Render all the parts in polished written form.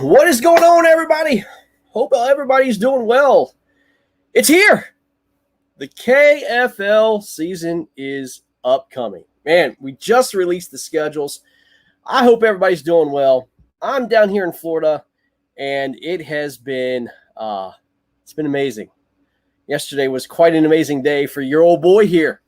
What is going on, everybody? Hope everybody's doing well. It's here. The KFL season is upcoming. Man, we just released the schedules. I hope everybody's doing well. I'm down here in Florida, and it has been it's been amazing. Yesterday was quite an amazing day for your old boy here,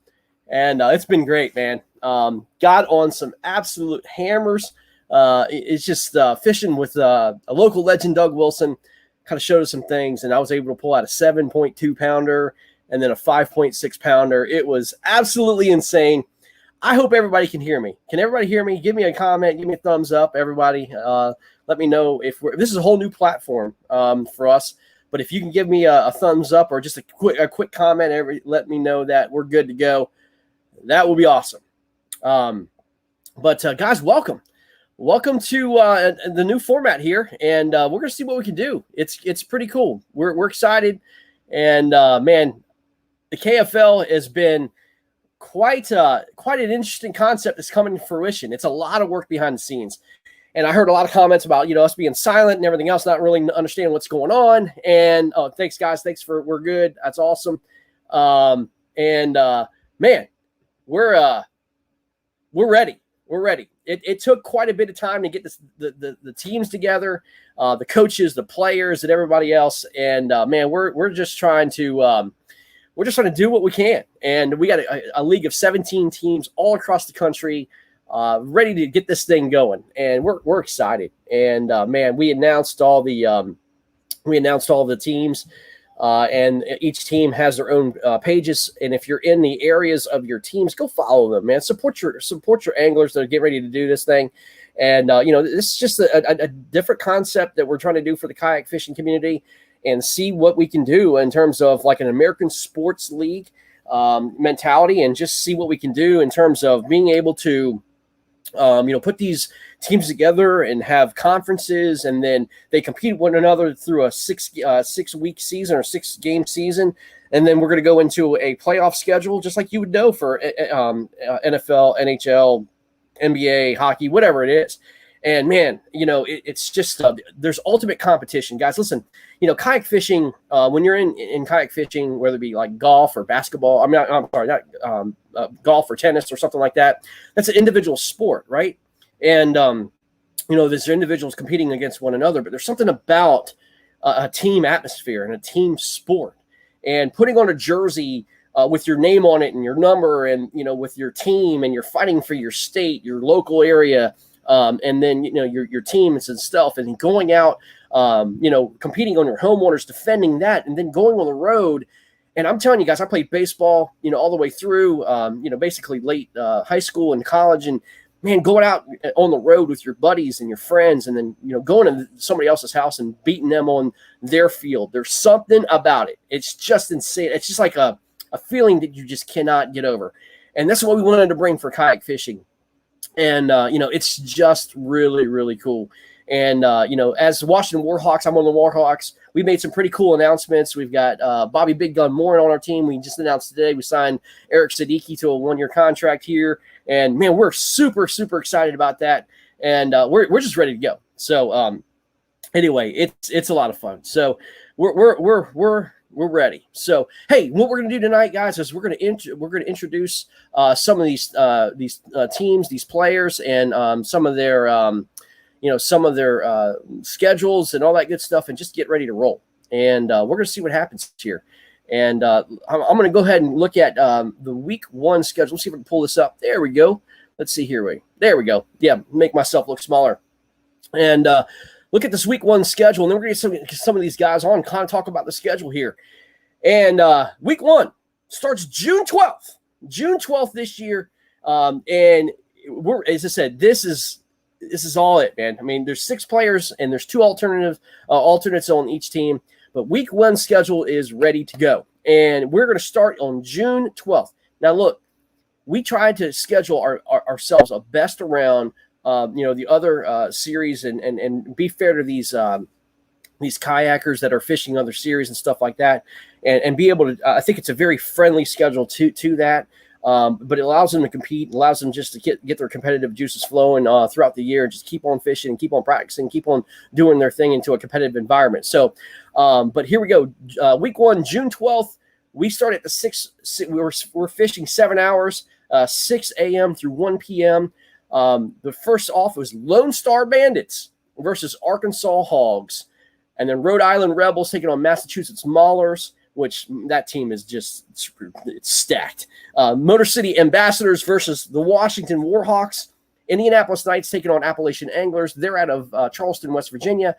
and it's been great, man. Got on some absolute hammers. It's just fishing with a local legend, Doug Wilson, kind of showed us some things, and I was able to pull out a 7.2 pounder and then a 5.6 pounder. It was absolutely insane. I hope everybody can hear me. Can everybody hear me? Give me a comment. Give me a thumbs up, everybody. Let me know if this is a whole new platform for us. But if you can give me a thumbs up or just a quick comment, let me know that we're good to go. That will be awesome. But guys, welcome. Welcome to the new format here, and we're going to see what we can do. It's pretty cool. We're excited, and man, the KFL has been quite an interesting concept that's coming to fruition. It's a lot of work behind the scenes, and I heard a lot of comments about us being silent and everything else, not really understanding what's going on. And thanks, guys. Thanks we're good. That's awesome. Man, we're ready. We're ready. It took quite a bit of time to get the teams together, the coaches, the players, and everybody else. And man, we're just trying to do what we can. And we got a league of 17 teams all across the country, ready to get this thing going. And we're excited. And man, we announced all the teams. And each team has their own pages, and if you're in the areas of your teams, go follow them, man. Support your anglers that are getting ready to do this thing, and this is just a different concept that we're trying to do for the kayak fishing community, and see what we can do in terms of like an American sports league mentality, and just see what we can do in terms of being able to put these teams together and have conferences, and then they compete with one another through a 6-week season or 6-game season. And then we're going to go into a playoff schedule, just like you would know for NFL, NHL, NBA, hockey, whatever it is. And man, it's just there's ultimate competition, guys. Listen, kayak fishing. When you're in kayak fishing, whether it be like golf or basketball, I'm sorry, not golf or tennis or something like that. That's an individual sport, right? And there's individuals competing against one another, but there's something about a team atmosphere and a team sport, and putting on a jersey with your name on it and your number, and with your team, and you're fighting for your state, your local area. And then, your teams and stuff, and going out, competing on your homeowners, defending that, and then going on the road. And I'm telling you guys, I played baseball, all the way through, basically late high school and college. And man, going out on the road with your buddies and your friends, and then, going to somebody else's house and beating them on their field. There's something about it. It's just insane. It's just like a feeling that you just cannot get over. And that's what we wanted to bring for kayak fishing. And, it's just really, really cool. And, as Washington Warhawks, I'm on the Warhawks. We made some pretty cool announcements. We've got Bobby Big Gun Moore on our team. We just announced today we signed Eric Siddiqui to a 1-year contract here. And, man, we're super, super excited about that. And we're just ready to go. So, anyway, it's a lot of fun. So we're ready. So, hey, what we're going to do tonight, guys, is we're going to introduce some of these teams, these players, and some of their schedules and all that good stuff, and just get ready to roll. And we're going to see what happens here. And I'm going to go ahead and look at the week 1 schedule. Let's see if we can pull this up. There we go. Let's see here. There we go. Yeah, make myself look smaller. And look at this week 1 schedule, and then we're going to get some of these guys on, kind of talk about the schedule here. And week 1 starts June 12th. June 12th this year. And we're, as I said, this is all it, man. I mean, there's 6 players, and there's 2 alternates on each team. But week 1 schedule is ready to go. And we're going to start on June 12th. Now, look, we tried to schedule ourselves a best around the other series, and be fair to these kayakers that are fishing other series and stuff like that, and be able to. I think it's a very friendly schedule to that. but it allows them to compete, allows them just to get their competitive juices flowing throughout the year and just keep on fishing and keep on practicing, keep on doing their thing into a competitive environment. So, but here we go. Week 1, June 12th, we start at the 6. We're fishing 7 hours, 6 a.m. through 1 p.m. The first off was Lone Star Bandits versus Arkansas Hogs. And then Rhode Island Rebels taking on Massachusetts Maulers, which that team is just it's stacked. Motor City Ambassadors versus the Washington Warhawks. Indianapolis Knights taking on Appalachian Anglers. They're out of Charleston, West Virginia.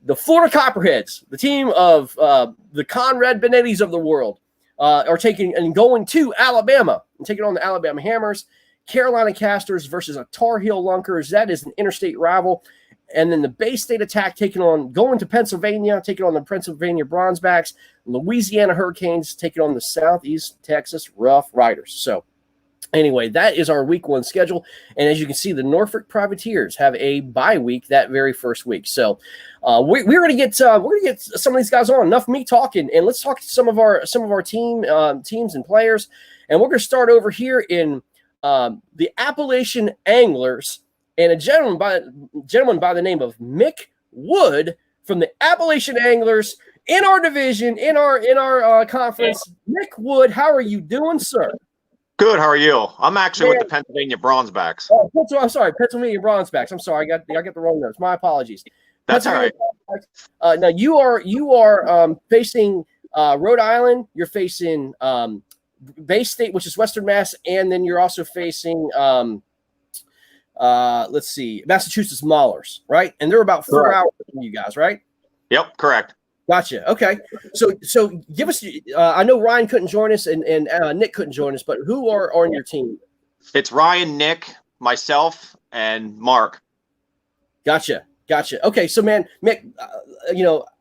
The Florida Copperheads, the team of the Conrad Benettis of the world, are taking and going to Alabama and taking on the Alabama Hammers. Carolina Casters versus a Tar Heel Lunkers. That is an interstate rival. And then the Bay State Attack going to Pennsylvania, taking on the Pennsylvania Bronzebacks. Louisiana Hurricanes taking on the Southeast Texas Rough Riders. So anyway, that is our week 1 schedule. And as you can see, the Norfolk Privateers have a bye week that very first week. So we're going to get some of these guys on. Enough me talking, and let's talk to some of our teams and players. And we're going to start over here in the Appalachian Anglers. And a gentleman by the name of Mick Wood from the Appalachian Anglers in our division, in our conference. Mick Wood, how are you doing, sir? Good. How are you? I'm actually with the Pennsylvania Bronzebacks. Oh, I'm sorry, Pennsylvania Bronzebacks. I'm sorry, I got the wrong notes. My apologies. That's all right. Now you are facing Rhode Island. You're facing Bay State, which is Western Mass, and then you're also facing. Let's see, Massachusetts Maulers, right? And they're about 4 hours from you guys, right? Yep, correct. Gotcha. Okay. So give us, I know Ryan couldn't join us and Nick couldn't join us, but who are on your team? It's Ryan, Nick, myself, and Mark. Gotcha. Okay. So man, Mick,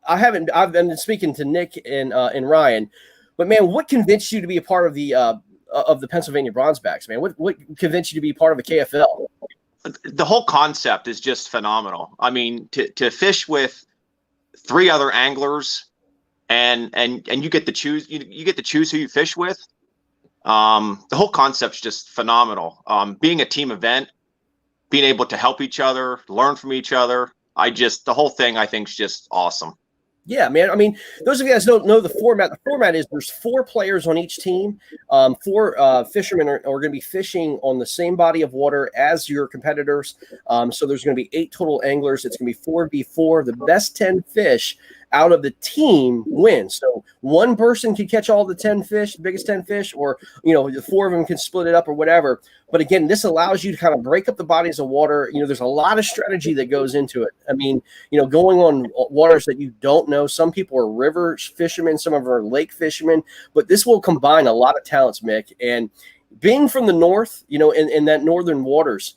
I've been speaking to Nick and Ryan, but man, what convinced you to be a part of the Pennsylvania Bronzebacks, man? What convinced you to be part of the KFL? The whole concept is just phenomenal. I mean, to fish with 3 other anglers and you get to choose you get to choose who you fish with. The whole concept's just phenomenal. Being a team event, being able to help each other, learn from each other. The whole thing I think is just awesome. Yeah, man. I mean, those of you guys don't know the format. The format is there's 4 players on each team. 4 fishermen are going to be fishing on the same body of water as your competitors. So there's going to be 8 total anglers. It's going to be 4v4. The best 10 fish out of the team wins. So one person can catch all the 10 fish, the biggest 10 fish, or, the 4 of them can split it up or whatever. But again, this allows you to kind of break up the bodies of water. There's a lot of strategy that goes into it. I mean, going on waters that you don't know. Some people are river fishermen, some of them are lake fishermen, but this will combine a lot of talents, Mick. And being from the north, in that northern waters,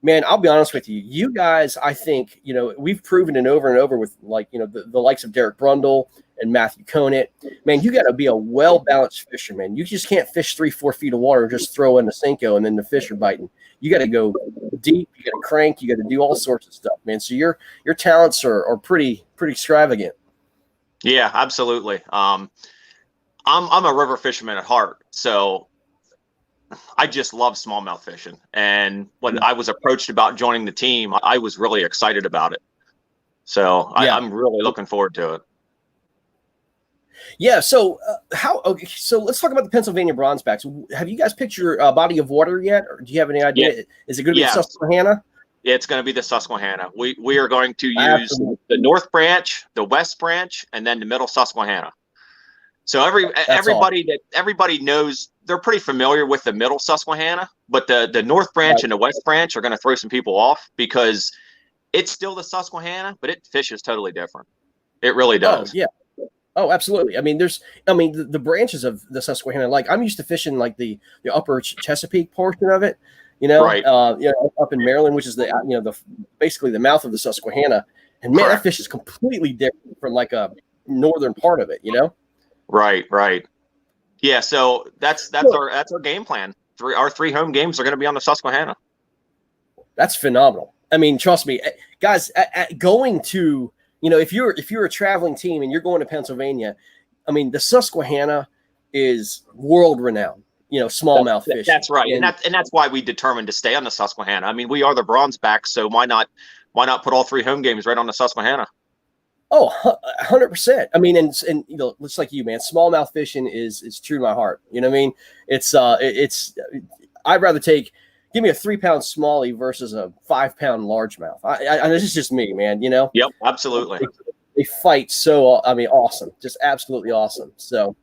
man, I'll be honest with you. You guys, I think, we've proven it over and over with the likes of Derek Brundle and Matthew Conant. Man, you got to be a well-balanced fisherman. You just can't fish 3-4 feet of water and just throw in the Senko and then the fish are biting. You got to go deep. You got to crank. You got to do all sorts of stuff, man. So your talents are pretty extravagant. Yeah, absolutely. I'm a river fisherman at heart, so I just love smallmouth fishing. And when I was approached about joining the team, I was really excited about it. So yeah. I'm really looking forward to it. Yeah. So so let's talk about the Pennsylvania Bronzebacks. Have you guys picked your body of water yet, or do you have any idea? Yeah. Is it going to be Susquehanna? Yeah, it's going to be the Susquehanna. We are going to use the North Branch, the West Branch, and then the Middle Susquehanna. So everybody knows, they're pretty familiar with the Middle Susquehanna, but the North Branch and the West Branch are going to throw some people off because it's still the Susquehanna, but it fishes totally different. It really does. Oh, yeah. Oh, absolutely. I mean, the branches of the Susquehanna, like I'm used to fishing like the upper Chesapeake portion of it, right. Up in Maryland, which is basically the mouth of the Susquehanna. And man, that fish is completely different from like a northern part of it, Right. Yeah, so that's our game plan. Our 3 home games are going to be on the Susquehanna. That's phenomenal. I mean, trust me, guys. Going to if you're a traveling team and you're going to Pennsylvania, I mean, the Susquehanna is world renowned. smallmouth fishing. That's right, and that's why we determined to stay on the Susquehanna. I mean, we are the Bronzeback, so why not put all 3 home games right on the Susquehanna? Oh, 100%. I mean, and it's like you, man. Smallmouth fishing is true to my heart. You know what I mean? It's I'd rather give me a 3-pound smallie versus a 5-pound largemouth. This is just me, man. Yep, absolutely. They fight so. I mean, awesome, just absolutely awesome. So,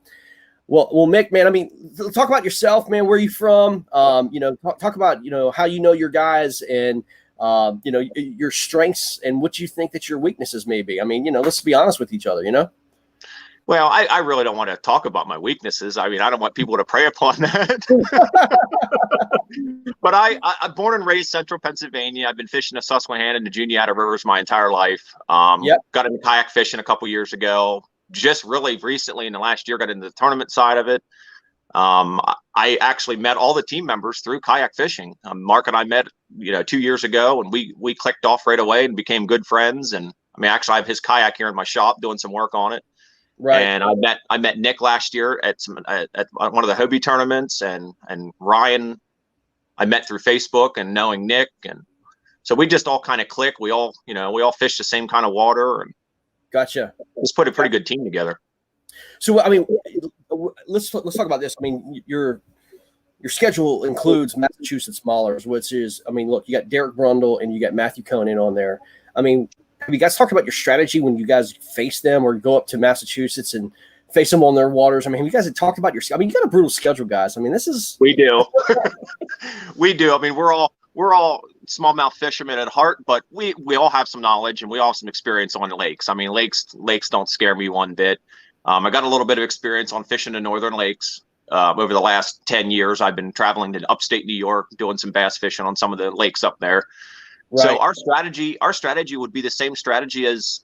well, Mick, man. I mean, talk about yourself, man. Where are you from? Talk about how your guys and your strengths and what you think that your weaknesses may be. I mean, let's be honest with each other. Well, I really don't want to talk about my weaknesses. I mean, I don't want people to prey upon that. But I'm born and raised Central Pennsylvania. I've been fishing the Susquehanna and the Juniata rivers my entire life. Got into kayak fishing a couple years ago. Just really recently in the last year got into the tournament side of it. I actually met all the team members through kayak fishing. Mark and I met 2 years ago, and we clicked off right away and became good friends. And I mean, actually, I have his kayak here in my shop doing some work on it. Right. And I met Nick last year at one of the Hobie tournaments, and Ryan I met through Facebook and knowing Nick, and so we just all kind of click. We all fish the same kind of water, and gotcha. Let's put a pretty good team together. So I mean, let's talk about this. I mean, your schedule includes Massachusetts Maulers, which is, I mean, look, you got Derek Brundle and you got Matthew Conan on there. I mean, have you guys talked about your strategy when you guys face them or go up to Massachusetts and face them on their waters? I mean, have you guys had talked about you got a brutal schedule, guys. I mean, we do. We do. I mean, we're all smallmouth fishermen at heart, but we all have some knowledge and we all have some experience on the lakes. I mean, lakes don't scare me one bit. I got a little bit of experience on fishing the northern lakes. Over the last 10 years, I've been traveling to upstate New York, doing some bass fishing on some of the lakes up there. Right. So our strategy would be the same strategy as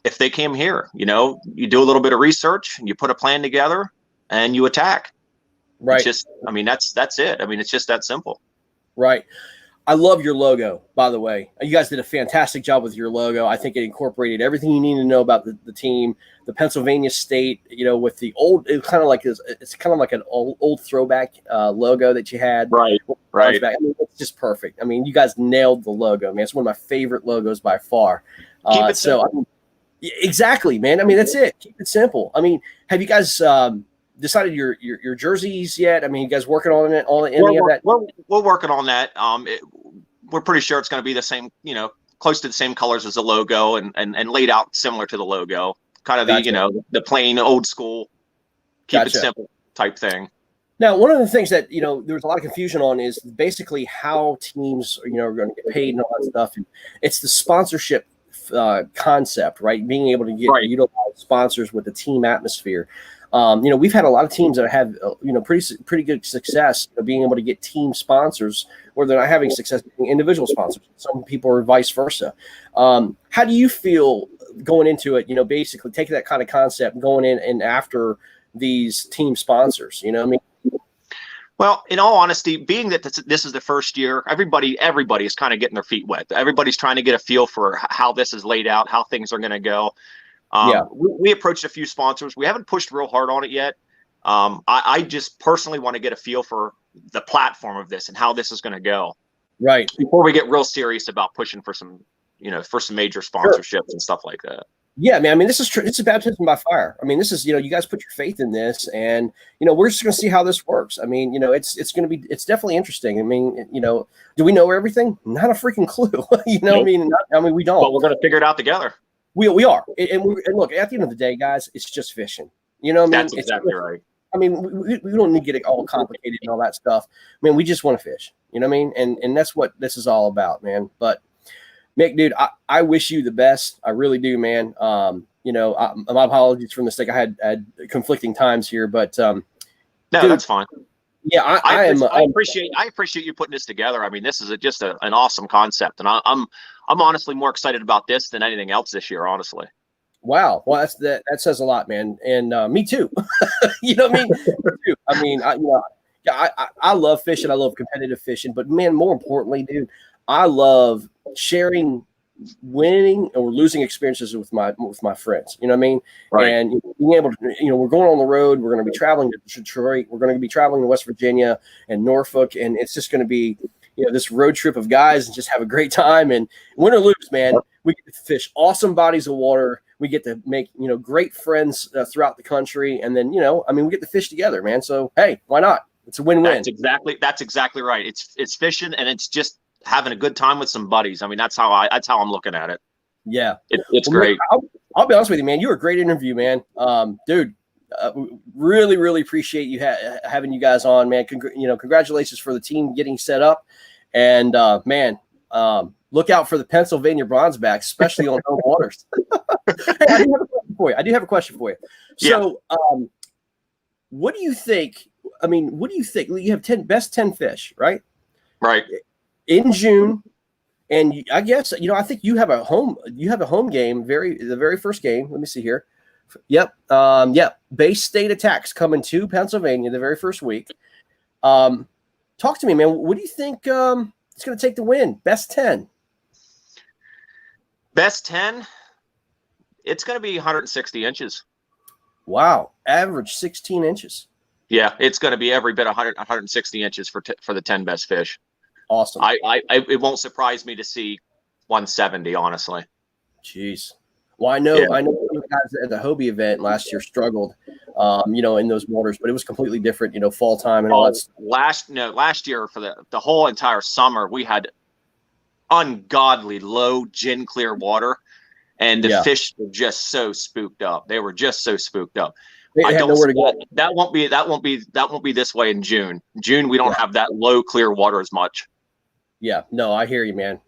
if they came here. You do a little bit of research and you put a plan together and you attack. Right. That's it. I mean, it's just that simple. Right. I love your logo, by the way. You guys did a fantastic job with your logo. I think it incorporated everything you need to know about the team, the Pennsylvania State, with the old, it's kind of like an old throwback logo that you had. Right. I mean, it's just perfect. I mean, you guys nailed the logo, man. It's one of my favorite logos by far. Keep it simple. I mean, exactly, man. I mean, that's it. Keep it simple. I mean, have you guys decided your jerseys yet? I mean, you guys working on it? Any of that? We're working on that. We're pretty sure it's going to be the same, close to the same colors as the logo and laid out similar to the logo. Kind of the, the plain old school, keep it simple type thing. Now, one of the things that, there was a lot of confusion on is basically how teams, are going to get paid and all that stuff. And it's the sponsorship concept, right? Being able to utilize sponsors with the team atmosphere. We've had a lot of teams that have, pretty good success being able to get team sponsors, or they're not having success being individual sponsors. Some people are vice versa. How do you feel going into it? Basically taking that kind of concept, going in and after these team sponsors. You know what I mean? Well, in all honesty, being that this is the first year, everybody is kind of getting their feet wet. Everybody's trying to get a feel for how this is laid out, how things are going to go. We approached a few sponsors. We haven't pushed real hard on it yet. I just personally want to get a feel for the platform of this and how this is going to go. Right. Before we get real serious about pushing for some major sponsorships and stuff like that. Yeah, man. I mean, this is baptism by fire. I mean, this is, you guys put your faith in this, and, we're just going to see how this works. I mean, it's definitely interesting. I mean, do we know everything? Not a freaking clue. Nope. I mean, we don't. But we're going to figure it out together. We are. And look, at the end of the day, guys, it's just fishing. You know what I mean? That's exactly right. I mean, we don't need to get it all complicated and all that stuff. I mean, we just want to fish. You know what I mean? And that's what this is all about, man. But Mick, dude, I wish you the best. I really do, man. My apologies for the mistake. I had conflicting times here, but no, dude, that's fine. Yeah, I appreciate you putting this together. I mean, this is just an awesome concept, and I'm honestly more excited about this than anything else this year, honestly. Wow, well, that says a lot, man, and me too. You know what I mean? Me too. I mean, I love fishing. I love competitive fishing, but man, more importantly, dude, I love sharing winning or losing experiences with my friends. You know what I mean? Right. And being able to, we're going on the road. We're going to be traveling to Detroit. We're going to be traveling to West Virginia and Norfolk, and it's just going to be this road trip of guys and just have a great time. And win or lose, man, we get to fish awesome bodies of water. We get to make great friends throughout the country, and then we get to fish together, man. So hey, why not? It's a win-win. That's exactly right. It's fishing, and it's just having a good time with some buddies. I mean, that's how I'm looking at it. Yeah, it's great. I'll be honest with you, man. You were a great interview, man. Dude, really, really appreciate you having you guys on, man. Congratulations for the team getting set up, and man, look out for the Pennsylvania bronzebacks, especially on home waters. Hey, I do have a question for you. So, what do you think? I mean, what do you think? You have best 10 fish, right? Right. In June, and I guess I think you have a home game, the very first game. Let me see here. Yep. Bay State Attacks coming to Pennsylvania the very first week. Talk to me, man. What do you think it's going to take to win? Best 10. Best 10. It's going to be 160 inches. Wow. Average 16 inches. Yeah, it's going to be every bit 160 inches for the 10 best fish. Awesome. It won't surprise me to see 170, honestly. Jeez. Well, I know the guys at the Hobie event last year struggled, in those waters, but it was completely different, fall time and all that stuff. Last year for the whole entire summer, we had ungodly low gin clear water, and the fish were just so spooked up. They were just so spooked up. I don't nowhere to go. That won't be this way in June. June, we don't have that low clear water as much. Yeah, no, I hear you, man.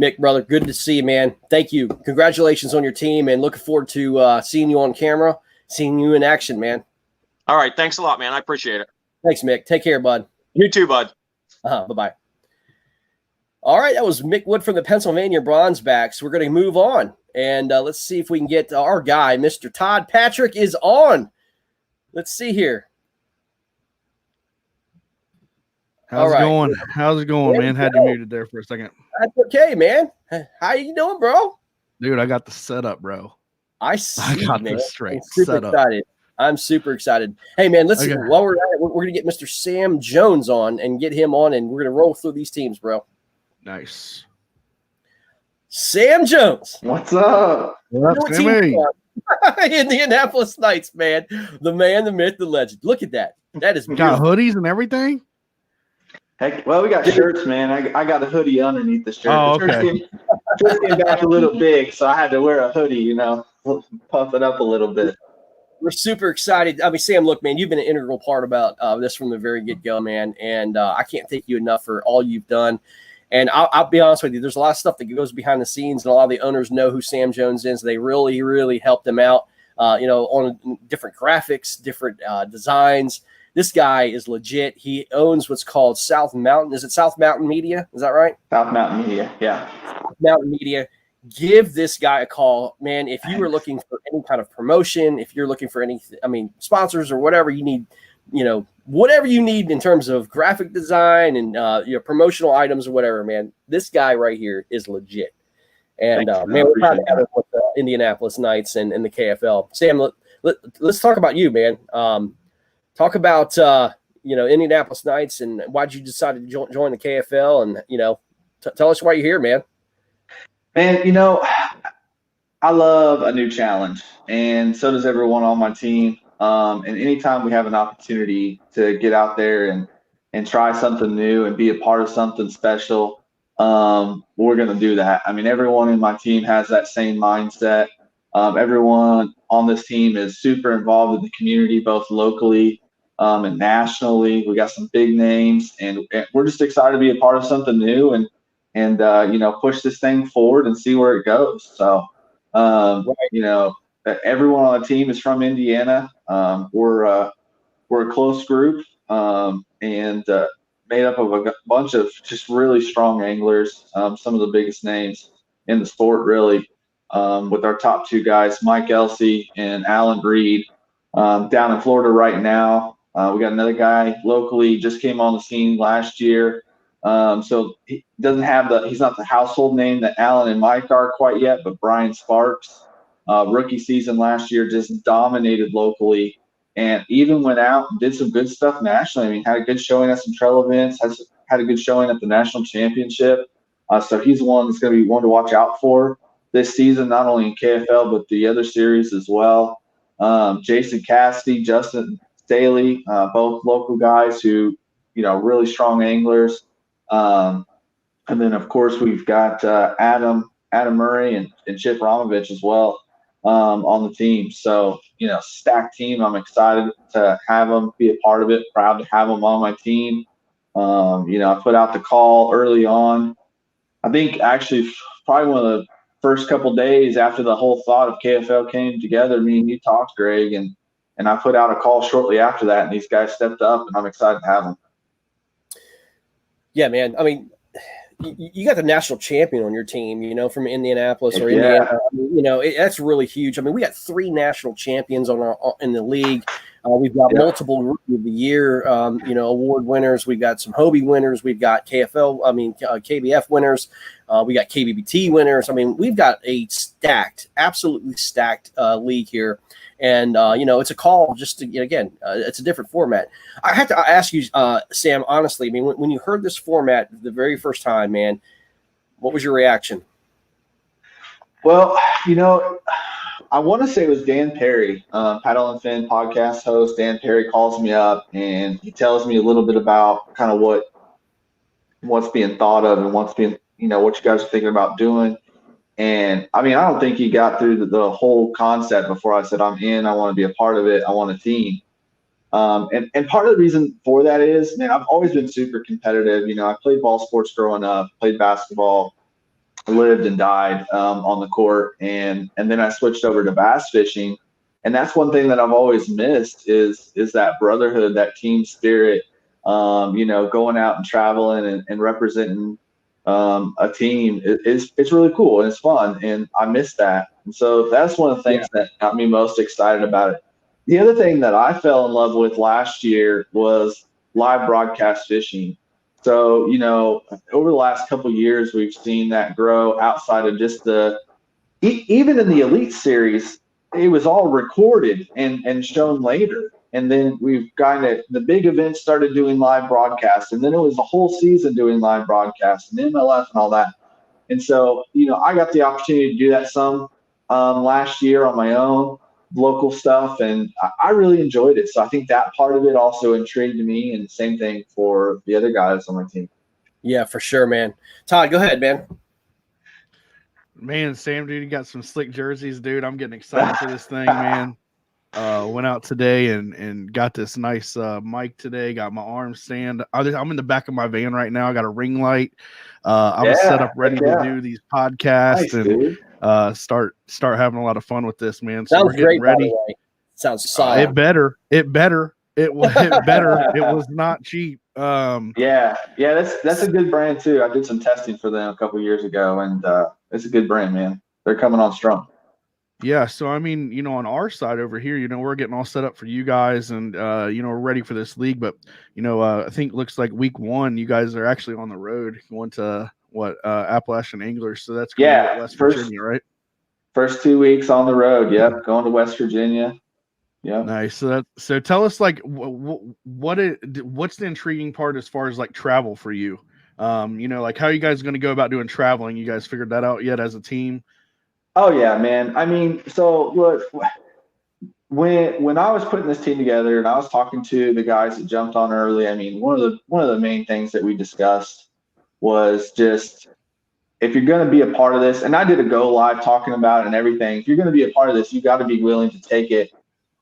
Mick, brother, good to see you, man. Thank you. Congratulations on your team, and looking forward to seeing you on camera, seeing you in action, man. All right. Thanks a lot, man. I appreciate it. Thanks, Mick. Take care, bud. You too, bud. Bye-bye. All right, that was Mick Wood from the Pennsylvania Bronzebacks. We're going to move on, and let's see if we can get our guy, Mr. Todd Patrick, is on. Let's see here. How's it going, man? Had you muted there for a second. That's okay, man. How you doing, bro? Dude, I got the setup, bro. I got this straight. I'm super excited. I'm super excited. Hey, man, let's while we're at it, we're going to get Mr. Sam Jones on and get him on, and we're going to roll through these teams, bro. Nice. Sam Jones. What's up? What's up, Indianapolis Knights, man. The man, the myth, the legend. Look at that. That is beautiful. Got hoodies and everything? Heck, well, we got shirts, man. I got a hoodie underneath the shirt. Oh, the okay. Shirt came back a little big, so I had to wear a hoodie, puff it up a little bit. We're super excited. I mean, Sam, look, man, you've been an integral part about this from the very get-go, man, and I can't thank you enough for all you've done. And I'll be honest with you, there's a lot of stuff that goes behind the scenes, and a lot of the owners know who Sam Jones is. They really, really helped him out, on different graphics, different designs. This guy is legit. He owns what's called South Mountain. Is it South Mountain Media? Is that right? South Mountain Media, yeah. South Mountain Media. Give this guy a call, man. If you are looking for any kind of promotion, if you're looking for sponsors or whatever you need, whatever you need in terms of graphic design and promotional items or whatever, man, this guy right here is legit. And man, we're proud to have him with the Indianapolis Knights and the KFL. Sam, let's talk about you, man. Talk about Indianapolis Knights and why'd you decide to join the KFL, and tell us why you're here, man. Man, I love a new challenge, and so does everyone on my team. And anytime we have an opportunity to get out there and try something new and be a part of something special, we're going to do that. I mean, everyone in my team has that same mindset. Everyone on this team is super involved in the community, both locally and nationally. We got some big names, and we're just excited to be a part of something new and push this thing forward and see where it goes. So, everyone on the team is from Indiana. We're a close group and made up of a bunch of just really strong anglers, some of the biggest names in the sport, really, with our top two guys, Mike Elsey and Alan Reed, down in Florida right now. We got another guy locally, just came on the scene last year, So he doesn't have he's not the household name that Alan and Mike are quite yet, but Brian Sparks, rookie season last year, just dominated locally and even went out and did some good stuff nationally. I mean, had a good showing at some trail events, had a good showing at the national championship. So he's one that's going to be one to watch out for this season, not only in KFL, but the other series as well. Jason Cassidy, Justin Staley, both local guys who, really strong anglers. And then, of course, we've got Adam Murray and Chip Romovich as well on the team. So, stacked team. I'm excited to have them be a part of it, proud to have them on my team. I put out the call early on. I think actually probably one of the first couple of days after the whole thought of KFL came together, me and you talked, Greg, and I put out a call shortly after that, and these guys stepped up, and I'm excited to have them. Yeah, man. I mean, you got the national champion on your team, from Indianapolis or Indiana. I mean, that's really huge. I mean, we got 3 national champions in the league. We've got multiple Rookie of the Year, award winners. We've got some Hobie winners. We've got KBF winners. We got KBBT winners. I mean, we've got a absolutely stacked league here. And, it's a call just to, it's a different format. I have to ask you, Sam, honestly, I mean, when you heard this format the very first time, man, what was your reaction? Well, I want to say it was Dan Perry, Paddle and Fin podcast host. Dan Perry calls me up and he tells me a little bit about kind of what's being thought of and what's being, what you guys are thinking about doing. And I mean, I don't think he got through the whole concept before I said, I'm in, I want to be a part of it. I want a team. And part of the reason for that is, man, I've always been super competitive. I played ball sports growing up, played basketball, lived and died on the court. And then I switched over to bass fishing. And that's one thing that I've always missed is that brotherhood, that team spirit, going out and traveling and representing a team. It's really cool and it's fun. And I miss that. And so that's one of the things that got me most excited about it. The other thing that I fell in love with last year was live broadcast fishing. So, over the last couple of years, we've seen that grow outside of just even in the Elite Series, it was all recorded and shown later. And then we've the big events started doing live broadcasts. And then it was the whole season doing live broadcasts and MLF and all that. And so, I got the opportunity to do that some last year on my own, local stuff, and I really enjoyed it. So I think that part of it also intrigued me, and same thing for the other guys on my team. Yeah, for sure, man. Todd, go ahead, man. Man, Sam, dude, you got some slick jerseys, dude. I'm getting excited for this thing, man. Went out today and got this nice mic today. Got my arm stand. I'm in the back of my van right now. I got a ring light. I was set up ready to do these podcasts start having a lot of fun with this, man. So Sounds we're getting ready. By the way. Sounds solid. It better. It was not cheap. That's a good brand too. I did some testing for them a couple of years ago, and it's a good brand, man. They're coming on strong. Yeah, so I mean, on our side over here, we're getting all set up for you guys, and we're ready for this league. But I think it looks like week 1, you guys are actually on the road going to Appalachian Anglers. So that's going to be West Virginia, right? First 2 weeks on the road. Yep, going to West Virginia. Yeah. Nice. So tell us what's the intriguing part as far as like travel for you? Like how are you guys going to go about doing traveling? You guys figured that out yet as a team? Oh yeah, man. I mean, so look, when I was putting this team together and I was talking to the guys that jumped on early, I mean, one of the main things that we discussed was just if you're going to be a part of this, and I did a go live talking about it and everything. If you're going to be a part of this, you got to be willing to take it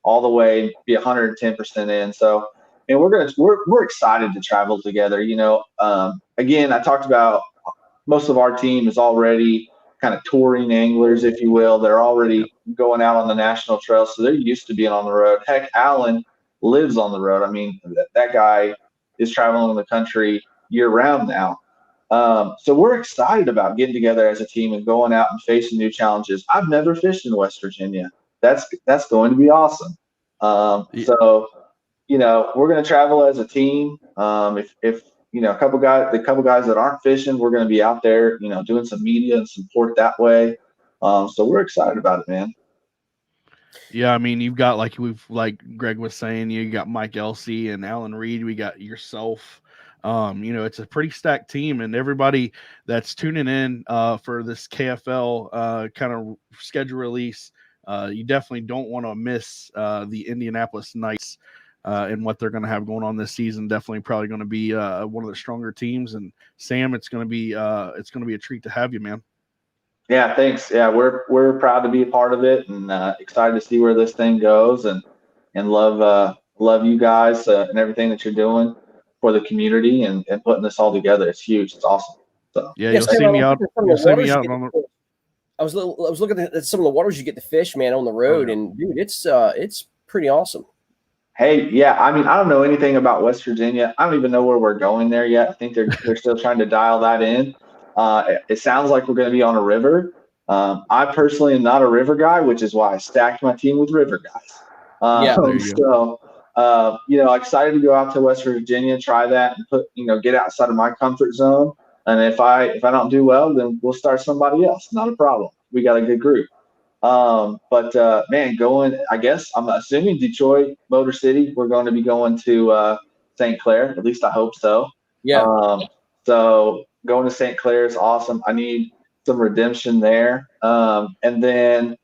all the way, be 110% in. So, and we're excited to travel together. Again, I talked about most of our team is already kind of touring anglers, if you will. They're already going out on the national trail, so they're used to being on the road. Heck, Alan lives on the road. I mean, that guy is traveling the country year round now. So we're excited about getting together as a team and going out and facing new challenges. I've never fished in West Virginia. That's going to be awesome. So, we're going to travel as a team. If a couple guys that aren't fishing, we're going to be out there, doing some media and support that way. So we're excited about it, man. Yeah, I mean, you've got like Greg was saying, you got Mike Elsey and Alan Reed. We got yourself. It's a pretty stacked team, and everybody that's tuning in for this KFL kind of schedule release, you definitely don't want to miss the Indianapolis Knights and what they're going to have going on this season. Definitely, probably going to be one of the stronger teams. And Sam, it's going to be a treat to have you, man. Yeah, thanks. Yeah, we're proud to be a part of it, and excited to see where this thing goes, and love you guys and everything that you're doing for the community and putting this all together. It's huge. It's awesome. So yeah, you'll see me out. You'll see me out on the. I was looking at some of the waters you get to fish, man, on the road, and dude, it's pretty awesome. Hey, yeah, I mean, I don't know anything about West Virginia. I don't even know where we're going there yet. I think they're still trying to dial that in. It sounds like we're going to be on a river. I personally am not a river guy, which is why I stacked my team with river guys. Excited to go out to West Virginia, try that, and get outside of my comfort zone. And if I don't do well, then we'll start somebody else. Not a problem. We got a good group. I guess I'm assuming Detroit, Motor City, we're going to be going to St. Clair. At least I hope so. Yeah. So going to St. Clair is awesome. I need some redemption there. And then,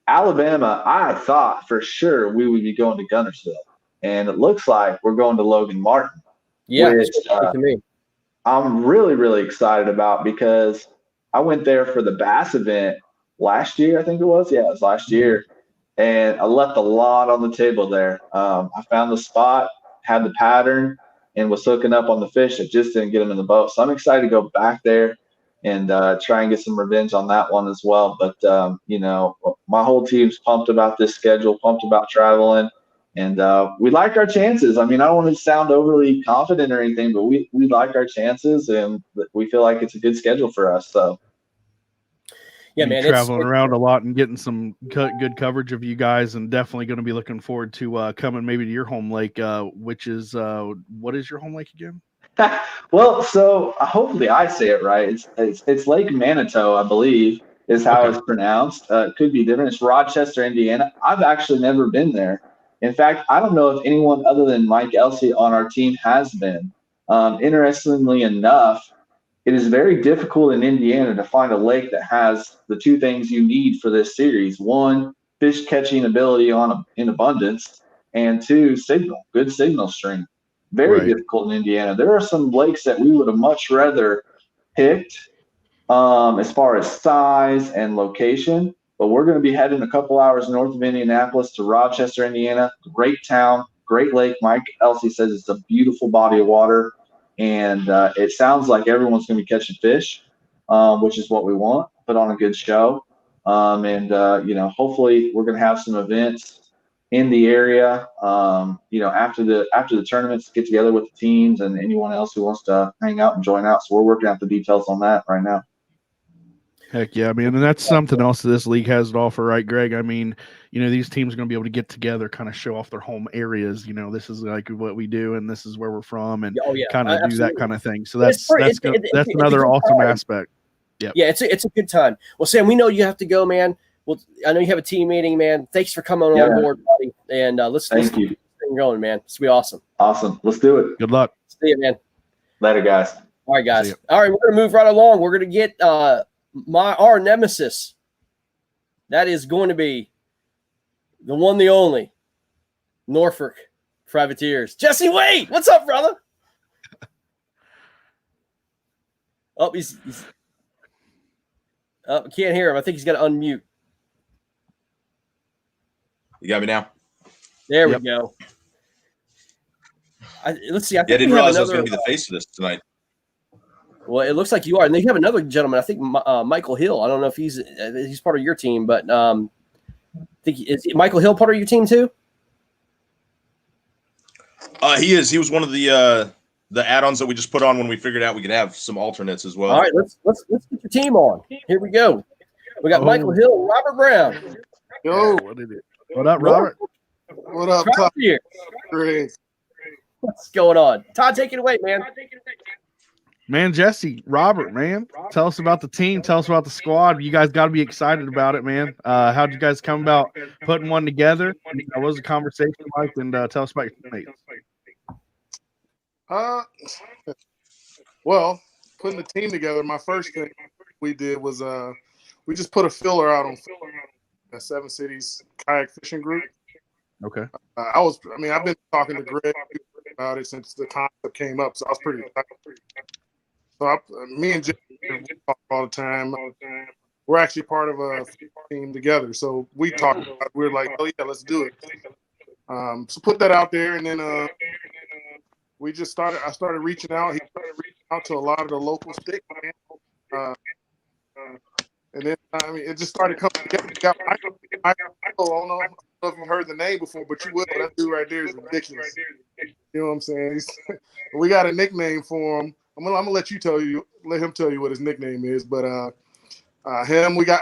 Alabama, I thought for sure we would be going to Guntersville. And it looks like we're going to Logan Martin. Yeah, which, to me. I'm really, really excited about, because I went there for the bass event last year, I think it was. Yeah, it was last year. And I left a lot on the table there. I found the spot, had the pattern, and was hooking up on the fish. I just didn't get them in the boat. So I'm excited to go back there and try and get some revenge on that one as well. But, my whole team's pumped about this schedule, pumped about traveling. And we like our chances. I mean, I don't want to sound overly confident or anything, but we like our chances, and we feel like it's a good schedule for us. So, yeah, man, traveling around a lot and getting some good coverage of you guys, and definitely going to be looking forward to coming maybe to your home lake, which is what is your home lake again? Well, so hopefully I say it right. It's Lake Manitou, I believe, is how it's pronounced. It could be different. It's Rochester, Indiana. I've actually never been there. In fact, I don't know if anyone other than Mike Elsey on our team has been. Interestingly enough, it is very difficult in Indiana to find a lake that has the two things you need for this series. One, fish catching ability in abundance, and two, good signal string. Very difficult in Indiana. There are some lakes that we would have much rather picked as far as size and location. But we're going to be heading a couple hours north of Indianapolis to Rochester, Indiana. Great town, great lake. Mike Elsey says it's a beautiful body of water. And it sounds like everyone's going to be catching fish, which is what we want. Put on a good show. Hopefully we're going to have some events in the area, after the tournaments, get together with the teams and anyone else who wants to hang out and join out. So we're working out the details on that right now. Heck yeah, man. And that's something else that this league has to offer, right, Greg? I mean, these teams are going to be able to get together, kind of show off their home areas. This is like what we do, and this is where we're from, and kind of do that kind of thing. So that's another awesome aspect. Yeah, it's a good time. Well, Sam, we know you have to go, man. Well, I know you have a team meeting, man. Thanks for coming on board, buddy. And let's keep this thing going, man. It's gonna be awesome. Awesome. Let's do it. Good luck. See you, man. Later, guys. All right, guys. All right, we're gonna move right along. We're gonna get our nemesis. That is going to be the one, the only Norfolk Privateers. Jesse Wade, what's up, brother? Oh, he's I can't hear him. I think he's got to unmute. You got me now? There we go. Let's see. I didn't realize I was going to be the face of this tonight. Well, it looks like you are. And they have another gentleman, I think Michael Hill. I don't know if he's part of your team, but I think is Michael Hill part of your team too? He is. He was one of the add-ons that we just put on when we figured out we could have some alternates as well. All right, let's get your team on. Here we go. We got Michael Hill, Robert Brown. Yo, what up, Robert? What up, Todd? Great. What's going on? Todd, take it away, man. Man, Jesse, Robert, man, tell us about the team. Tell us about the squad. You guys got to be excited about it, man. How'd you guys come about putting one together? What was the conversation like? And tell us about your teammates. Well, putting the team together, my first thing we did was we just put a filler out on a 7 Cities kayak fishing group. Okay. I've been talking to Greg about it since the concept came up, so I was pretty excited. So me and Jay talk all the time. We're actually part of a team together, so we talked about it. We're like, oh yeah, let's do it. So put that out there, and then we just started. I started reaching out. He started reaching out to a lot of the local stick man. And then it just started coming together. We got Michael. I don't know if you've heard the name before, but you will. That dude right there is ridiculous. You know what I'm saying? We got a nickname for him. I'm gonna let him tell you what his nickname is. But we got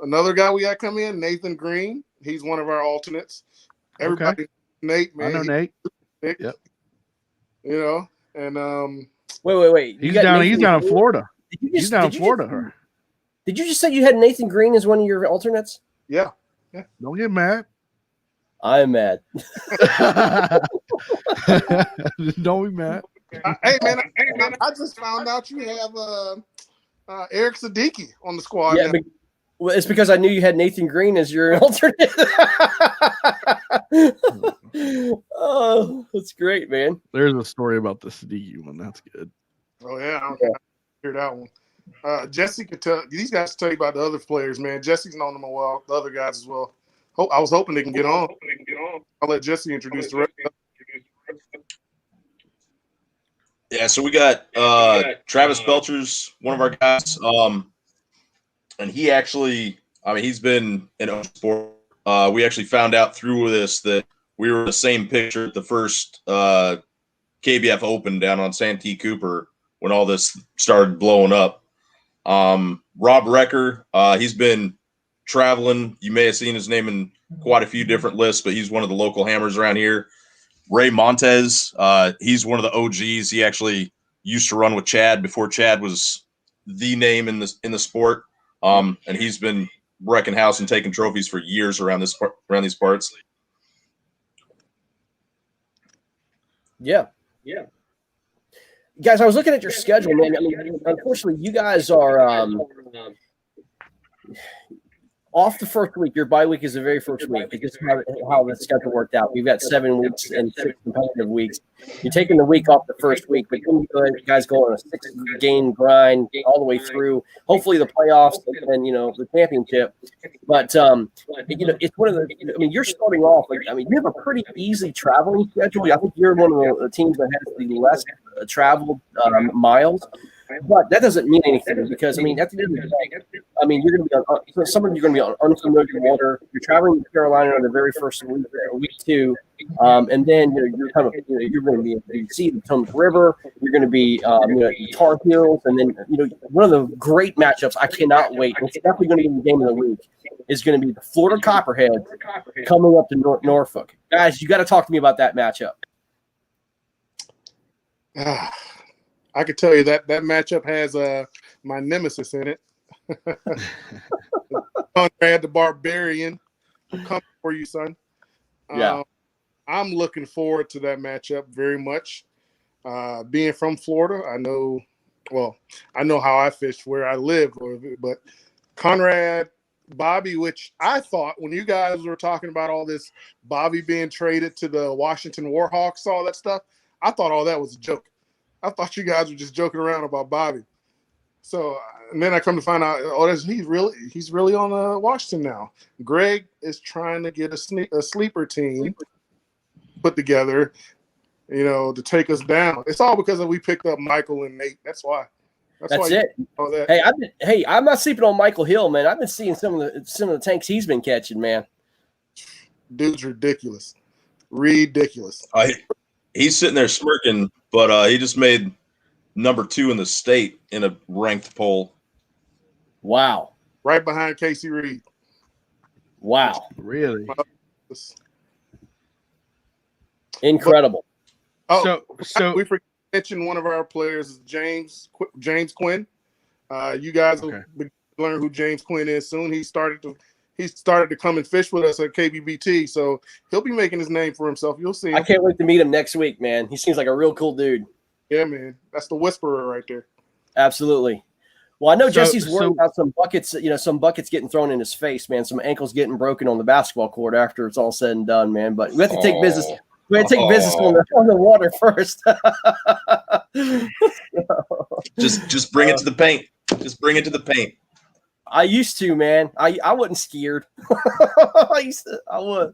another guy we got come in, Nathan Green. He's one of our alternates. Everybody, Okay. Nate, man. I know Nate. Yep. You know, and Wait. He's down in Florida. He's down in Florida. Did you just say you had Nathan Green as one of your alternates? Yeah. Don't get mad. I'm mad. Don't be mad. Hey man, I just found out you have Eric Siddiqui on the squad. Yeah, well, it's because I knew you had Nathan Green as your alternate. Oh, that's great, man. There's a story about the Siddiqui one. That's good. Oh yeah, I hear that one. Jesse could tell these guys tell you about the other players, man. Jesse's known them a while, the other guys as well. I was hoping they can get on. I'll let Jesse introduce the rest. Yeah, so we got Travis Belcher's one of our guys, and he actually, he's been in a sport. We actually found out through this that we were in the same picture at the first KBF Open down on Santee Cooper when all this started blowing up. Rob Recker, he's been traveling. You may have seen his name in quite a few different lists, but he's one of the local hammers around here. Ray Montez, he's one of the OGs. He actually used to run with Chad before Chad was the name in the sport, and he's been wrecking house and taking trophies for years around these parts. Yeah. Guys, I was looking at your schedule, man. Unfortunately, you guys are off the first week. Your bye week is the very first week. It's just how the schedule worked out. We've got 7 weeks and 6 competitive weeks. You're taking the week off the first week, but then you guys go on a 6-game grind all the way through, hopefully the playoffs and the championship. But it's one of the. You're starting off. You have a pretty easy traveling schedule. I think you're one of the teams that has the less traveled miles. But that doesn't mean anything because at the end of the day, you're going to be on. Some of you are going to be on unfamiliar water. You're traveling to Carolina on the very first week 2, and then you're going to be you see the Potomac River. You're going to be Tar Heels, and then one of the great matchups. I cannot wait. It's definitely going to be the game of the week. Is going to be the Florida Copperhead coming up to Norfolk. Guys, you got to talk to me about that matchup. I could tell you that matchup has my nemesis in it. Conrad the Barbarian. I'm coming for you, son. Yeah. I'm looking forward to that matchup very much. Being from Florida, I know how I fish where I live, but Conrad, Bobby, which I thought when you guys were talking about all this Bobby being traded to the Washington Warhawks, all that stuff, I thought all that was a joke. I thought you guys were just joking around about Bobby. So, and then I come to find out, he's really on Washington now. Greg is trying to get a sleeper team put together, to take us down. It's all because we picked up Michael and Nate. That's why. That's it. Hey, I'm not sleeping on Michael Hill, man. I've been seeing some of the tanks he's been catching, man. Dude's ridiculous. Ridiculous. He's sitting there smirking, but he just made number 2 in the state in a ranked poll. Wow. Right behind Casey Reed. Wow. Really? Incredible. Oh, So we forgot to mention one of our players is James Quinn. You guys will learn who James Quinn is soon. He started to come and fish with us at KBBT, so he'll be making his name for himself. You'll see him. I can't wait to meet him next week, man. He seems like a real cool dude. Yeah, man. That's the whisperer right there. Absolutely. Well, I know Jesse's worried so- about some buckets, some buckets getting thrown in his face, man. Some ankles getting broken on the basketball court after it's all said and done, man. But we have to take business. We have to take business on the water first. Just bring it to the paint. Just bring it to the paint. I used to, man. I wasn't scared. I would.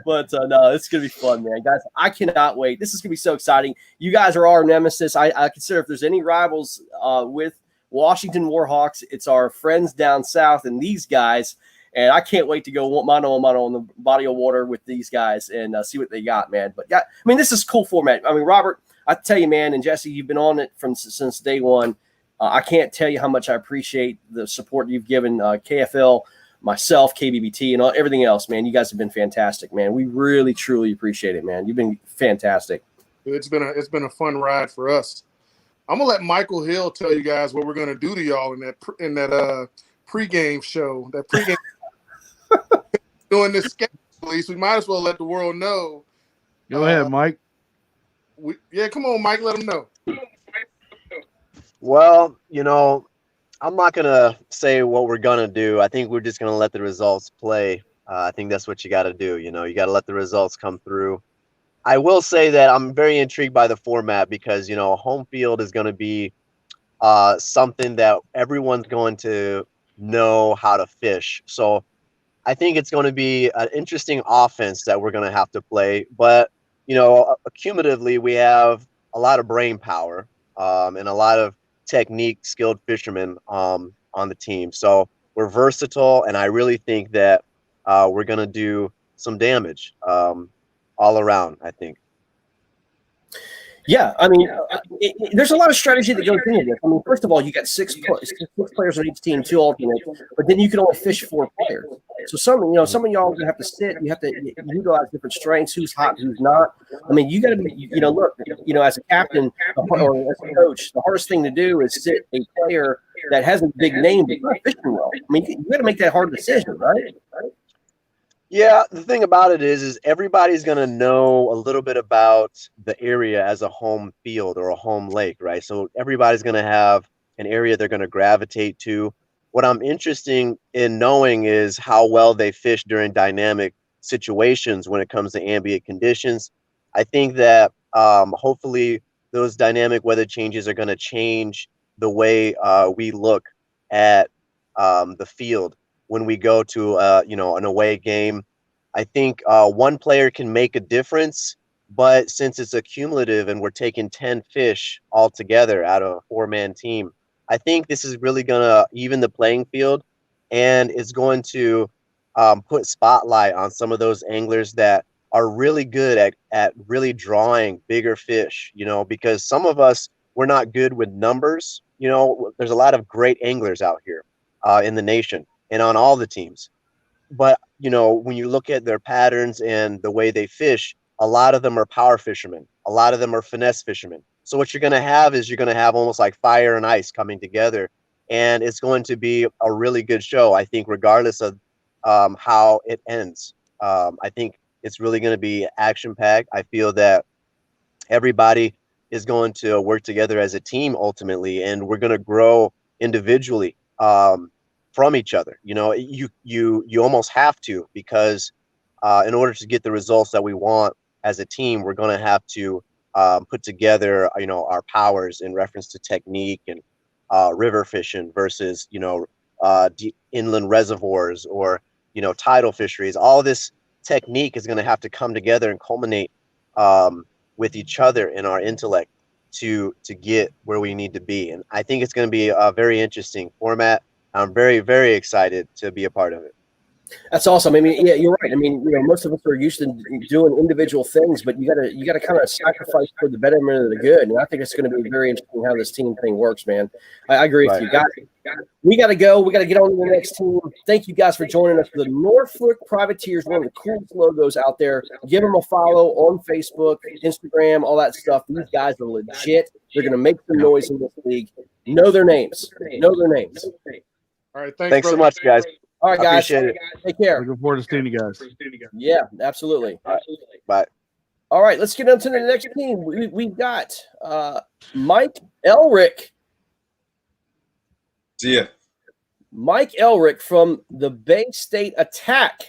But no, it's going to be fun, man. Guys, I cannot wait. This is going to be so exciting. You guys are our nemesis. I consider if there's any rivals with Washington Warhawks, it's our friends down south and these guys. And I can't wait to go mano a mano on the body of water with these guys and see what they got, man. But yeah, I mean, this is cool format. I mean, Robert, I tell you, man, and Jesse, you've been on it since day one. I can't tell you how much I appreciate the support you've given KFL, myself, KBBT, and everything else, man. You guys have been fantastic, man. We really, truly appreciate it, man. You've been fantastic. It's been a fun ride for us. I'm gonna let Michael Hill tell you guys what we're gonna do to y'all in that pregame show. That pregame doing this schedule release. We might as well let the world know. Go ahead, Mike. Come on, Mike. Let them know. Well, I'm not going to say what we're going to do. I think we're just going to let the results play. I think that's what you got to do. You got to let the results come through. I will say that I'm very intrigued by the format because, home field is going to be something that everyone's going to know how to fish. So I think it's going to be an interesting offense that we're going to have to play. But, accumulatively, we have a lot of brain power and a lot of technique, skilled fishermen on the team. So we're versatile, and I really think that we're going to do some damage all around, I think. Yeah, I mean, there's a lot of strategy that goes into this. I mean, first of all, you got six players on each team, 2 alternates, but then you can only fish 4 players. So some of y'all have to sit. You have to utilize different strengths. Who's hot, who's not. I mean, you got to be. Look. As a captain or as a coach, the hardest thing to do is sit a player that has a big name but not fishing well. I mean, you got to make that hard decision, right? Yeah, the thing about it is everybody's going to know a little bit about the area as a home field or a home lake, right? So everybody's going to have an area they're going to gravitate to. What I'm interested in knowing is how well they fish during dynamic situations when it comes to ambient conditions. I think that hopefully those dynamic weather changes are going to change the way we look at the field. When we go to an away game, I think one player can make a difference, but since it's accumulative and we're taking 10 fish all together out of a 4-man team, I think this is really going to even the playing field, and it's going to put spotlight on some of those anglers that are really good at really drawing bigger fish, because some of us, we're not good with numbers. There's a lot of great anglers out here in the nation and on all the teams. But, when you look at their patterns and the way they fish, a lot of them are power fishermen. A lot of them are finesse fishermen. So what you're going to have is you're going to have almost like fire and ice coming together. And it's going to be a really good show, I think, regardless of how it ends. I think it's really going to be action-packed. I feel that everybody is going to work together as a team ultimately, and we're going to grow individually from each other. You almost have to, because in order to get the results that we want as a team, we're going to have to put together, our powers in reference to technique and river fishing versus, inland reservoirs or, tidal fisheries. All this technique is going to have to come together and culminate with each other in our intellect to get where we need to be. And I think it's going to be a very interesting format. I'm very, very excited to be a part of it. That's awesome. I mean, yeah, you're right. I mean, most of us are used to doing individual things, but you gotta kind of sacrifice for the betterment of the good. And I think it's going to be very interesting how this team thing works, man. I agree with you. We got to go. We got to get on to the next team. Thank you guys for joining us for the Norfolk Privateers, one of the coolest logos out there. Give them a follow on Facebook, Instagram, all that stuff. These guys are legit. They're going to make some noise in this league. Know their names. All right. Thanks so much, guys. All right, guys. Appreciate it. Take care. Looking forward to seeing you guys. Yeah, absolutely. All right. Bye. All right, let's get on to the next team. We've got Mike Elrick. See ya. Mike Elrick from the Bay State Attack.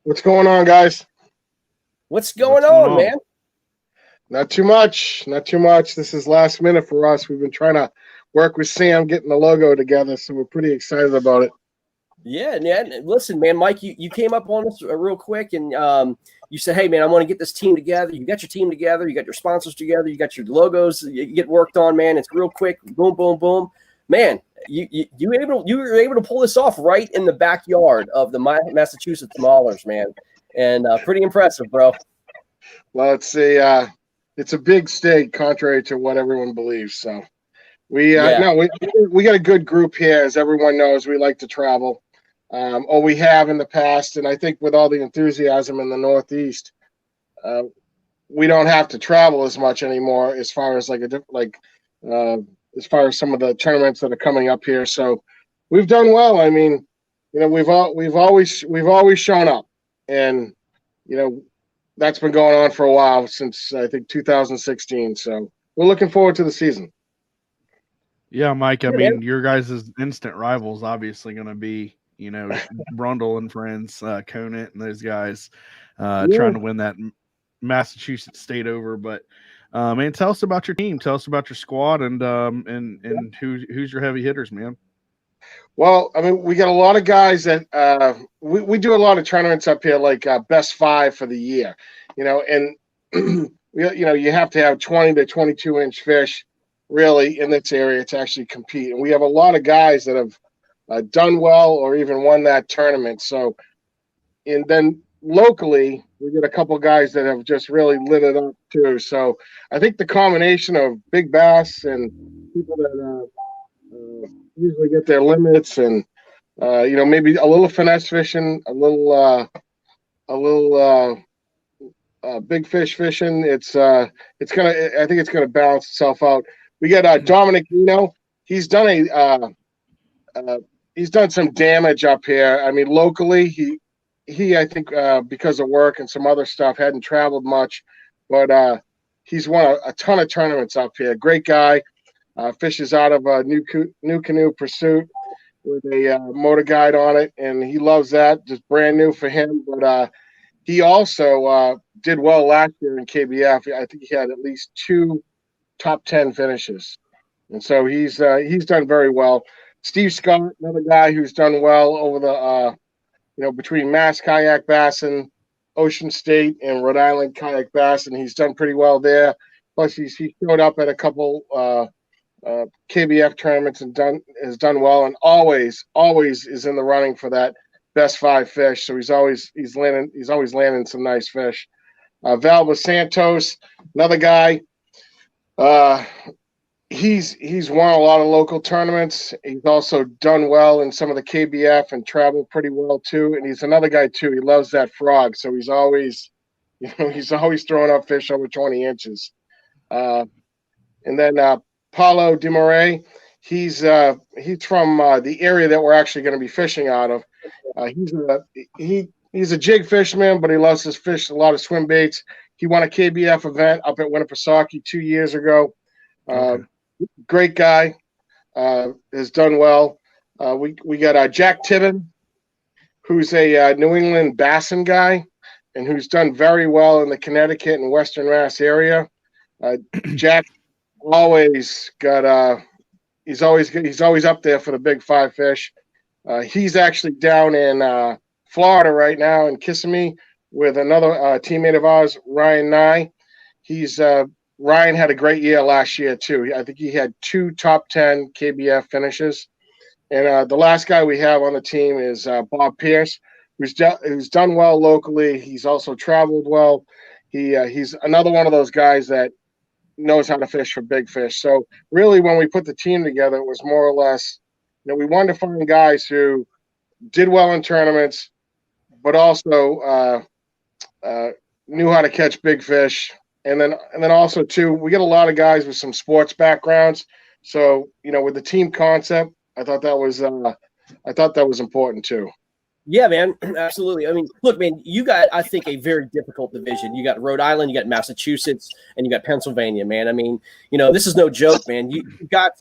What's going on, guys? What's going on, man? Not too much. This is last minute for us. We've been trying to work with Sam getting the logo together, so we're pretty excited about it. Yeah. Listen, man, Mike, you came up on us real quick, and you said, hey, man, I want to get this team together. You got your team together. You got your sponsors together. You got your logos. You get worked on, man. It's real quick. Boom, boom, boom. Man, you were able to pull this off right in the backyard of the Massachusetts Maulers, man. And pretty impressive, bro. Well, it's a big state, contrary to what everyone believes. So we got a good group here, as everyone knows. We like to travel, or we have in the past, and I think with all the enthusiasm in the Northeast, we don't have to travel as much anymore as far as as far as some of the tournaments that are coming up here. So we've done well. I mean, we've always shown up, and that's been going on for a while, since I think 2016. So we're looking forward to the season. Yeah, Mike. I mean, your guys' instant rivals obviously going to be, Brundle and friends, Conant and those guys, trying to win that Massachusetts state over. But man, tell us about your team. Tell us about your squad, and who's your heavy hitters, man. Well, I mean, we got a lot of guys that we do a lot of tournaments up here, like best 5 for the year, and you have to have 20 to 22 inch fish really in this area to actually compete. And we have a lot of guys that have done well or even won that tournament. So, and then locally, we get a couple guys that have just really lit it up too. So I think the combination of big bass and people that usually get their limits, and maybe a little finesse fishing, a little big fish fishing. I think it's gonna balance itself out. We got Dominic Reno. He's done some damage up here. I mean, locally, he I think because of work and some other stuff hadn't traveled much, but he's won a ton of tournaments up here. Great guy. Fishes out of a new canoe Pursuit with a motor guide on it, and he loves that. Just brand new for him. But he also did well last year in KBF. I think he had at least 2 top 10 finishes, and so he's done very well. Steve Scott, another guy who's done well over the between Mass Kayak Bassin, Ocean State, and Rhode Island Kayak Bassin. He's done pretty well there. Plus, he showed up at a couple KBF tournaments and has done well, and always is in the running for that best 5 fish. So he's always landing some nice fish. Valva Santos, another guy. He's won a lot of local tournaments. He's also done well in some of the KBF and traveled pretty well too. And he's another guy too. He loves that frog, so he's always throwing up fish over 20 inches. And then Paulo DeMarais, he's from the area that we're actually going to be fishing out of. He's a jig fisherman, but he loves to fish a lot of swim baits. He won a KBF event up at Winnipesaukee 2 years ago. Great guy, has done well. We got Jack Tibbin, who's a New England Bassin guy, and who's done very well in the Connecticut and Western Mass area. Jack always got he's always up there for the big 5 fish. He's actually down in Florida right now in Kissimmee with another teammate of ours, Ryan Nye. Ryan had a great year last year too. I think he had 2 top 10 KBF finishes. And the last guy we have on the team is Bob Pierce, who's done well locally. He's also traveled well. He's another one of those guys that knows how to fish for big fish. So really, when we put the team together, it was more or less, we wanted to find guys who did well in tournaments, but also knew how to catch big fish. And then also too, we get a lot of guys with some sports backgrounds. So with the team concept, I thought that was important too. Yeah, man, absolutely. I mean, look, man, you got, I think, a very difficult division. You got Rhode Island, you got Massachusetts, and you got Pennsylvania, man. I mean, this is no joke, man. You got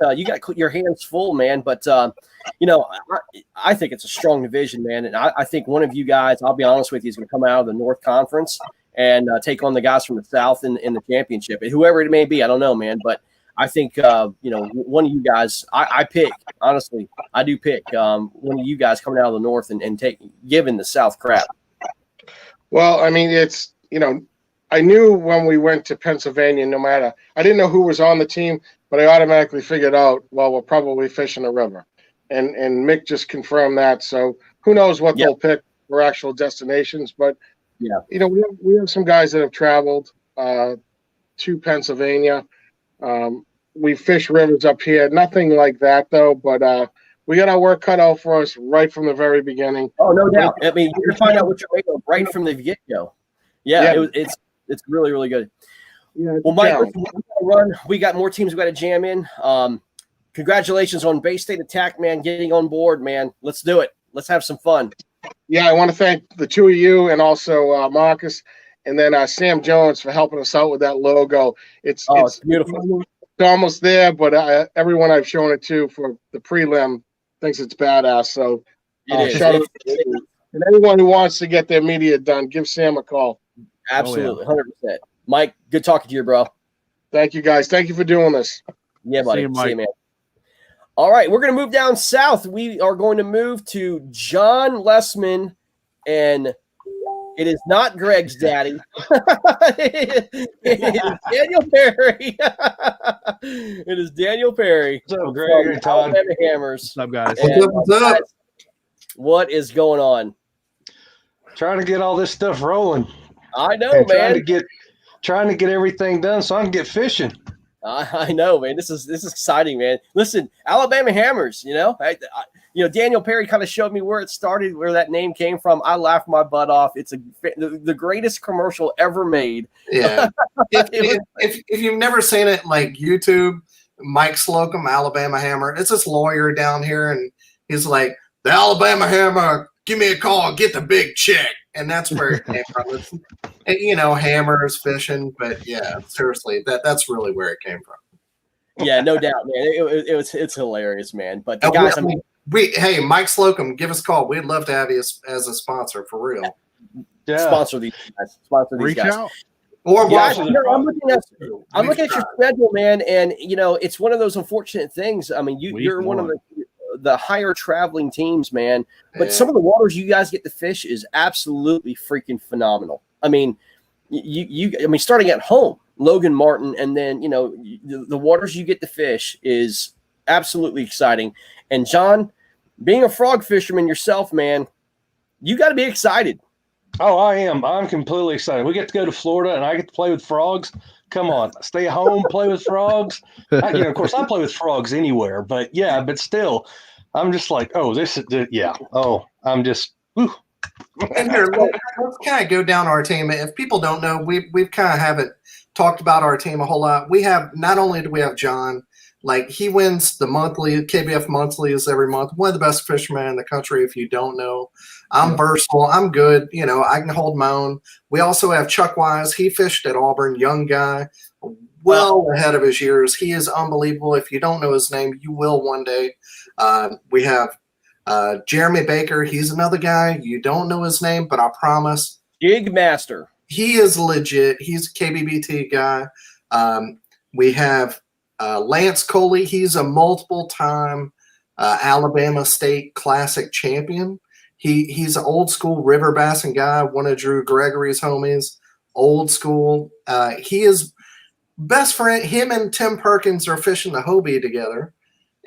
your hands full, man. But I think it's a strong division, man. And I think one of you guys, I'll be honest with you, is going to come out of the North Conference and take on the guys from the South in the championship. Whoever it may be, I don't know, man. But I think, one of you guys, I pick, honestly, I do pick one of you guys coming out of the North and giving the South crap. Well, I mean, it's, I knew when we went to Pennsylvania, I didn't know who was on the team, but I automatically figured out, well, we're probably fishing the river. And Mick just confirmed that. So who knows what they'll pick for actual destinations. But, we have some guys that have traveled to Pennsylvania. We fish rivers up here. Nothing like that, though. But we got our work cut out for us right from the very beginning. Oh, no doubt. I mean, you can find out what you're made of right from the get-go. Yeah. It's really, really good. Yeah, well, Mike, we got more teams we got to jam in. Congratulations on Bay State Attack, man, getting on board, man. Let's do it. Let's have some fun. Yeah, I want to thank the two of you and also Marcus and then Sam Jones for helping us out with that logo. It's beautiful. It's almost there, but everyone I've shown it to for the prelim thinks it's badass. So shout out to and anyone who wants to get their media done, give Sam a call. Absolutely, 100%. Mike, good talking to you, bro. Thank you, guys. Thank you for doing this. Yeah, buddy. See you, man. All right, we're going to move down south. We are going to move to John Lessman, and it is not Greg's daddy. It is Daniel Perry. It is Daniel Perry. What's up, Greg? Hey, Todd. Alabama Hammers. What's up, guys? What's up? What is going on? Trying to get all this stuff rolling. I know, man. Trying to get everything done so I can get fishing. I know, man. This is exciting, man. Listen, Alabama Hammers. Daniel Perry kind of showed me where it started, where that name came from. I laughed my butt off. It's the greatest commercial ever made. Yeah. if you've never seen it, like YouTube, Mike Slocum, Alabama Hammer. It's this lawyer down here, and he's like, the Alabama Hammer. Give me a call, get the big check. And that's where it came from. It's, hammers, fishing, but yeah, seriously, that's really where it came from. Yeah, no doubt, man. It's hilarious, man. But the guys, hey, Mike Slocum, give us a call. We'd love to have you as a sponsor for real. Yeah. Sponsor these guys. Reach out. Or I'm looking at your schedule, man, and it's one of those unfortunate things. I mean, you're one of the higher traveling teams, man. But some of the waters you guys get to fish is absolutely freaking phenomenal. I mean, starting at home, Logan Martin, and then the waters you get to fish is absolutely exciting. And John, being a frog fisherman yourself, man, you got to be excited. Oh, I am. I'm completely excited. We get to go to Florida, and I get to play with frogs. Come on, stay home, play with frogs. Of course, I play with frogs anywhere, but still, I'm just like, oh, this is, yeah. Oh, I'm just, whew. And here, let's kind of go down our team. If people don't know, we've kind of haven't talked about our team a whole lot. We have, not only do we have John, like he wins the monthly KBF monthlies every month. One of the best fishermen in the country. If you don't know, I'm versatile. I'm good. I can hold my own. We also have Chuck Wise. He fished at Auburn, young guy, well ahead of his years. He is unbelievable. If you don't know his name, you will one day. We have Jeremy Baker. He's another guy. You don't know his name, but I promise. Jig Master. He is legit. He's a KBBT guy. We have Lance Coley. He's a multiple-time Alabama State Classic champion. He's an old-school river bassing guy, one of Drew Gregory's homies, old school. He is best friend. Him and Tim Perkins are fishing the Hobie together.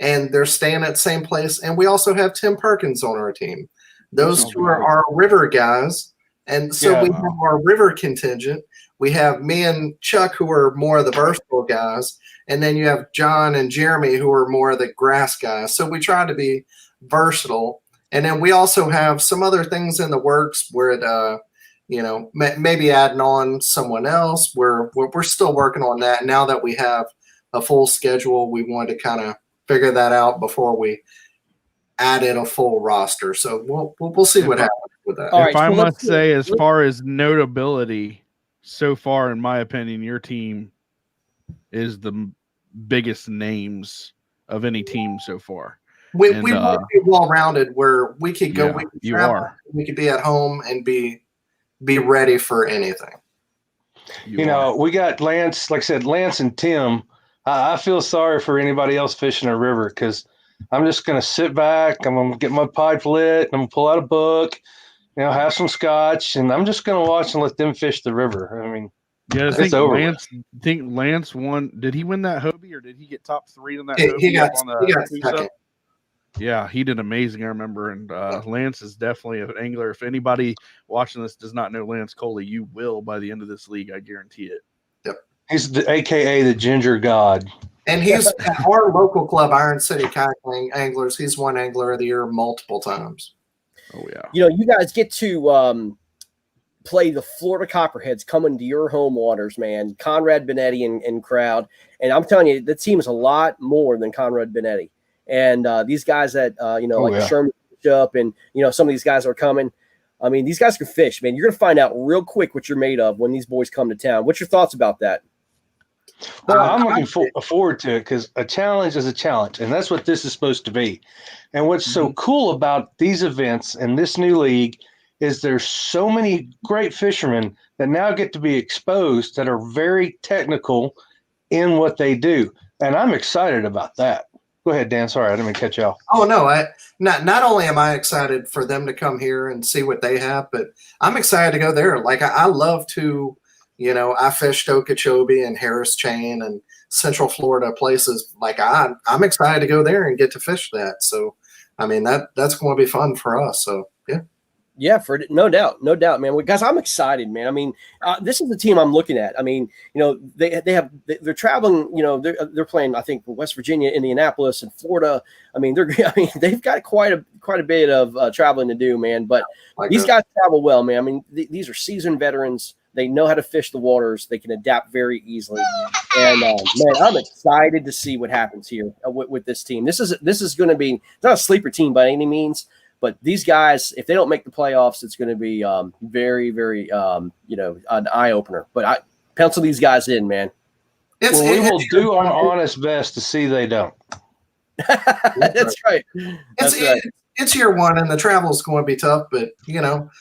and they're staying at the same place. And we also have Tim Perkins on our team. Those two are our river guys. And so we have our river contingent. We have me and Chuck, who are more of the versatile guys. And then you have John and Jeremy, who are more of the grass guys. So we try to be versatile. And then we also have some other things in the works where maybe adding on someone else. We're still working on that. Now that we have a full schedule, we wanted to kind of figure that out before we added a full roster. So we'll see what happens with that. If I must say, as far as notability, so far, in my opinion, your team is the biggest names of any team so far. We want to be well-rounded where we could go, we could travel, you are. We could be at home and be ready for anything. You know, we got Lance, like I said, Lance and Tim. I feel sorry for anybody else fishing a river because I'm just going to sit back. I'm going to get my pipe lit. I'm going to pull out a book, have some scotch, and I'm just going to watch and let them fish the river. I mean, yeah, I think Lance won. Did he win that Hobie or did he get top 3 on that Hobie? He got second. Yeah, he did amazing, I remember. And Lance is definitely an angler. If anybody watching this does not know Lance Coley, you will by the end of this league, I guarantee it. Yep. He's AKA the Ginger God. And he's at our local club, Iron City Kayaking Anglers. He's won Angler of the Year multiple times. Oh, yeah. You guys get to play the Florida Copperheads coming to your home waters, man. Conrad Benetti and crowd. And I'm telling you, the team is a lot more than Conrad Benetti. And these guys that, Sherman up and, some of these guys are coming. I mean, these guys can fish, man. You're going to find out real quick what you're made of when these boys come to town. What's your thoughts about that? Well, I'm looking forward to it because a challenge is a challenge, and that's what this is supposed to be. And what's so cool about these events and this new league is there's so many great fishermen that now get to be exposed that are very technical in what they do. And I'm excited about that. Go ahead, Dan. Sorry, I didn't mean to cut you off. Oh, no. Not only am I excited for them to come here and see what they have, but I'm excited to go there. Like, I love to, I fished Okeechobee and Harris Chain and Central Florida places. Like, I'm excited to go there and get to fish that. So, I mean, that's going to be fun for us. So, yeah. Yeah, no doubt, man. Guys, I'm excited, man. I mean, this is the team I'm looking at. I mean, they're traveling. They're playing. I think West Virginia, Indianapolis, and Florida. I mean, they've got quite a bit of traveling to do, man. But these guys travel well, man. I mean, these are seasoned veterans. They know how to fish the waters. They can adapt very easily. And man, I'm excited to see what happens here with this team. This is going to be not a sleeper team by any means. But these guys, if they don't make the playoffs, it's going to be very, very, an eye opener. But I pencil these guys in, man. We will do our honest best to see they don't. That's right. It's year one, and the travel is going to be tough. But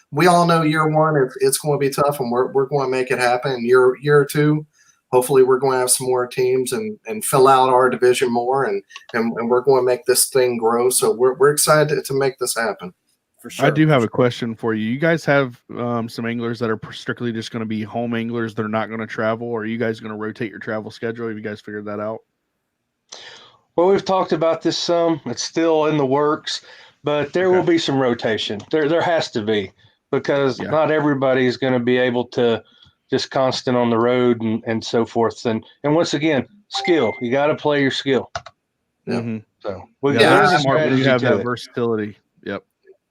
we all know year one, it's going to be tough, and we're going to make it happen. Year two, hopefully, we're going to have some more teams and fill out our division more, and we're going to make this thing grow. So we're excited to make this happen. For sure. I do have a question for you. You guys have some anglers that are strictly just going to be home anglers. They're not going to travel. Or are you guys going to rotate your travel schedule? Have you guys figured that out? Well, we've talked about this some. It's still in the works, but there will be some rotation. There has to be, because not everybody is going to be able to just constant on the road and so forth. And once again, skill. You got to play your skill. Yeah. Mm-hmm. So you have that versatility. Yep.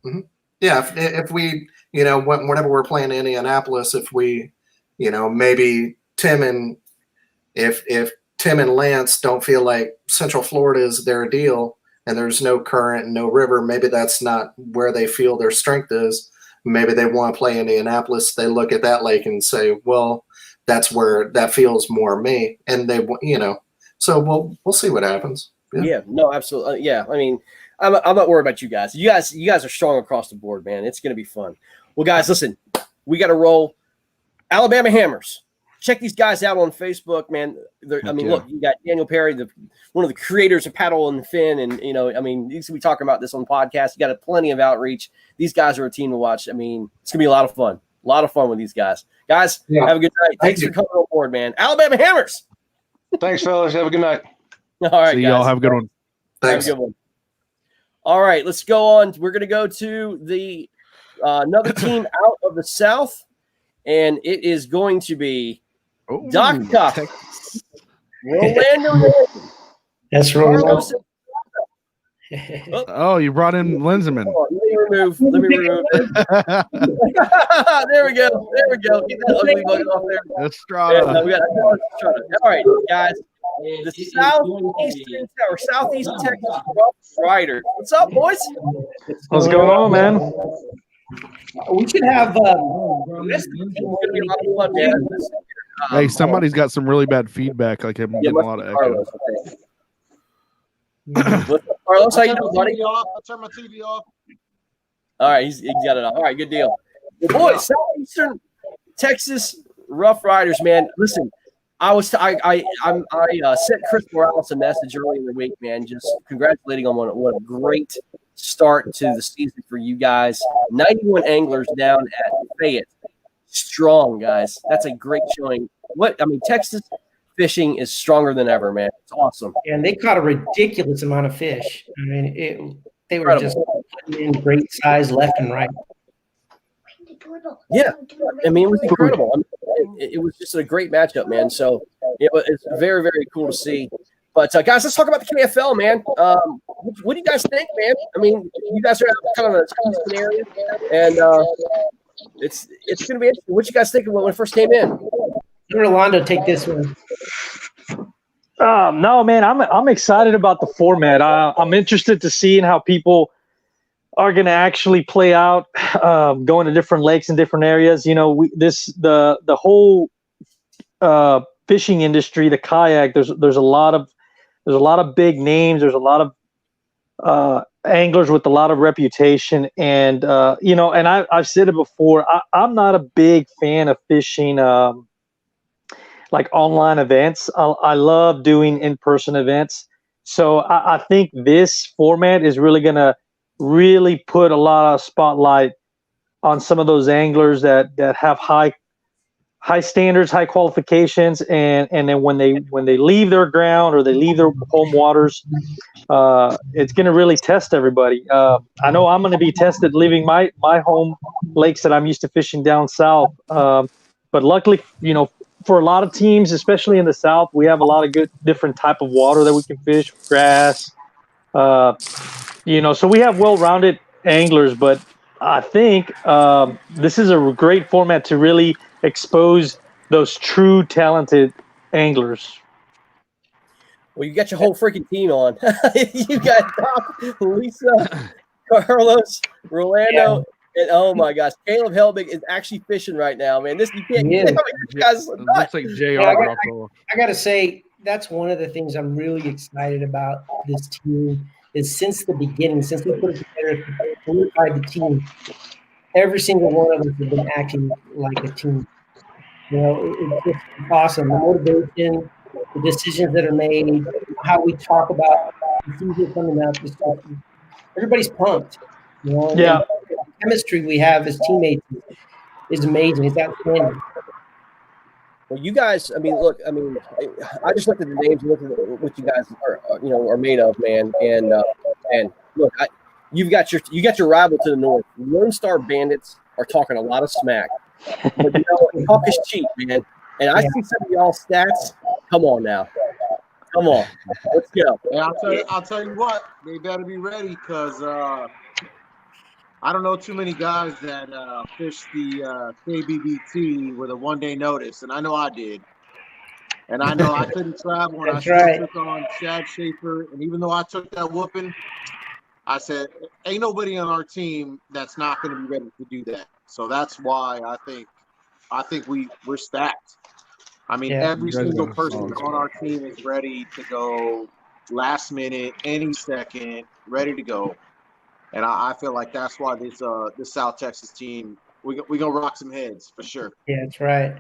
Mm-hmm. Yeah. If we, whenever we're playing Indianapolis, if we, maybe if Tim and Lance don't feel like Central Florida is their deal and there's no current and no river, maybe that's not where they feel their strength is. Maybe they want to play Indianapolis. They look at that lake and say, well, that's where that feels more me. And they, so we'll see what happens. Yeah, no, absolutely. Yeah. I mean, I'm not worried about you guys. You guys are strong across the board, man. It's going to be fun. Well, guys, listen, we got to roll. Alabama Hammers. Check these guys out on Facebook, man. Look, you got Daniel Perry, one of the creators of Paddle and Fin, and you can be talking about this on the podcast. You got plenty of outreach. These guys are a team to watch. I mean, it's gonna be a lot of fun. A lot of fun with these guys. Guys, have a good night. Thanks for coming on board, man. Alabama Hammers. Thanks, fellas. Have a good night. All right, See guys. y'all. Have a good one. Thanks. Have a good one. All right, let's go on. We're going to go to the another team out of the South, and it is going to be Doc Cup. Rolando. That's Carlos. Oh, you brought in Linseman. Let me remove. There we go. Get that ugly bug off there. Estrada. And, we got Estrada. All right, guys. The Southeast Texas Rough Riders. What's up, boys? What's going on, man? We should have. This is gonna be a lot of fun, man. Hey, somebody's got some really bad feedback. Like I'm getting a lot of echo. Carlos, What's up, Carlos? How you doing, buddy? I'll turn my TV off. All right, he's got it off. All right, good deal. Well, boys, Southeastern Texas Rough Riders, man. Listen, I sent Chris Morales a message earlier in the week, man, just congratulating on what a great start to the season for you guys. 91 anglers down at Fayette. Strong, guys. That's a great showing. Texas fishing is stronger than ever, man. It's awesome. And they caught a ridiculous amount of fish. I mean, they were just putting in great size left and right. Yeah, I mean, it was incredible. It was just a great matchup, man. So it's very, very cool to see. But guys, let's talk about the KFL, man. What do you guys think, man? I mean, you guys are kind of in a Southeastern area, and it's going to be interesting. What you guys think when it first came in? Rolando, take this one. No, man, I'm excited about the format. I'm interested to seeing how people are going to actually play out, going to different lakes in different areas. You know, the whole fishing industry, the kayak. There's a lot of big names. There's a lot of anglers with a lot of reputation, and and I've said it before. I'm not a big fan of fishing. Like online events. I love doing in-person events. So I think this format is really going to really put a lot of spotlight on some of those anglers that have high standards, high qualifications, and then when they leave their ground or they leave their home waters, it's going to really test everybody. I know I'm going to be tested leaving my home lakes that I'm used to fishing down south. But luckily, for a lot of teams, especially in the South, we have a lot of good different type of water that we can fish, grass, so we have well-rounded anglers, but I think this is a great format to really expose those true talented anglers. Well, you got your whole freaking team on. You got Doc, Lisa, Carlos, Rolando, and oh my gosh, Caleb Helbig is actually fishing right now, man. This you can't. Yeah. Guys, it looks like JR. I got to say, that's one of the things I'm really excited about this team. Is since the beginning, since we put it together, solidified the team, every single one of us has been acting like a team. It's just awesome. The motivation, the decisions that are made, how we talk about the season coming up. Everybody's pumped. Yeah. The chemistry we have as teammates is amazing. It's outstanding. Well, you guys, I just looked at the names, looked at what you guys are made of, man. And look, you got your rival to the north. Lone Star Bandits are talking a lot of smack, but talk is cheap, man. And I see some of y'all stats. Come on now, come on, let's go. Hey, I'll tell you what, they better be ready because I don't know too many guys that fished the KBBT with a one-day notice, and I know I did. And I know I couldn't travel, and I still took on Chad Schaefer. And even though I took that whooping, I said, ain't nobody on our team that's not going to be ready to do that. So that's why I think we're stacked. I mean, every single person on our team is ready to go last minute, any second, ready to go. And I feel like that's why this South Texas team, we gonna rock some heads for sure. Yeah, that's right.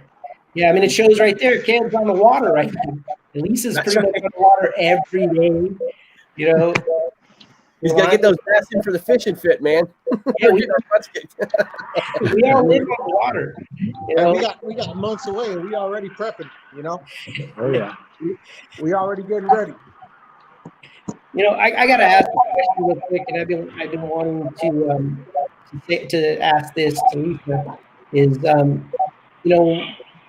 Yeah, I mean, it shows right there. Cam's on the water right now. Lisa's pretty much on the water every day. He's got to get those bass in for the fishing fit, man. Yeah, we all live on the water. And we got months away, and we already prepping. Oh yeah, we already getting ready. I got to ask a question real quick, and I've been wanting to ask this to Lisa. Is when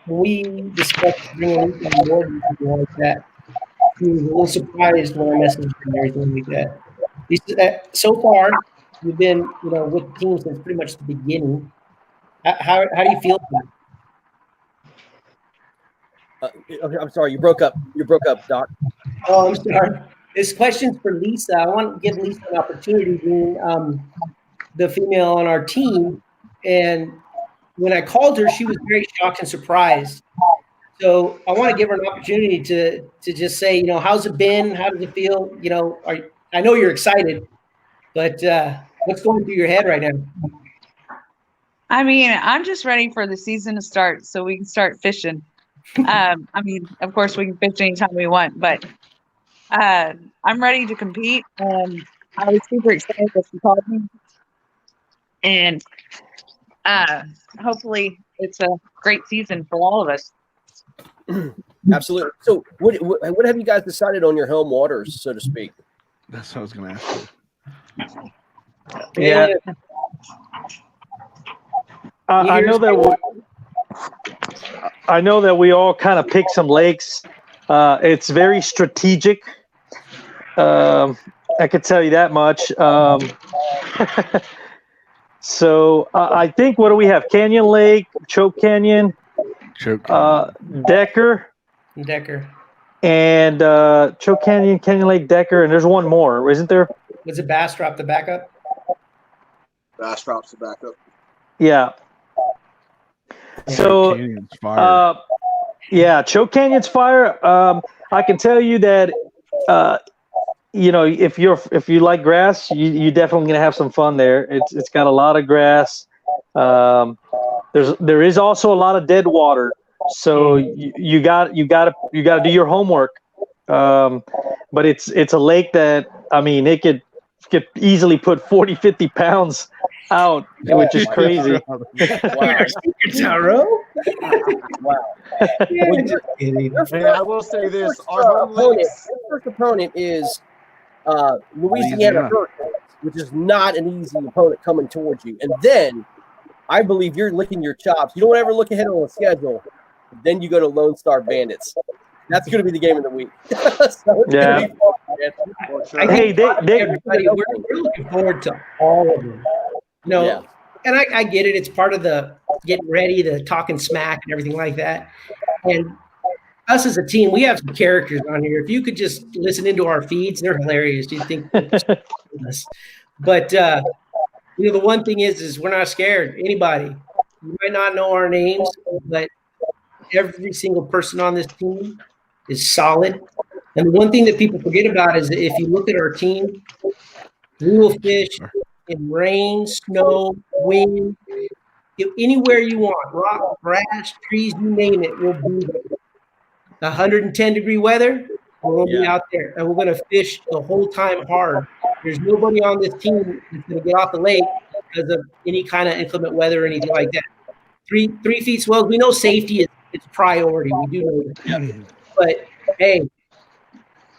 we discussed bringing Lisa on board and something like that, she was a little surprised when I messaged her and everything like that. Lisa, so far, you've been with the team since pretty much the beginning. How do you feel about it? Okay, I'm sorry, you broke up. You broke up, Doc. Oh, I'm sorry. This question's for Lisa. I want to give Lisa an opportunity, being the female on our team. And when I called her, she was very shocked and surprised. So I want to give her an opportunity to just say, how's it been? How does it feel? I know you're excited, but what's going through your head right now? I mean, I'm just ready for the season to start so we can start fishing. Of course, we can fish anytime we want, but I'm ready to compete. I was super excited that she called me. And hopefully it's a great season for all of us. Absolutely. So what have you guys decided on your home waters, so to speak? That's what I was going to ask you. Yeah. I know that we all kind of pick some lakes. It's very strategic. I could tell you that much. So I think, what do we have? Canyon Lake, Choke Canyon, Decker, and Choke Canyon, Canyon Lake, Decker, and there's one more, isn't there? Was it Bastrop the backup? Bastrop's the backup. Yeah. So, Choke Canyon's fire. I can tell you that, if you like grass, you definitely gonna have some fun there. It's got a lot of grass. There is also a lot of dead water, so you got to do your homework. But it's a lake that, it could easily put 40, 50 pounds out, which is crazy. Wow. I will say this: Our first opponent is Louisiana Hurricanes, which is not an easy opponent coming towards you. And then I believe you're licking your chops. You don't ever look ahead on the schedule. Then you go to Lone Star Bandits. That's going to be the game of the week. So it's going to be fun, man. We're looking forward to all of them. And I get it. It's part of the getting ready, the talking smack and everything like that. And us as a team, we have some characters on here. If you could just listen into our feeds, they're hilarious. You'd think us. But the one thing is we're not scared. Anybody. You might not know our names, but every single person on this team is solid. And the one thing that people forget about is that if you look at our team, we will fish in rain, snow, wind, anywhere you want, rock, grass, trees, you name it, we'll be there. 110-degree weather, we'll be out there, and we're going to fish the whole time hard. There's nobody on this team that's going to get off the lake because of any kind of inclement weather or anything like that. 3 feet swells, we know safety is priority. We do know that. But, hey,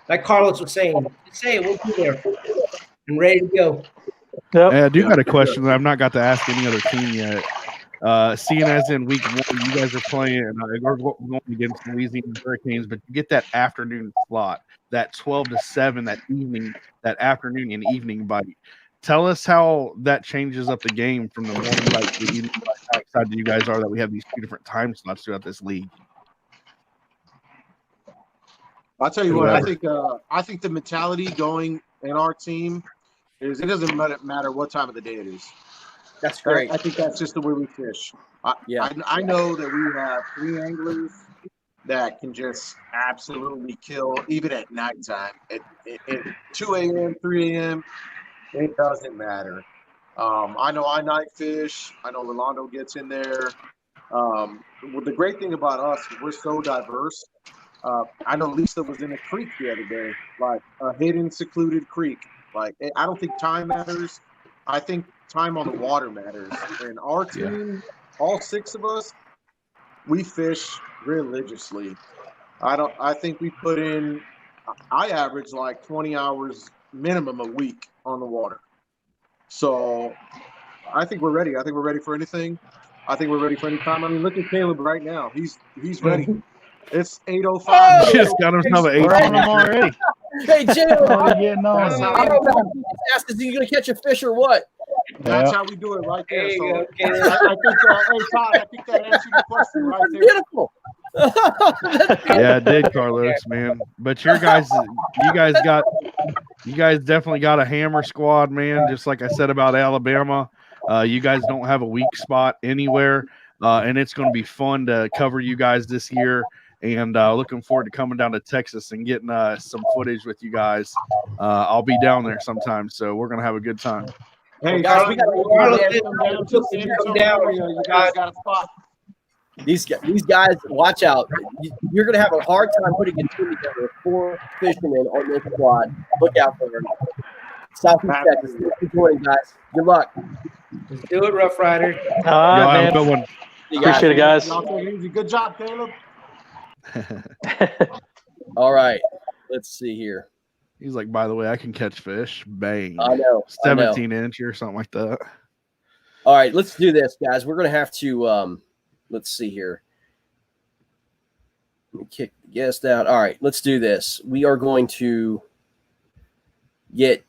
like Carlos was saying, just say we'll be there and ready to go. I do got a question that I've not got to ask any other team yet. Seeing as in week 1, you guys are playing, we're going against Louisiana Hurricanes, but you get that afternoon slot, that 12 to 7, that evening, that afternoon and evening bite. Tell us how that changes up the game from the morning bite to the evening bite. How excited you guys are that we have these 2 different time slots throughout this league. I'll tell you what, I think the mentality going in our team is it doesn't matter what time of the day it is. That's great. I think that's just the way we fish. I know that we have 3 anglers that can just absolutely kill, even at nighttime. At 2 a.m., 3 a.m., it doesn't matter. I know I night fish. I know Rolando gets in there. Well, the great thing about us is we're so diverse. I know Lisa was in a creek the other day, like a hidden, secluded creek. Like, I don't think time matters. I think time on the water matters. And our team, all 6 of us, we fish religiously. I think we put in I average like 20 hours minimum a week on the water. So I think we're ready. I think we're ready for anything. I think we're ready for any time. I mean, look at Caleb right now. He's ready. It's 8:05. He just got himself an 8 on him already. Hey, Jalen, Oh, yeah, no. That's how I we don't do know. it. Ask, is he going to catch a fish or what? That's Yeah. how we do it right there. There you So go, Caleb. I think, hey Todd, I think that answered your question right That's there. beautiful. Yeah, it did, Carlos, man. But you guys definitely got a hammer squad, man. Just like I said about Alabama, you guys don't have a weak spot anywhere, and it's going to be fun to cover you guys this year. And looking forward to coming down to Texas and getting some footage with you guys. I'll be down there sometime, so we're going to have a good time. Hey, Well, guys, Todd, we got if you guys come down to the San Antonio area, you guys got a spot. These guys, watch out. You're going to have a hard time putting a team together with 4 fishermen on this squad. Look out for them. Southeast Texas. Good morning, guys. Good luck. Let's do it, Rough Rider. All Y'all right, have a good man. one. Appreciate it, guys. Y'all take it easy. Good job, Caleb. All right. Let's see here. He's like, by the way, I can catch fish. Bang. I know. 17-inch or something like that. All right, let's do this, guys. We're going to have to, let's see here. Let me kick the guest out. All right, let's do this. We are going to get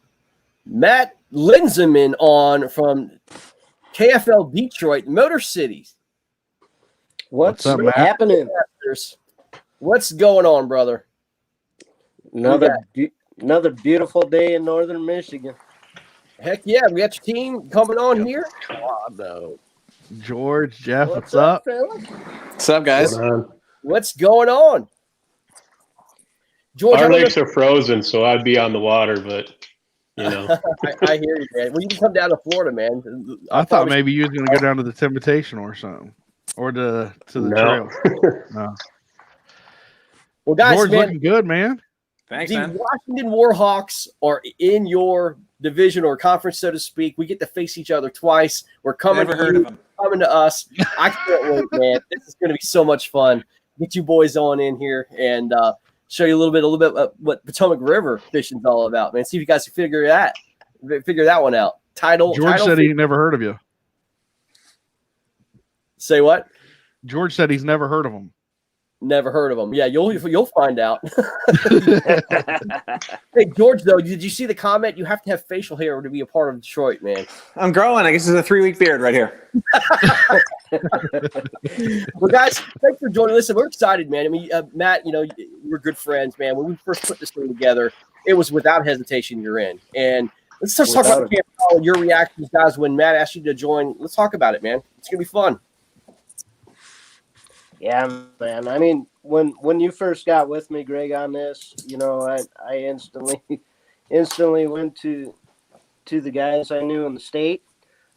Matt Linzeman on from KFL Detroit, Motor Cities. What's up, Matt? happening? What's going on, brother? Another beautiful day in northern Michigan. Heck yeah, we got your team coming on here. George, Jeff, what's up? fella? What's up, guys? What's going on? George, Our lakes are frozen, so I'd be on the water, but you know. I hear you, man. Well, you can come down to Florida, man. I thought maybe you was going to go down to the Invitational or something, or to the No. trail. No. Well, guys, George man, looking good, man. Thanks, the man. Washington Warhawks are in your division or conference, so to speak. We get to face each other twice. We're coming Never to heard you, of them. coming to us. I can't wait, man. This is going to be so much fun. Get you boys on in here and show you a little bit what Potomac River fishing's all about, man. See if you guys can figure that one out. George said he never heard of you. Say what? George said he's never heard of him. Never heard of them. Yeah, you'll find out. Hey, George, though, did you see the comment? You have to have facial hair to be a part of Detroit, man. I'm growing. I guess it's a 3-week beard right here. Well, guys, thanks for joining. Listen, we're excited, man. I mean, Matt, we're good friends, man. When we first put this thing together, it was without hesitation you're in. And let's just talk about the KFL and your reactions, guys, when Matt asked you to join. Let's talk about it, man. It's going to be fun. Yeah, man. I mean, when you first got with me, Greg, on this, I instantly went to the guys I knew in the state.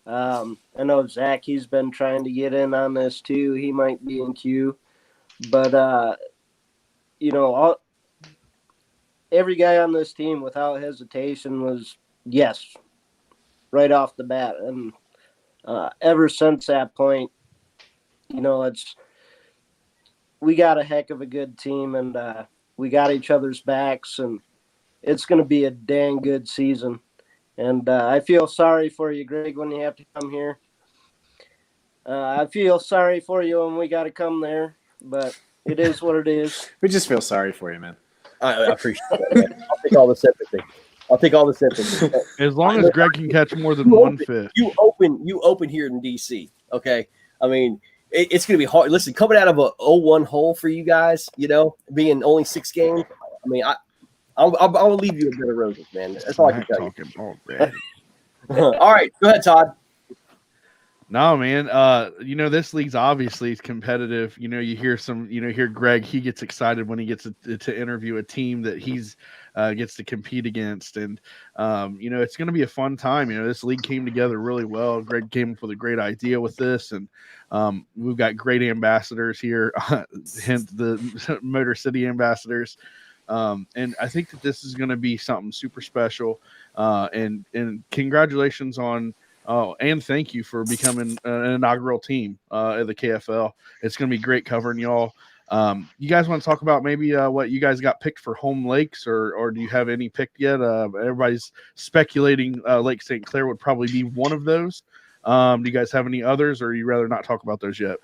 I know Zach, he's been trying to get in on this too. He might be in queue. But, every guy on this team without hesitation was yes, right off the bat. And ever since that point, we got a heck of a good team, and we got each other's backs, and it's going to be a dang good season. And I feel sorry for you, Greg, when you have to come here. I feel sorry for you when we got to come there, but it is what it is. We just feel sorry for you, man. I appreciate that, man. I'll take all the sympathy. As long as Greg can catch more than one fish. You open here in DC, okay? I mean, it's going to be hard. Listen, coming out of a 0-1 hole for you guys, being only 6 games. I mean, I'll leave you a bit of roses, man. That's all I can tell you. All right, go ahead, Todd. No, man. This league's obviously competitive. You hear Greg, he gets excited when he gets to interview a team that he's gets to compete against. And, it's going to be a fun time. This league came together really well. Greg came up with a great idea with this. And we've got great ambassadors here, hence the Motor City ambassadors. And I think that this is going to be something super special. And congratulations on and thank you for becoming an inaugural team at the KFL. It's going to be great covering y'all. You guys want to talk about maybe what you guys got picked for home lakes, or do you have any picked yet? Everybody's speculating Lake St. Clair would probably be one of those. Do you guys have any others, or you rather not talk about those yet?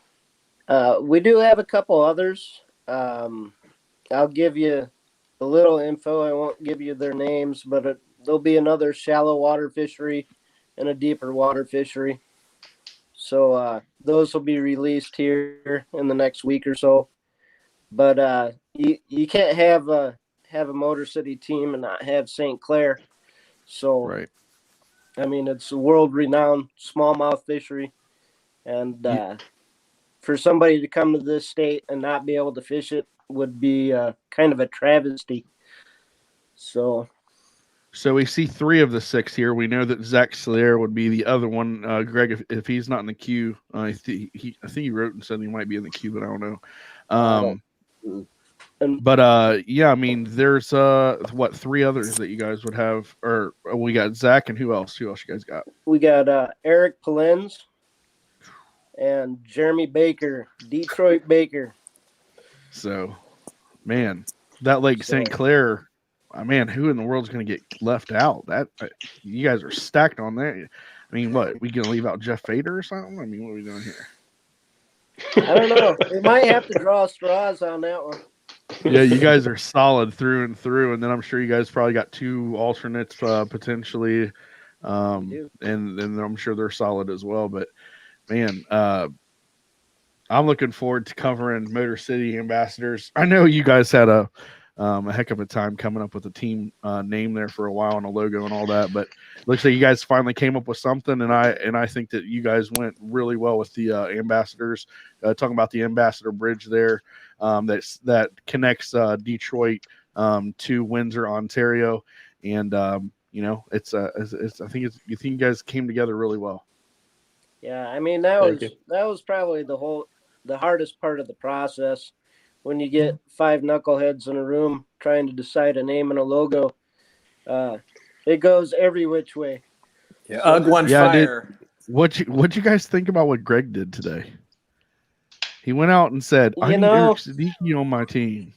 We do have a couple others. I'll give you a little info. I won't give you their names, but there'll be another shallow water fishery and a deeper water fishery. So those will be released here in the next week or so. But you can't have a Motor City team and not have St. Clair. So, right. I mean, it's a world-renowned smallmouth fishery, and for somebody to come to this state and not be able to fish it would be kind of a travesty. So we see 3 of the 6 here. We know that Zach Slayer would be the other one. Greg, if he's not in the queue, I think he wrote and said he might be in the queue, but I don't know. Yeah, I mean, there's 3 others that you guys would have, or we got Zach, and who else? Who else you guys got? We got Eric Polens and Jeremy Baker, Detroit Baker. So, man, that Lake St. Clair, man, who in the world's going to get left out? That you guys are stacked on that. I mean, what, we going to leave out Jeff Fader or something? I mean, what are we doing here? I don't know. We might have to draw straws on that one. Yeah, you guys are solid through and through, and then I'm sure you guys probably got 2 alternates potentially, and I'm sure they're solid as well. But man, I'm looking forward to covering Motor City Ambassadors. I know you guys had a heck of a time coming up with a team name there for a while and a logo and all that, but it looks like you guys finally came up with something, and I think that you guys went really well with the ambassadors. Talking about the Ambassador Bridge there, that connects Detroit to Windsor, Ontario, and it's I think you think you guys came together really well. Yeah, I mean that was probably the hardest part of the process. When you get 5 knuckleheads in a room trying to decide a name and a logo, it goes every which way. Yeah, Ugg one fire. What'd you guys think about what Greg did today? He went out and said, "I need Eric Siddiqui on my team."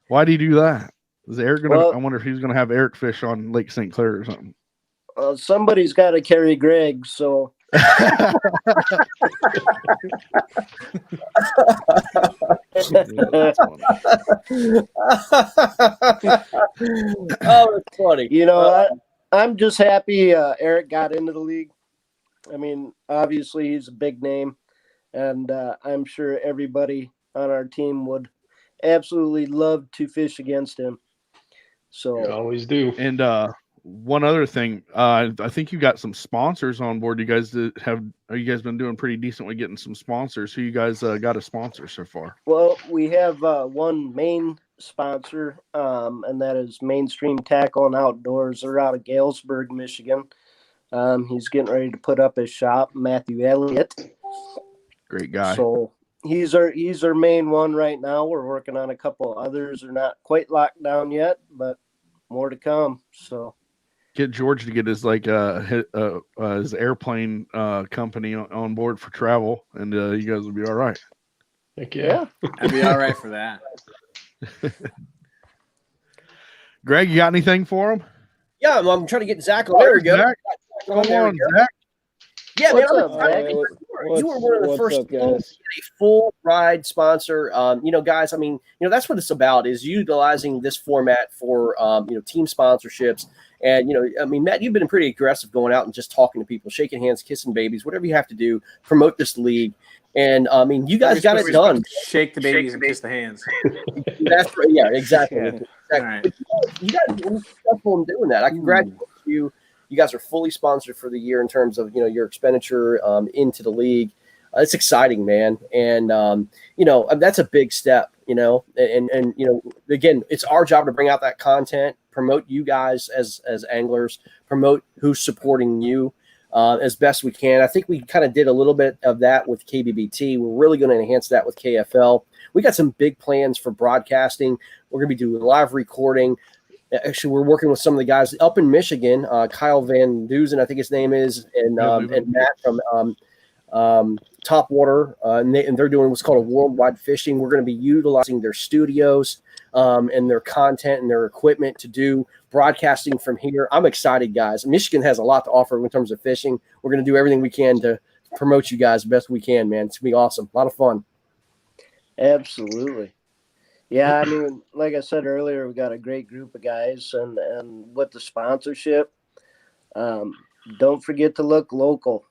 Why did he do that? Was Eric gonna? I wonder if he's gonna have Eric fish on Lake St. Clair or something. Somebody's got to carry Greg, so. Oh, that's funny. You know, I'm just happy Eric got into the league. I mean, obviously he's a big name, and I'm sure everybody on our team would absolutely love to fish against him. So you always do. And one other thing, I think you got some sponsors on board. You guys you guys been doing pretty decent with getting some sponsors. Who you guys got a sponsor so far? Well, we have one main sponsor, and that is Mainstream Tackle and Outdoors. They're out of Galesburg, Michigan. He's getting ready to put up his shop, Matthew Elliott. Great guy. So he's our main one right now. We're working on a couple others. They're not quite locked down yet, but more to come. So get George to get his his airplane company on board for travel, and you guys will be all right. Heck yeah. I'd be all right for that. Greg, you got anything for him? Yeah, I'm trying to get Zach on. There we go. Zach. Come on, Zach. Yeah, What's man. up, Zach? You were one of the first people to get a full ride sponsor. Guys, I mean, that's what it's about, is utilizing this format for, team sponsorships. And, I mean, Matt, you've been pretty aggressive going out and just talking to people, shaking hands, kissing babies, whatever you have to do, promote this league. And, I mean, you guys got it done. Shake the babies and kiss the hands. That's right. Yeah, exactly. Yeah. Exactly. Right. You guys are successful in doing that. I congratulate you. You guys are fully sponsored for the year in terms of, your expenditure into the league. It's exciting, man. And, that's a big step, and again, it's our job to bring out that content, promote you guys as anglers, promote who's supporting you as best we can. I think we kind of did a little bit of that with KBBT. We're really going to enhance that with KFL. We got some big plans for broadcasting. We're going to be doing live recording. Actually, we're working with some of the guys up in Michigan, Kyle Van Duzen, I think his name is, and Matt from Top Water, and they're doing what's called a worldwide fishing. We're going to be utilizing their studios and their content and their equipment to do broadcasting from here. I'm excited, guys. Michigan has a lot to offer in terms of fishing. We're going to do everything we can to promote you guys the best we can, man. It's going to be awesome. A lot of fun. Absolutely. Yeah, I mean, like I said earlier, we got a great group of guys, and with the sponsorship, don't forget to look local.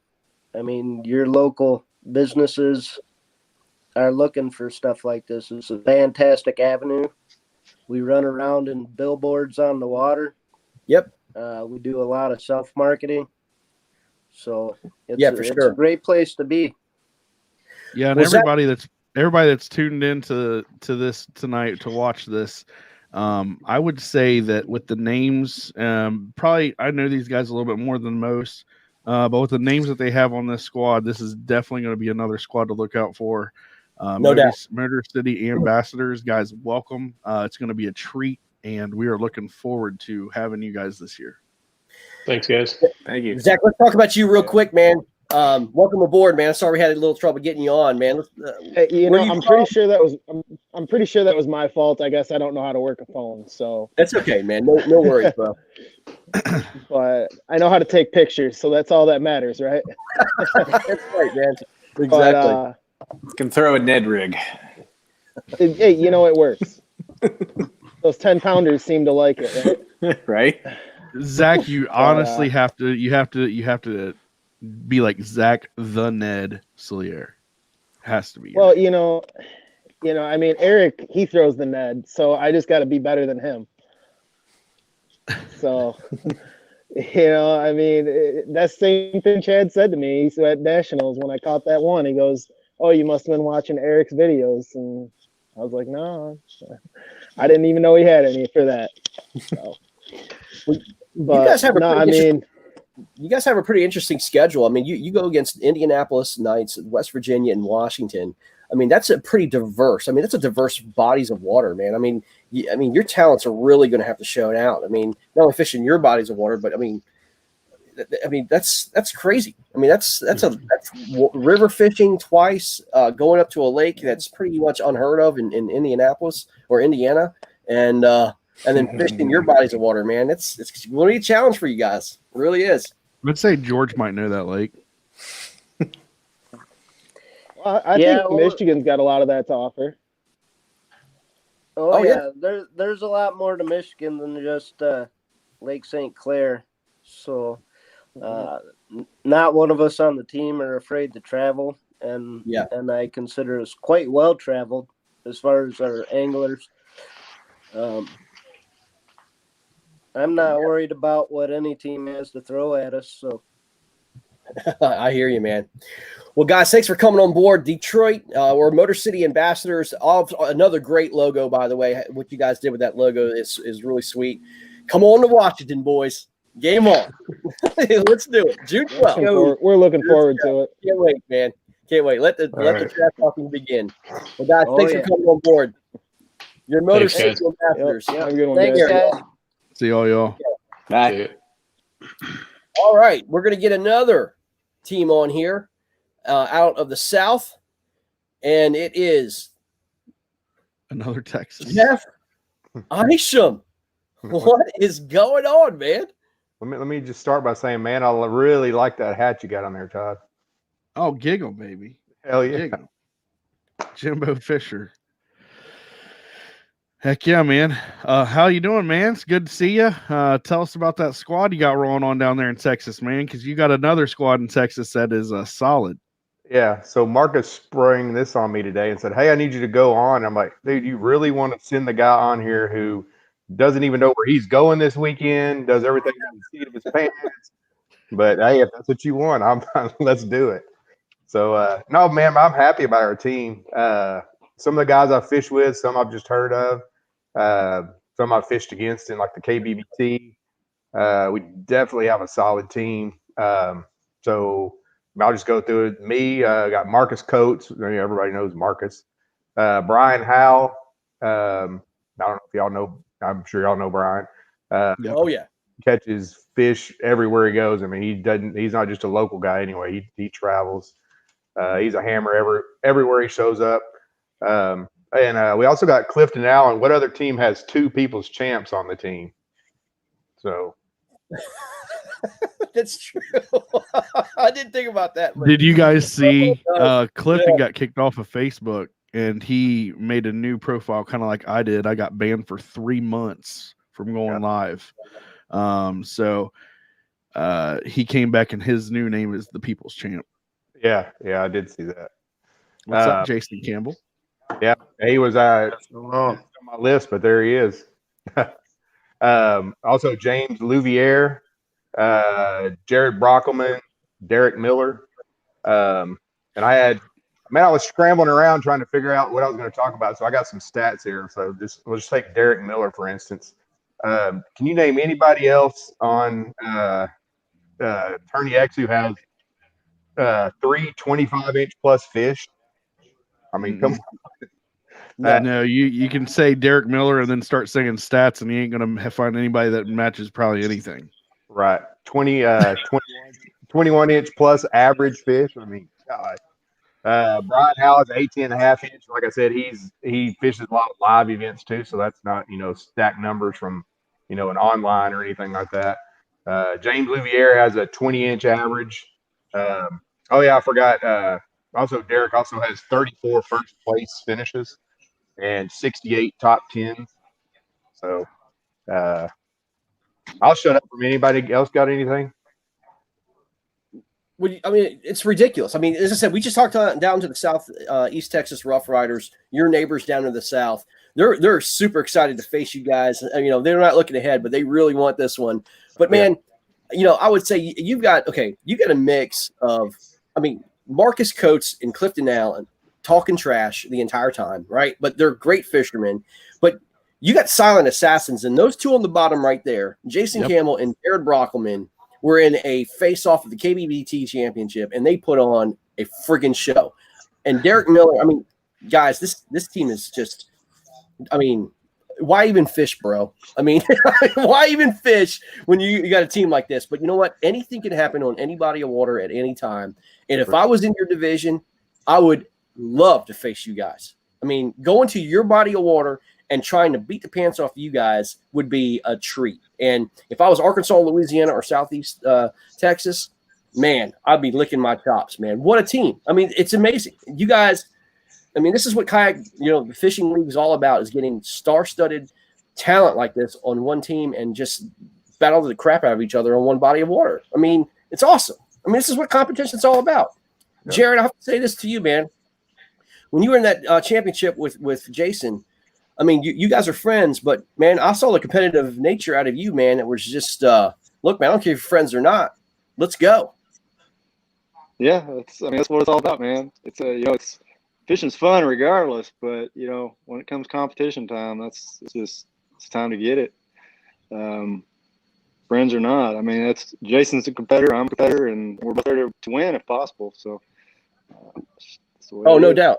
I mean, your local businesses are looking for stuff like this. It's a fantastic avenue. We run around in billboards on the water. Yep. We do a lot of self-marketing. So it's sure. a great place to be. Yeah, and everybody that's tuned in to this tonight to watch this, I would say that with the names, probably I know these guys a little bit more than most, but with the names that they have on this squad, this is definitely going to be another squad to look out for. No doubt. Motor City ambassadors, guys, welcome. It's going to be a treat, and we are looking forward to having you guys this year. Thanks, guys. Thank you. Zach, let's talk about you real quick, man. Welcome aboard, man. Sorry we had a little trouble getting you on, man. I'm pretty sure that was my fault. I guess I don't know how to work a phone, so that's okay, man. No worries, bro. But I know how to take pictures, so that's all that matters, right? That's right, man. Exactly. But, can throw a Ned rig. Hey, it works. Those 10-pounders seem to like it, right? Right. Zach, you honestly have to be like Zach the Ned Salier. Has to be. Well, I mean, Eric, he throws the Ned, so I just got to be better than him. So, I mean, that's the same thing Chad said to me. He's at Nationals when I caught that one. He goes, "Oh, you must have been watching Eric's videos," and I was like, "No, I didn't even know he had any for that." So, you guys have you guys have a pretty interesting schedule. I mean, you go against Indianapolis Knights, West Virginia, and Washington. I mean, that's a pretty diverse. I mean, that's a diverse bodies of water, man. I mean, your talents are really going to have to show it out. I mean, not only fishing your bodies of water, but I mean, that's crazy. I mean, that's river fishing twice, going up to a lake that's pretty much unheard of in Indianapolis or Indiana, and then fishing your bodies of water, man. It's going to be a challenge for you guys. It really is. Let's say George might know that lake. Well, I think Michigan's got a lot of that to offer. Oh yeah. There's a lot more to Michigan than just Lake St. Clair. So not one of us on the team are afraid to travel, and I consider us quite well traveled as far as our anglers. I'm not worried about what any team has to throw at us. So I hear you, man. Well, guys, thanks for coming on board. Detroit, we're Motor City ambassadors. Another great logo, by the way. What you guys did with that logo is really sweet. Come on to Washington, boys. Game on. Let's do it. June 12th. We're looking forward to it. Can't wait, man. Can't wait. Let the trash talking begin. Well, guys, thanks for coming on board. Your Motor City ambassadors. Yep. Have a good one, thanks, guys. See all y'all. Bye. All right, we're going to get another team on here out of the South, and it is another Texas. Jeff Isham. What is going on, man? Let me just start by saying, man, I really like that hat you got on there, Todd. Oh, giggle, baby. Hell yeah. Giggle. Jimbo Fisher. Heck yeah, man. How you doing, man? It's good to see you. Tell us about that squad you got rolling on down there in Texas, man, because you got another squad in Texas that is solid. Yeah, so Marcus sprang this on me today and said, hey, I need you to go on. I'm like, dude, you really want to send the guy on here who doesn't even know where he's going this weekend, does everything in the seat of his pants. But, hey, if that's what you want, let's do it. So, no, man, I'm happy about our team. Some of the guys I fish with, some I've just heard of. Some I've fished against in like the KBBT. We definitely have a solid team. So I'll just go through it. Me, got Marcus Coates. Everybody knows Marcus. Brian Howe. I don't know if y'all know. I'm sure y'all know Brian. Oh yeah. Catches fish everywhere he goes. I mean, he's not just a local guy anyway. He travels. He's a hammer everywhere he shows up. And we also got Clifton Allen. What other team has 2 people's champs on the team? So That's true. I didn't think about that. But Did you guys see Clifton Yeah. got kicked off of Facebook and he made a new profile kind of like I did. I got banned for 3 months from going live. So he came back and his new name is the People's Champ. yeah, I did see that. What's up, Jason Campbell? Yeah, he was on my list, but there he is. Also, James Louviere, Jared Brockelman, Derek Miller. And I was scrambling around trying to figure out what I was going to talk about. So I got some stats here. So we'll just take Derek Miller, for instance. Can you name anybody else on Tourney X who has 3 25-inch plus fish? I mean, come on. No, you can say Derek Miller and then start saying stats, and you ain't gonna find anybody that matches probably anything. Right, 21-inch plus average fish. I mean, God. Brian Howell is 18.5 inch. Like I said, he fishes a lot of live events too, so that's not stacked numbers from an online or anything like that. James Louviere has a 20-inch average. Oh yeah, I forgot. Also, Derek also has 34 first place finishes and 68 top 10s. So I'll shut up from anybody else got anything. I mean, it's ridiculous. I mean, as I said, we just talked down to the South East Texas Rough Riders, your neighbors down to the South. They're super excited to face you guys. They're not looking ahead, but they really want this one. But man, I would say you got a mix of, Marcus Coates and Clifton Allen talking trash the entire time, right? But they're great fishermen. But you got silent assassins, and those two on the bottom right there, Jason Campbell and Jared Brockelman, were in a face-off of the KBBT championship, and they put on a friggin' show. And Derek Miller, guys, this team is just, why even fish, bro? Why even fish when you got a team like this? But you know what? Anything can happen on any body of water at any time. And if I was in your division, I would love to face you guys. Going to your body of water and trying to beat the pants off you guys would be a treat. And if I was Arkansas, Louisiana, or Southeast Texas, man, I'd be licking my chops, man. What a team. It's amazing. You guys, this is what kayak, the fishing league is all about, is getting star-studded talent like this on one team and just battle the crap out of each other on one body of water. It's awesome. This is what competition's all about. Yeah. Jared, I have to say this to you, man. When you were in that championship with Jason, you guys are friends, but man, I saw the competitive nature out of you, man. It was just, look, man, I don't care if you're friends or not. Let's go. Yeah, that's what it's all about, man. It's fishing's fun regardless, but when it comes competition time, it's time to get it. Friends or not, that's Jason's a competitor, I'm a competitor, and we're both there to win if possible. So, no doubt,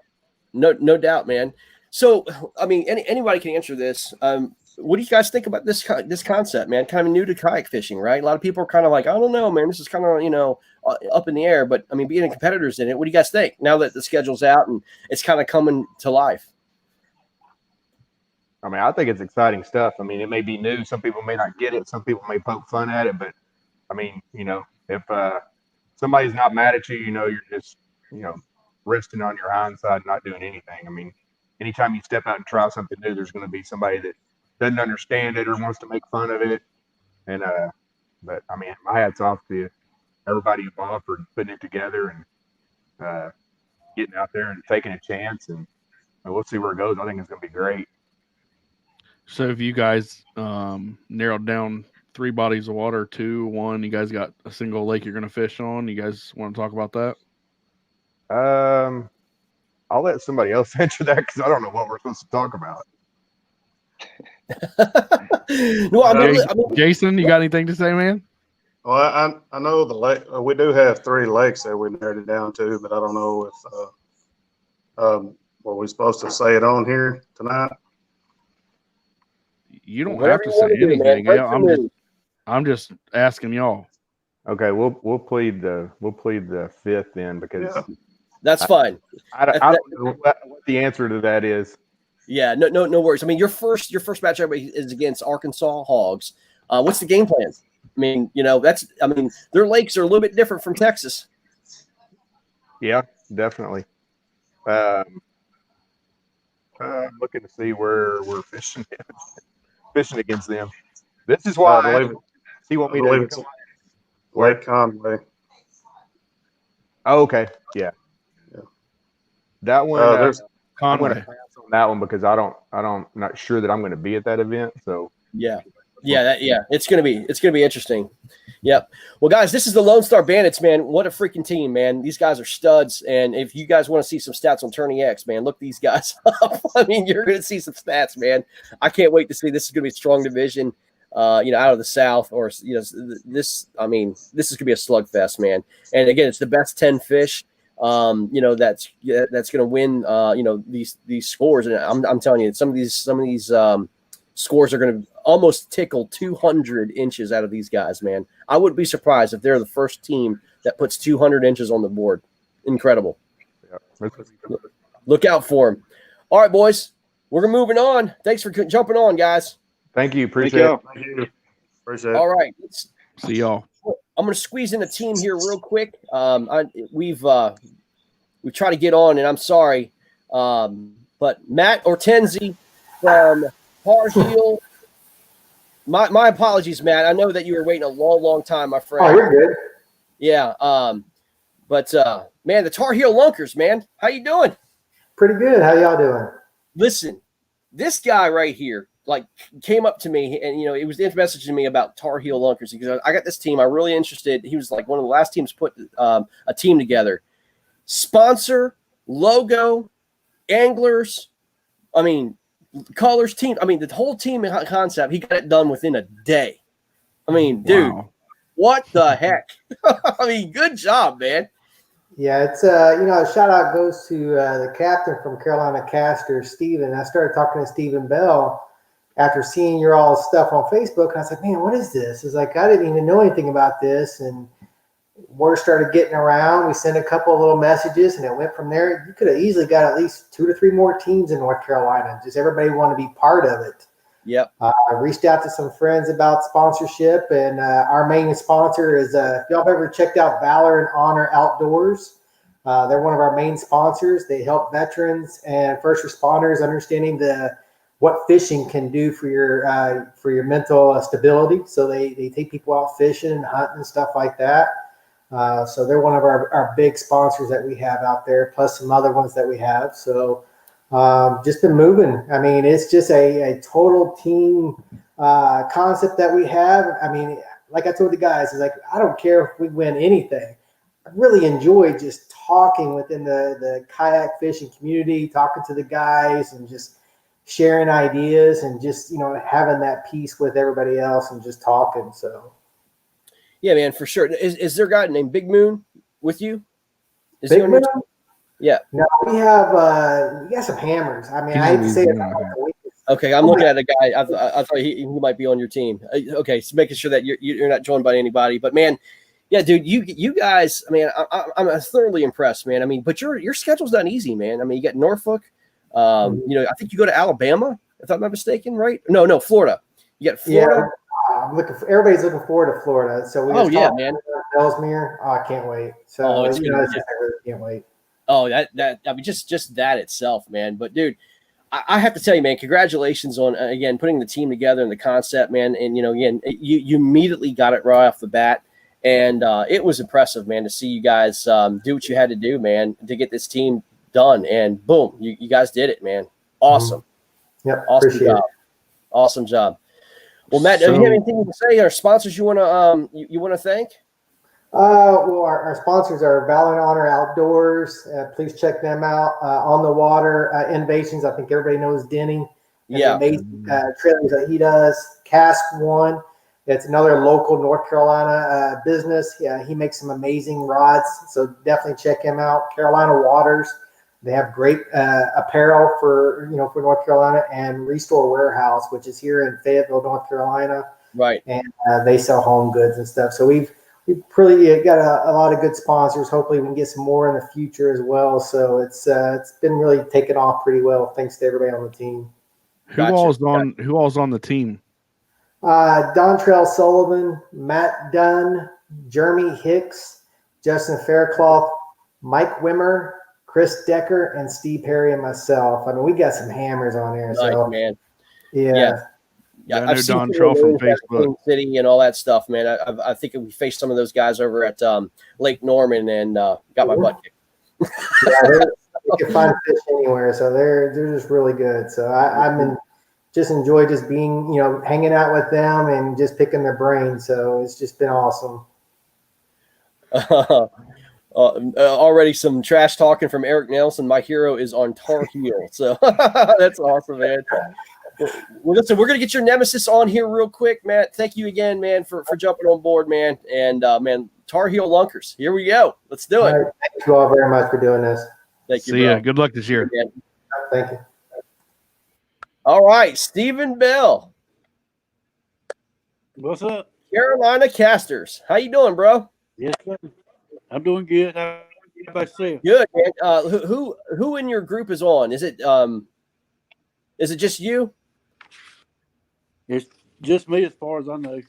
no doubt, man. So, anybody can answer this. What do you guys think about this concept, man? Kind of new to kayak fishing, right? A lot of people are kind of like, I don't know, man. This is kind of, up in the air. But, being a competitors in it, what do you guys think now that the schedule's out and it's kind of coming to life? I think it's exciting stuff. It may be new. Some people may not get it. Some people may poke fun at it. But, if somebody's not mad at you, you're just, resting on your hindsight, not doing anything. Anytime you step out and try something new, there's going to be somebody that doesn't understand it or wants to make fun of it. And, but my hat's off to everybody involved for putting it together and getting out there and taking a chance. And we'll see where it goes. I think it's going to be great. So if you guys narrowed down 3 bodies of water, 2, 1, you guys got a single lake you're going to fish on. You guys want to talk about that? I'll let somebody else answer that because I don't know what we're supposed to talk about. Jason, you got anything to say, man? Well, I know the lake. We do have 3 lakes that we narrowed it down to, but I don't know if were we supposed to say it on here tonight? You don't have to say anything. I'm just asking y'all. Okay, we'll plead the 5th then because That's fine. I don't know what the answer to that is. Yeah, no worries. I mean, your first matchup is against Arkansas Hogs. What's the game plan? I mean, their lakes are a little bit different from Texas. Yeah, definitely. I'm looking to see where we're fishing against them. This is why I want me believe to it's Lake Conway. Oh, okay. Yeah. That one There's I'm going to Conway. pass on that one because not sure that I'm going to be at that event. So Yeah. It's gonna be interesting. Yep. Well, guys, this is the Lone Star Bandits, man. What a freaking team, man. These guys are studs. And if you guys want to see some stats on Tourney X, man, look these guys up. I mean, you're gonna see some stats, man. I can't wait to see. This is gonna be a strong division, out of the South, or this is gonna be a slugfest, man. And again, it's the best 10 fish. That's gonna win. These scores, and I'm telling you, some of these scores are going to almost tickle 200 inches out of these guys, man. I wouldn't be surprised if they're the first team that puts 200 inches on the board. Incredible. Yeah. Look out for them. All right, boys, we're moving on. Thanks for jumping on, guys. Thank you. Appreciate it. Thank you. Appreciate it. All right. See y'all. I'm going to squeeze in a team here real quick. We've tried to get on, and I'm sorry, but Matt Ortenzi from Tar Heel. My apologies, Matt. I know that you were waiting a long time, my friend. Oh, you're good. Yeah. But man, the Tar Heel Lunkers, man. How you doing? Pretty good. How y'all doing? Listen, this guy right here, came up to me and it was messaging me about Tar Heel Lunkers because I got this team. I'm really interested. He was like one of the last teams put a team together. Sponsor, logo, anglers. I mean, colors, team. I mean, the whole team concept. He got it done within a day. I mean, dude, what the heck? I mean, good job, man. Yeah, it's shout out goes to the captain from Carolina Caster, Steven. I started talking to Stephen Bell after seeing your all stuff on Facebook. And I was like, man, what is this? It's like I didn't even know anything about this, and word started getting around. We sent a couple of little messages, and it went from there. You could have easily got at least 2 to 3 more teams in North Carolina. Just everybody wanted to be part of it. Yep. I reached out to some friends about sponsorship, and our main sponsor is if y'all have ever checked out Valor and Honor Outdoors. They're one of our main sponsors. They help veterans and first responders understanding what fishing can do for your mental stability. So they take people out fishing and hunting and stuff like that. So they're one of our big sponsors that we have out there, plus some other ones that we have. So just been moving. I mean, it's just a total team concept that we have. I mean, like I told the guys, it's like, I don't care if we win anything. I really enjoy just talking within the kayak fishing community, talking to the guys and just sharing ideas and just, having that peace with everybody else and just talking. So. Yeah, man, for sure. Is there a guy named Big Moon with you? Is Big he on your Moon? team? Yeah. No, we got some hammers. I mean, I hate to say it. Okay, I'm looking at a guy. I thought he might be on your team. Okay, so making sure that you're not joined by anybody. But man, yeah, dude, you guys. I mean, I'm thoroughly impressed, man. I mean, but your schedule's not easy, man. I mean, you got Norfolk. I think you go to Alabama, if I'm not mistaken, right? No, Florida. You got Florida. Yeah. Everybody's looking forward to Florida. So we just yeah, man. Ellesmere. Oh, I can't wait. So I really can't wait. Oh, that I mean, just that itself, man. But dude, I have to tell you, man, congratulations on again putting the team together and the concept, man. And again, you immediately got it right off the bat, and it was impressive, man, to see you guys do what you had to do, man, to get this team done. And boom, you guys did it, man. Awesome. Yep. Awesome job. Awesome job. Well, Matt, do you have anything to say? Our sponsors you want to thank? Well, our sponsors are Valor and Honor Outdoors. Please check them out. On the Water Innovations. I think everybody knows Denny. Yeah. Amazing trailers that he does. Cast One. It's another local North Carolina business. Yeah, he makes some amazing rods. So definitely check him out. Carolina Waters. They have great apparel for North Carolina, and Restore Warehouse, which is here in Fayetteville, North Carolina. Right. And they sell home goods and stuff. So we've we pretty got a lot of good sponsors. Hopefully we can get some more in the future as well. So it's been really taken off pretty well. Thanks to everybody on the team. Who all's on the team? Dontrell Sullivan, Matt Dunn, Jeremy Hicks, Justin Faircloth, Mike Wimmer, Chris Decker, and Steve Perry and myself. I mean, we got some hammers on there. Nice, So man. Yeah. Yeah, I know I've seen Don some of Trell the from names at Facebook. Queen City and all that stuff, man. I think we faced some of those guys over at Lake Norman and got my butt kicked. You can find fish anywhere, so they're just really good. So just enjoy just being, hanging out with them and just picking their brains. So it's just been awesome. Already some trash talking from Eric Nelson. My hero is on Tar Heel. So that's awesome, man. Well, listen, we're going to get your nemesis on here real quick, Matt. Thank you again, man, for jumping on board, man. And, man, Tar Heel Lunkers. Here we go. Let's do it. All right. Thank you all very much for doing this. Thank you, See bro. ya. Good luck this year. Thank you. All right, Stephen Bell. What's up? Carolina Casters. How you doing, bro? Yes, sir. I'm doing good. How about yourself? Good, man. Who in your group is on? Is it just you? It's just me as far as I know.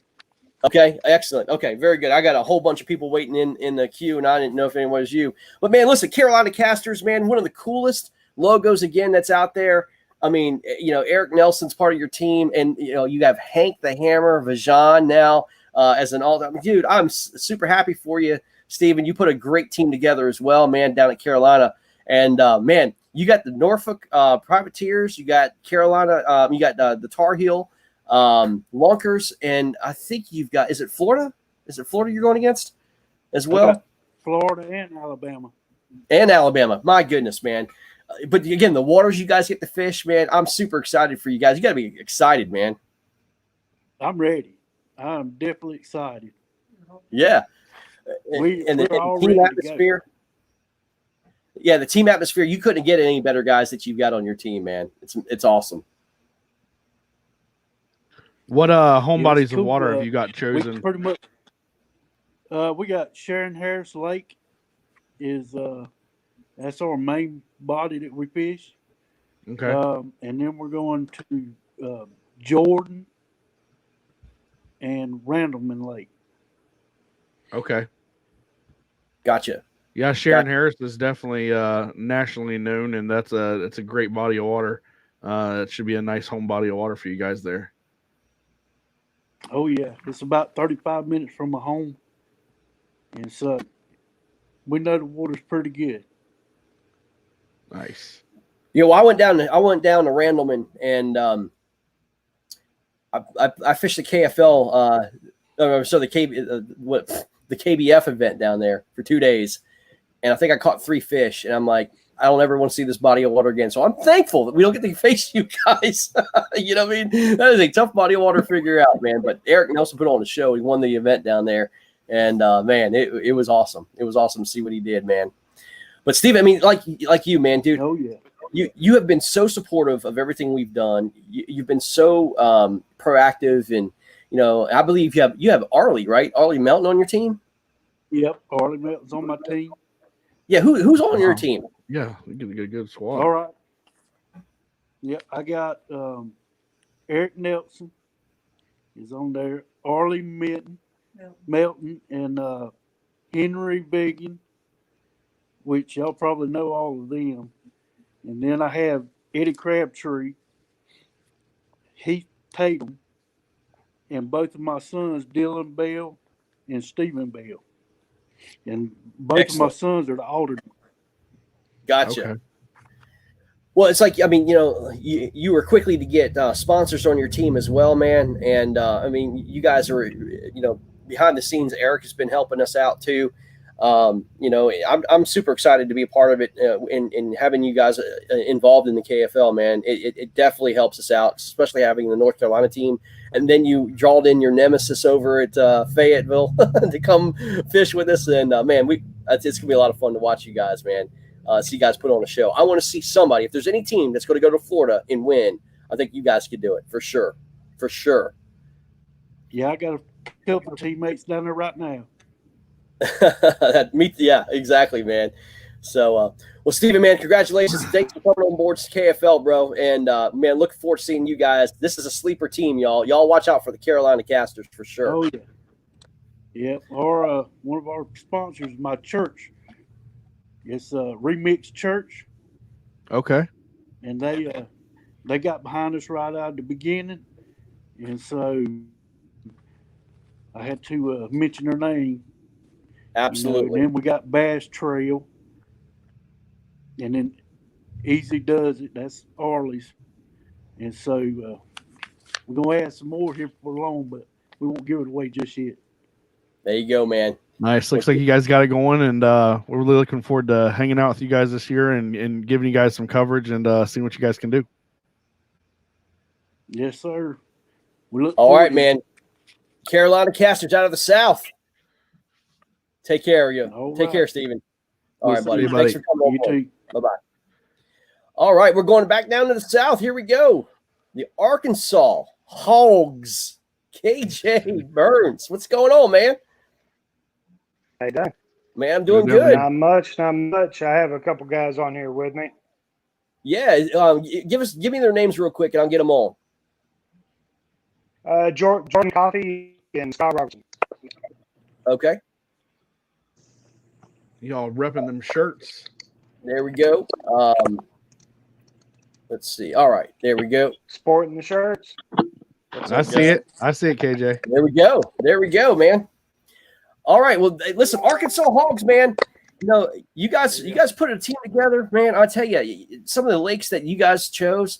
Okay, excellent. Okay, very good. I got a whole bunch of people waiting in the queue, and I didn't know if anyone was you. But, man, listen, Carolina Casters, man, one of the coolest logos, again, that's out there. I mean, Eric Nelson's part of your team, and, you have Hank the Hammer Vajan now as an all-time. Dude, I'm super happy for you, Steven. You put a great team together as well, man, down at Carolina. And, man, you got the Norfolk Privateers, you got Carolina, you got the Tar Heel Lunkers, and I think you've got, is it Florida? Is it Florida you're going against as well? Florida and Alabama. And Alabama. My goodness, man. But again, the waters you guys get to fish, man, I'm super excited for you guys. You got to be excited, man. I'm ready. I'm definitely excited. Yeah. We're And the all team ready to atmosphere. Yeah, the team atmosphere, you couldn't get any better guys that you've got on your team, man. It's awesome. What home bodies cool. of water have you got chosen? We pretty much we got Sharon Harris Lake is that's our main body that we fish. Okay. And then we're going to Jordan and Randleman Lake. Okay. Gotcha. Yeah, Sharon Harris is definitely nationally known, and that's a great body of water. It should be a nice home body of water for you guys there. Oh yeah, it's about 35 minutes from my home, and so we know the water's pretty good. Nice. I went down to Randleman, and I fished the KFL. The KBF event down there for 2 days, and I think I caught 3 fish. And I'm like, I don't ever want to see this body of water again. So I'm thankful that we don't get to face you guys. You know what I mean? That is a tough body of water to figure out, man. But Eric Nelson put on a show. He won the event down there, and man, it was awesome. It was awesome to see what he did, man. But Steve, I mean, like you, man, dude. Oh yeah. You have been so supportive of everything we've done. You've been so proactive, and I believe you have Arlie, right? Arlie Melton on your team. Yep, Arlie Melton's on my team. Yeah, who's on your team? Yeah, we get a good squad. All right. Yep, I got Eric Nelson is on there. Arlie Melton and Henry Biggin, which y'all probably know all of them. And then I have Eddie Crabtree, Heath Tatum, and both of my sons, Dylan Bell and Stephen Bell. And both of my sons are the aldermen. Gotcha. Okay. Well, it's like, I mean, you were quickly to get sponsors on your team as well, man. And I mean, you guys are, behind the scenes. Eric has been helping us out too. I'm super excited to be a part of it and having you guys involved in the KFL, man. It definitely helps us out, especially having the North Carolina team. And then you drawed in your nemesis over at Fayetteville to come fish with us. And man, it's going to be a lot of fun to watch you guys, man. See you guys put on a show. I want to see somebody. If there's any team that's going to go to Florida and win, I think you guys could do it for sure. For sure. Yeah, I got a couple of teammates down there right now. Yeah, exactly, man. So, well, Steven, man, congratulations. Thanks for coming on board to KFL, bro. And, man, looking forward to seeing you guys. This is a sleeper team, y'all. Y'all watch out for the Carolina Casters for sure. Oh, yeah. Yeah. Or one of our sponsors, my church. It's Remix Church. Okay. And they got behind us right out of the beginning. And so I had to mention their name. Absolutely. And then we got Bass Trail. And then Easy Does It. That's Arley's. And so we're going to add some more here for long, but we won't give it away just yet. There you go, man. Nice. Looks like you guys got it going, and we're really looking forward to hanging out with you guys this year and giving you guys some coverage and seeing what you guys can do. Yes, sir. We look All right, man. Carolina Casters out of the South. Take care of you. Take care, Steven. All right, buddy. Thanks for coming on. Bye-bye. All right, we're going back down to the South. Here we go. The Arkansas Hogs. KJ Burns. What's going on, man? How you doing? Man, I'm doing good. Not much. I have a couple guys on here with me. Yeah, give me their names real quick, and I'll get them on. Jordan Coffey and Scott Robertson. Okay. Y'all repping them shirts. There we go. Let's see. All right, there we go. Sporting the shirts. I see it, KJ. There we go. There we go, man. All right. Well, listen, Arkansas Hogs, man. You guys put a team together, man. I tell you, some of the lakes that you guys chose,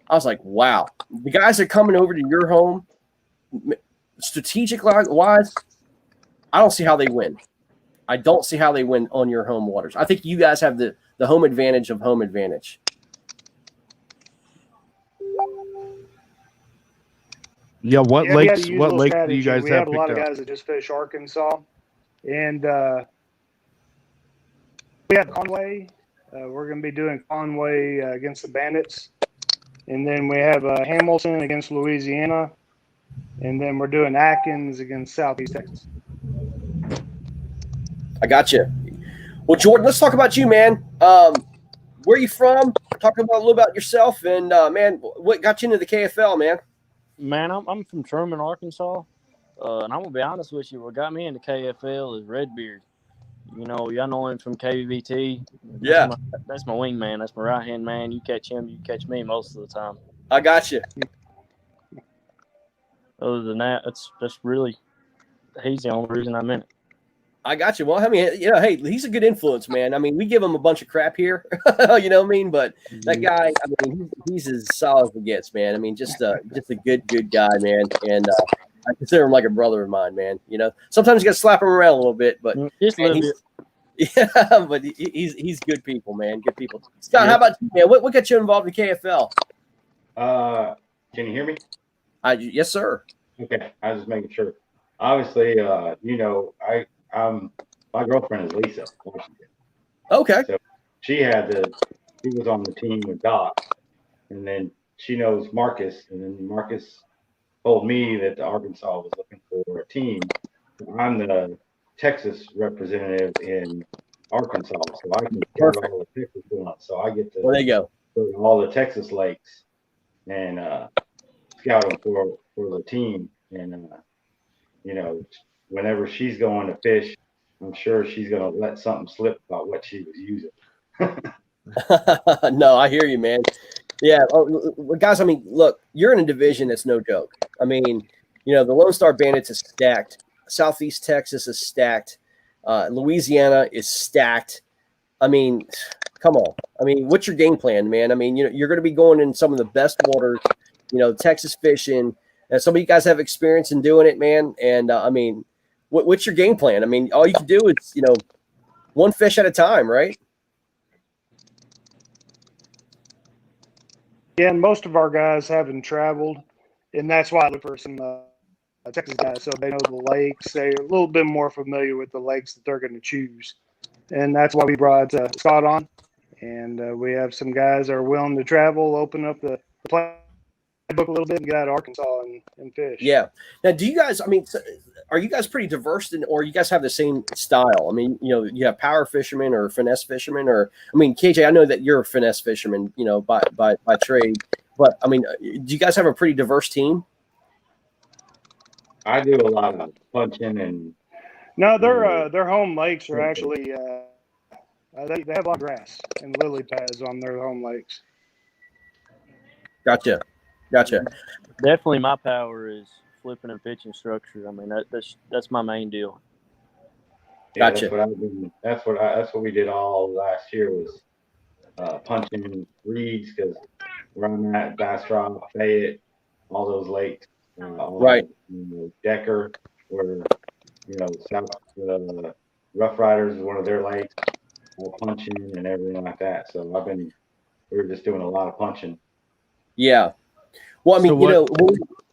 I was like, wow. The guys are coming over to your home, strategic wise. I don't see how they win. I don't see how they win on your home waters. I think you guys have the home advantage of home advantage. Yeah, what lakes do you guys we have a picked lot of up? guys that just fish Arkansas, and we have Conway. We're going to be doing Conway against the Bandits, and then we have Hamilton against Louisiana, and then we're doing Atkins against Southeast Texas. I got you. Well, Jordan, let's talk about you, man. Where are you from? Talk about a little about yourself, and man, what got you into the KFL, man? Man, I'm from Truman, Arkansas, and I'm gonna be honest with you. What got me into KFL is Redbeard. Y'all know him from KBT. Yeah, that's my wingman. That's my right hand man. You catch him, you catch me most of the time. I got you. Other than that, that's really he's the only reason I'm in it. I got you. Well, I mean, hey, he's a good influence, man. I mean, we give him a bunch of crap here, you know what I mean? But that guy, I mean, he's as solid as it gets, man. I mean, just a good guy, man. And I consider him like a brother of mine, man. Sometimes you got to slap him around a little bit, but just a little bit. Yeah, but he's good people, man. Good people. Scott, how about you, man? What got you involved in KFL? Can you hear me? Yes, sir. Okay, I was just making sure. Obviously, my girlfriend is Lisa. Okay. So she was on the team with Doc, and then she knows Marcus, and then Marcus told me that the Arkansas was looking for a team. I'm the Texas representative in Arkansas, so I can get all the Texas going. So I get to there you go. Go to all the Texas lakes and scout them for the team. And whenever she's going to fish, I'm sure she's going to let something slip about what she was using. No, I hear you, man. Yeah, guys, I mean, look, you're in a division that's no joke. I mean, the Lone Star Bandits is stacked. Southeast Texas is stacked. Louisiana is stacked. I mean, come on. I mean, what's your game plan, man? I mean, you're going to be going in some of the best waters, Texas fishing. And some of you guys have experience in doing it, man. And, I mean, what's your game plan? I mean, all you can do is, one fish at a time, right? Yeah, and most of our guys haven't traveled, and that's why I look for some Texas guys, so they know the lakes. They're a little bit more familiar with the lakes that they're going to choose, and that's why we brought Scott on. And we have some guys that are willing to travel, open up the book a little bit and get out of Arkansas and fish. Yeah. Now, do you guys? I mean, are you guys pretty diverse, or you guys have the same style? I mean, you have power fishermen or finesse fishermen, or I mean, KJ, I know that you're a finesse fisherman, by trade, but I mean, do you guys have a pretty diverse team? I do a lot of punching and. No, their home lakes are actually they have a lot of grass and lily pads on their home lakes. Gotcha. Definitely, my power is flipping and pitching structure. I mean, that's my main deal. Yeah, Gotcha. That's what we did all last year was punching reeds because we're on that Bastrop, Fayette, all those lakes, right? Decker, where South Rough Riders is one of their lakes, punching and everything like that. So we were just doing a lot of punching. Yeah. Well, I mean, when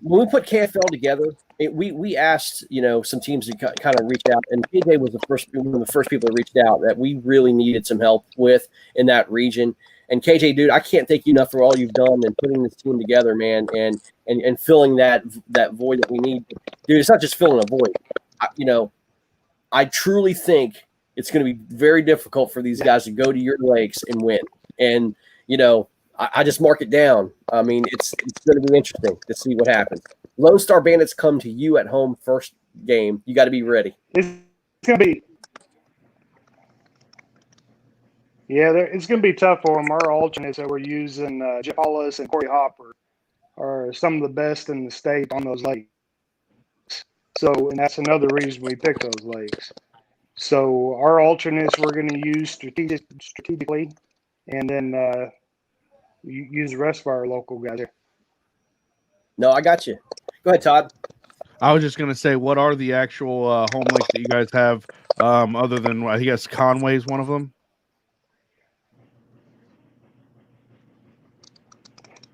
we put KFL together, we asked, some teams to kind of reach out, and KJ was one of the first people that reached out that we really needed some help with in that region. And KJ, dude, I can't thank you enough for all you've done and putting this team together, man, and filling that void that we need. Dude, it's not just filling a void. I truly think it's going to be very difficult for these guys to go to your lakes and win. And, I just mark it down. I mean, it's going to be interesting to see what happens. Lone Star Bandits come to you at home first game. You got to be ready. It's going to be it's going to be tough for them. Our alternates that we're using, Jeff Hollis and Corey Hopper, are some of the best in the state on those lakes. So, and that's another reason we picked those lakes. So our alternates we're going to use strategically, and then use the rest of our local guys here. No, I got you. Go ahead, Todd. I was just going to say, what are the actual home lakes that you guys have other than, I guess, Conway is one of them?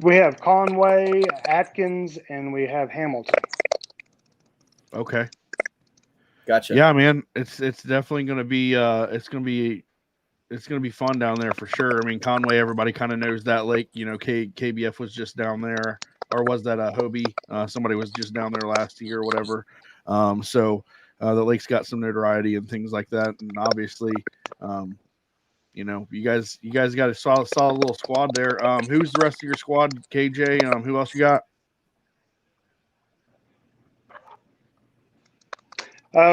We have Conway, Atkins, and we have Hamilton. Okay. Gotcha. Yeah, man, it's definitely going to be it's going to be fun down there for sure. I mean, Conway, everybody kind of knows that lake. KBF was just down there, or was that Hobie? Somebody was just down there last year or whatever. So the lake's got some notoriety and things like that. And obviously, you guys got a solid little squad there. Who's the rest of your squad, KJ? Who else you got?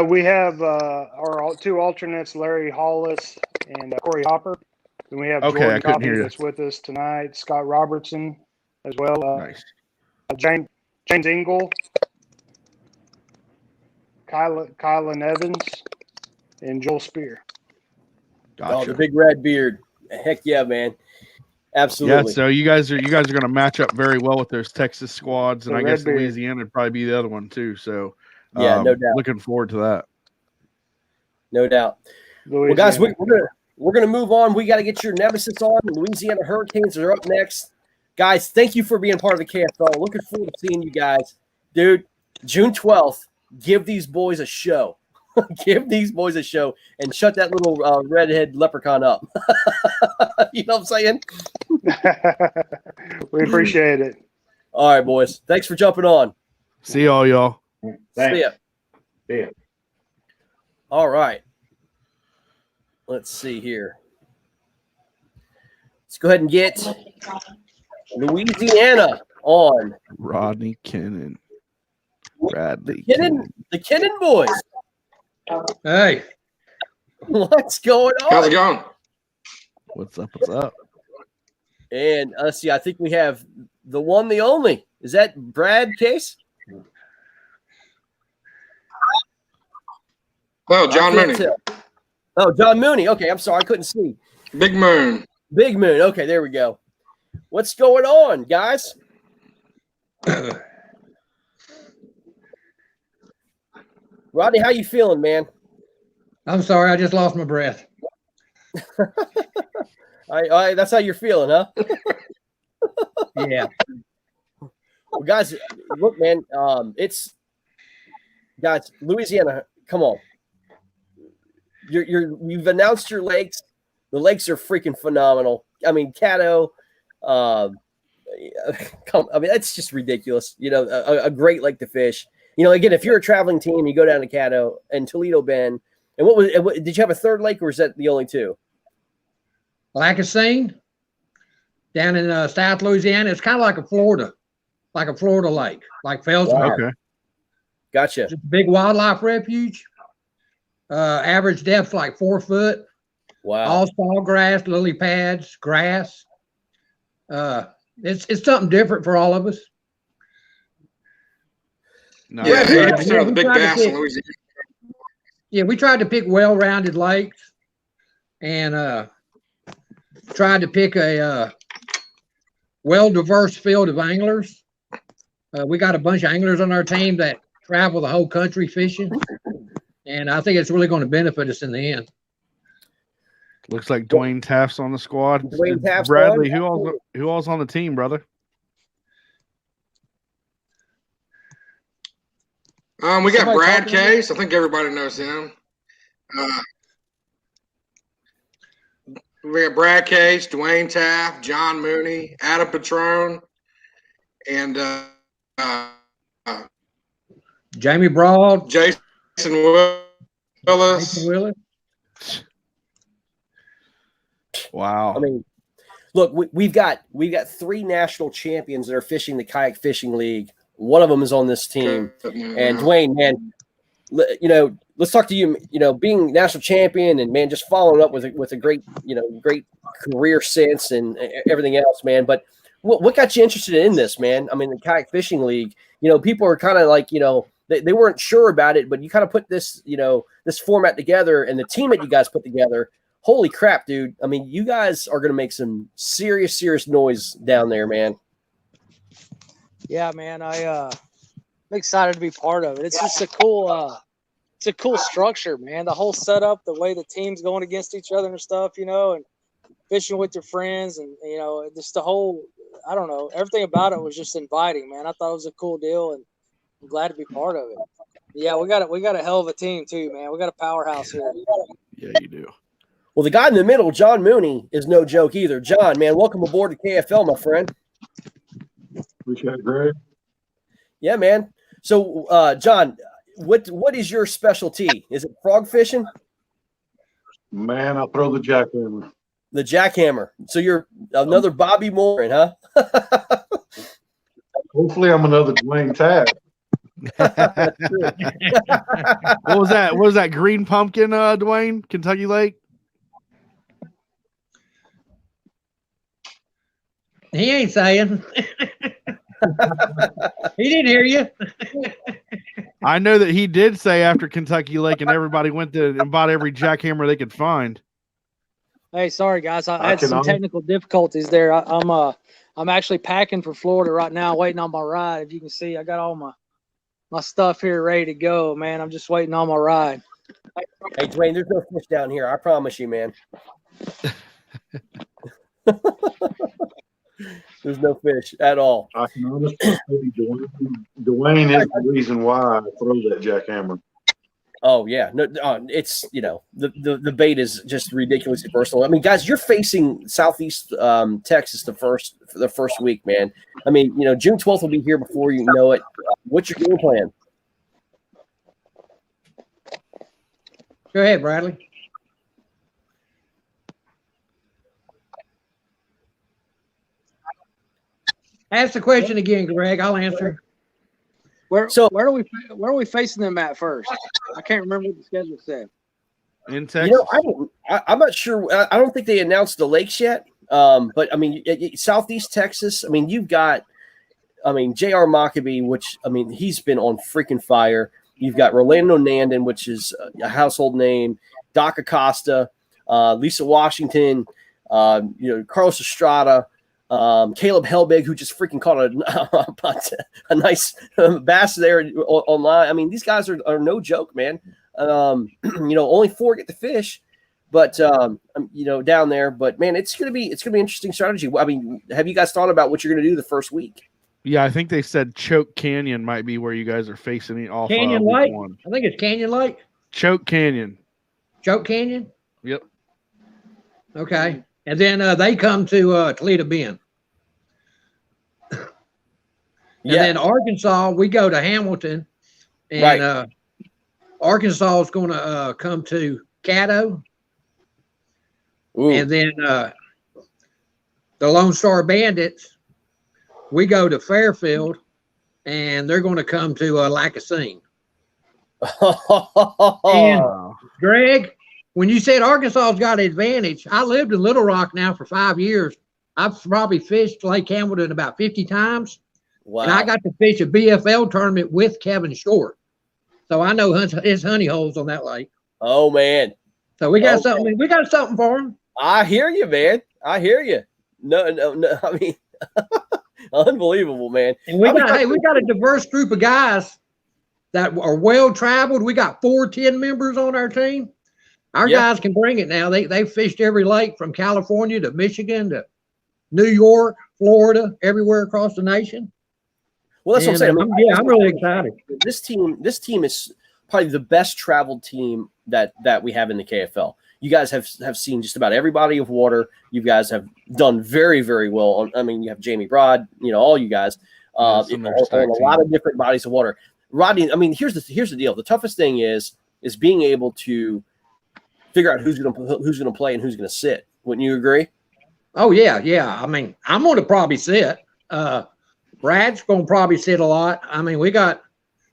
We have our two alternates, Larry Hollis and Corey Hopper. Then we have Jordan Coffey that's with us tonight, Scott Robertson as well. Nice. James Engel, Kylan Evans, and Joel Spear. Gotcha. Oh, the big red beard. Heck yeah, man. Absolutely. Yeah, so you guys are going to match up very well with those Texas squads, and The I guess Red Beard. Louisiana would probably be the other one too. So Yeah, no doubt. Looking forward to that. No doubt. Well, guys, we're gonna move on. We got to get your nemesis on. The Louisiana Hurricanes are up next. Guys, thank you for being part of the KFL. Looking forward to seeing you guys. Dude, June 12th, give these boys a show. Give these boys a show and shut that little redhead leprechaun up. You know what I'm saying? We appreciate it. All right, boys. Thanks for jumping on. See all y'all. See ya. See ya. All right. Let's see here. Let's go ahead and get Louisiana on. Rodney Kennan. Bradley. The Kennan boys. Hey. What's going on? How's it going? What's up? What's up? And let's see, I think we have the one, the only. Is that Brad Case? Oh, John Mooney. Oh, John Mooney. Okay, I'm sorry. I couldn't see. Big Moon. Big Moon. Okay, there we go. What's going on, guys? Rodney, how you feeling, man? I'm sorry, I just lost my breath. That's how you're feeling, huh? Yeah. Well, guys, look, man, guys, Louisiana, come on. You've announced your lakes. The lakes are freaking phenomenal. I mean, Caddo, I mean, that's just ridiculous. You know, a great lake to fish. You know, again, if you're a traveling team, you go down to Caddo and Toledo Bend. And did you have a third lake, or is that the only two? Lacassine down in South Louisiana. It's kind of like a Florida lake, like Fellsville. Okay. Gotcha. It's a big wildlife refuge. Average depth like 4 foot. Wow. All fall grass, lily pads, grass. It's something different for all of us. No. Yeah, Yeah, 80% of the we big tried to bass in pick- Louisiana. Yeah, we tried to pick well-rounded lakes and tried to pick a well-diverse field of anglers. We got a bunch of anglers on our team that travel the whole country fishing, and I think it's really going to benefit us in the end. Looks like Dwayne Taft's on the squad. Dwayne Taft's Bradley, on? who all's on the team, brother? We got Somebody Brad talking Case. I think everybody knows him. We got Brad Case, Dwayne Taft, John Mooney, Adam Patrone, and Jamie Broad, Jason Willis. Wow. I mean, look, we've got 3 national champions that are fishing the Kayak Fishing League. One of them is on this team. And Dwayne, man, you know, let's talk to you. You know, being national champion and man, just following up with a great, great career since and everything else, man. But what got you interested in this, man? I mean, the Kayak Fishing League. You know, people are kind of like, you know, they weren't sure about it, but you kind of put this, you know, this format together and the team that you guys put together. Holy crap, dude. I mean, you guys are going to make some serious noise down there, man. Yeah, man. I'm excited to be part of it. It's just a cool structure, man. The whole setup, the way the team's going against each other and stuff, you know, and fishing with your friends and, you know, just the whole, I don't know, everything about it was just inviting, man. I thought it was a cool deal and I'm glad to be part of it. Yeah, we got a hell of a team too, man. We got a powerhouse here. Yeah, you do. Well, the guy in the middle, John Mooney, is no joke either. John, man, welcome aboard to KFL, my friend. Appreciate it, Greg. Yeah, man. So, John, what is your specialty? Is it frog fishing? Man, I'll throw the jackhammer. The jackhammer. So you're another Bobby Morin, huh? Hopefully, I'm another Dwayne Taft. What was that? What was that green pumpkin, Dwayne? Kentucky Lake? He ain't saying. He didn't hear you. I know that he did say after Kentucky Lake, and everybody went to and bought every jackhammer they could find. Hey, sorry guys, I had some technical difficulties there. I'm actually packing for Florida right now, waiting on my ride. If you can see, I got all my stuff here ready to go, man. I'm just waiting on my ride. Hey, Dwayne, there's no fish down here. I promise you, man. There's no fish at all. I can honestly say Dwayne is the reason why I throw that jackhammer. Oh yeah, no, it's the bait is just ridiculously versatile. I mean, guys, you're facing Southeast Texas the first week, man. I mean, June 12th will be here before you know it. What's your game plan? Go ahead, Bradley. Ask the question again, Greg. I'll answer. Where are we facing them at first? I can't remember what the schedule said. In Texas, I'm not sure. I don't think they announced the lakes yet. But I mean, Southeast Texas. I mean, you've got, J.R. Maccabee, which he's been on freaking fire. You've got Rolando Nandon, which is a household name. Doc Acosta, Lisa Washington, Carlos Estrada. Caleb Helbig, who just freaking caught a nice bass there online. I mean, these guys are no joke, man. Only 4 get to fish, but down there. But man, it's gonna be interesting strategy. I mean, have you guys thought about what you're gonna do the first week? Yeah, I think they said Choke Canyon might be where you guys are facing it off. Canyon Lake. I think it's Canyon Lake. Choke Canyon. Choke Canyon. Yep. Okay. And then they come to Toledo Bend. And then Arkansas, we go to Hamilton, and Right. Arkansas is going to come to Caddo. Ooh. And then the Lone Star Bandits, we go to Fairfield, and they're going to come to Lacassine. And Greg, when you said Arkansas's got an advantage, I lived in Little Rock now for 5 years. I've probably fished Lake Hamilton about 50 times. Wow. And I got to fish a BFL tournament with Kevin Short. So I know his honey holes on that lake. Oh, man. So we got something. We got something for him. I hear you, man. I hear you. No. I mean, unbelievable, man. And we got a diverse group of guys that are well traveled. We got 4 10 members on our team. Our guys can bring it now. They fished every lake from California to Michigan to New York, Florida, everywhere across the nation. Well, that's what I'm saying. I mean, I'm really excited. This team is probably the best traveled team that we have in the KFL. You guys have seen just about every body of water. You guys have done very, very well. I mean, you have Jamie Broad, all you guys on a lot of different bodies of water. Rodney, I mean, here's the deal. The toughest thing is being able to figure out who's going to play and who's going to sit. Wouldn't you agree? Oh yeah. I mean, I'm going to probably sit. Brad's going to probably sit a lot. I mean, we got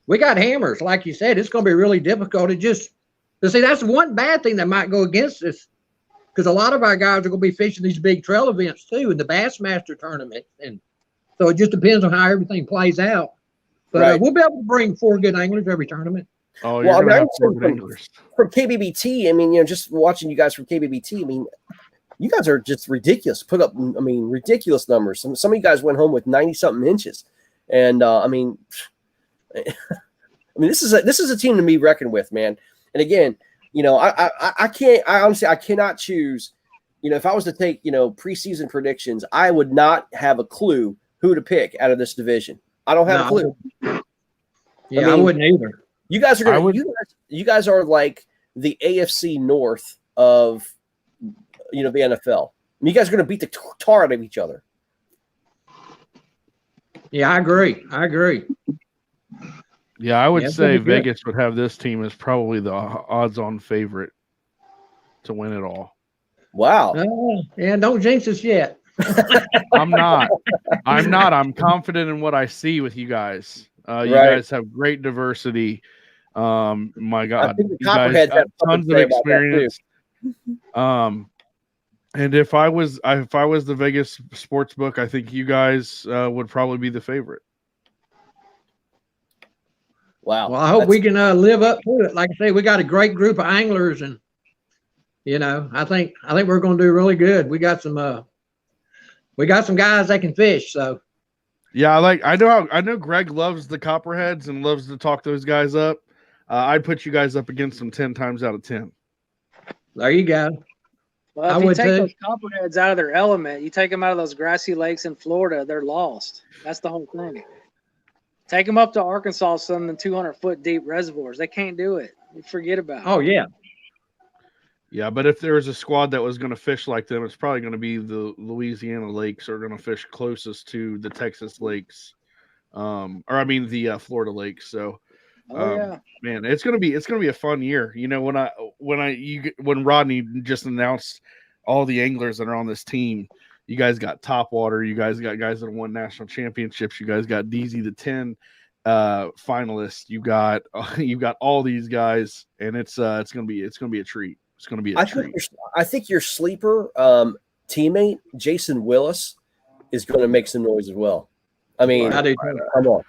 hammers, like you said. It's going to be really difficult to see. That's one bad thing that might go against us, because a lot of our guys are going to be fishing these big trail events too, in the Bassmaster tournament, and so it just depends on how everything plays out. But we'll be able to bring 4 good anglers every tournament. Oh, you're going to have 4 good anglers from KBBT. I mean, just watching you guys from KBBT. I mean, you guys are just ridiculous. Put up, I mean, ridiculous numbers. Some of you guys went home with 90-something inches, and I mean, this is a team to be reckoned with, man. And again, I cannot choose. If I was to take preseason predictions, I would not have a clue who to pick out of this division. I don't have a clue. Yeah, I wouldn't either. You guys are going. You guys are like the AFC North of the NFL. You guys are going to beat the tar out of each other. Yeah, I agree. Yeah, I would say Vegas would have this team as probably the odds-on favorite to win it all. Wow. Yeah, don't jinx us yet. I'm not. I'm confident in what I see with you guys. You guys have great diversity. My God, you guys have tons of experience. And if I was the Vegas sports book, I think you guys would probably be the favorite. Wow. Well, I hope we can live up to it. Like I say, we got a great group of anglers, and I think we're going to do really good. We got some guys that can fish. So yeah, I know Greg loves the Copperheads and loves to talk those guys up. I'd put you guys up against them 10 times out of 10. There you go. Well, if you take those Copperheads out of their element, you take them out of those grassy lakes in Florida, they're lost. That's the whole thing. Take them up to Arkansas, some of the 200-foot deep reservoirs. They can't do it. You forget about it. Oh, yeah. Yeah, but if there was a squad that was going to fish like them, it's probably going to be the Louisiana lakes are going to fish closest to the Texas lakes, the Florida lakes. So, man, it's going to be a fun year. When Rodney just announced all the anglers that are on this team, you guys got Topwater, you guys got guys that won national championships, you guys got DZ the 10 finalists, you got all these guys, and it's going to be a treat. It's going to be a treat. I think your sleeper teammate, Jason Willis, is going to make some noise as well. I mean, come on.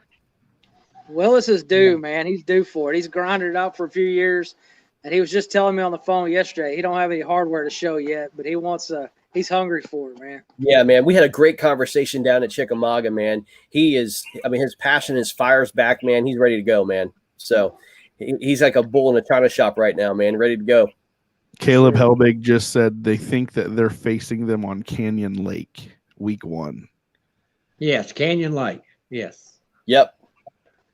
Willis is due, man. He's due for it. He's grinded it out for a few years, and he was just telling me on the phone yesterday he don't have any hardware to show yet, but he wants he's hungry for it, man. Yeah, man. We had a great conversation down at Chickamauga, man. His passion, his fire's back, man. He's ready to go, man. So he's like a bull in a china shop right now, man. Ready to go. Caleb Helbig just said they think that they're facing them on Canyon Lake week 1. Yes, Canyon Lake. Yes. Yep.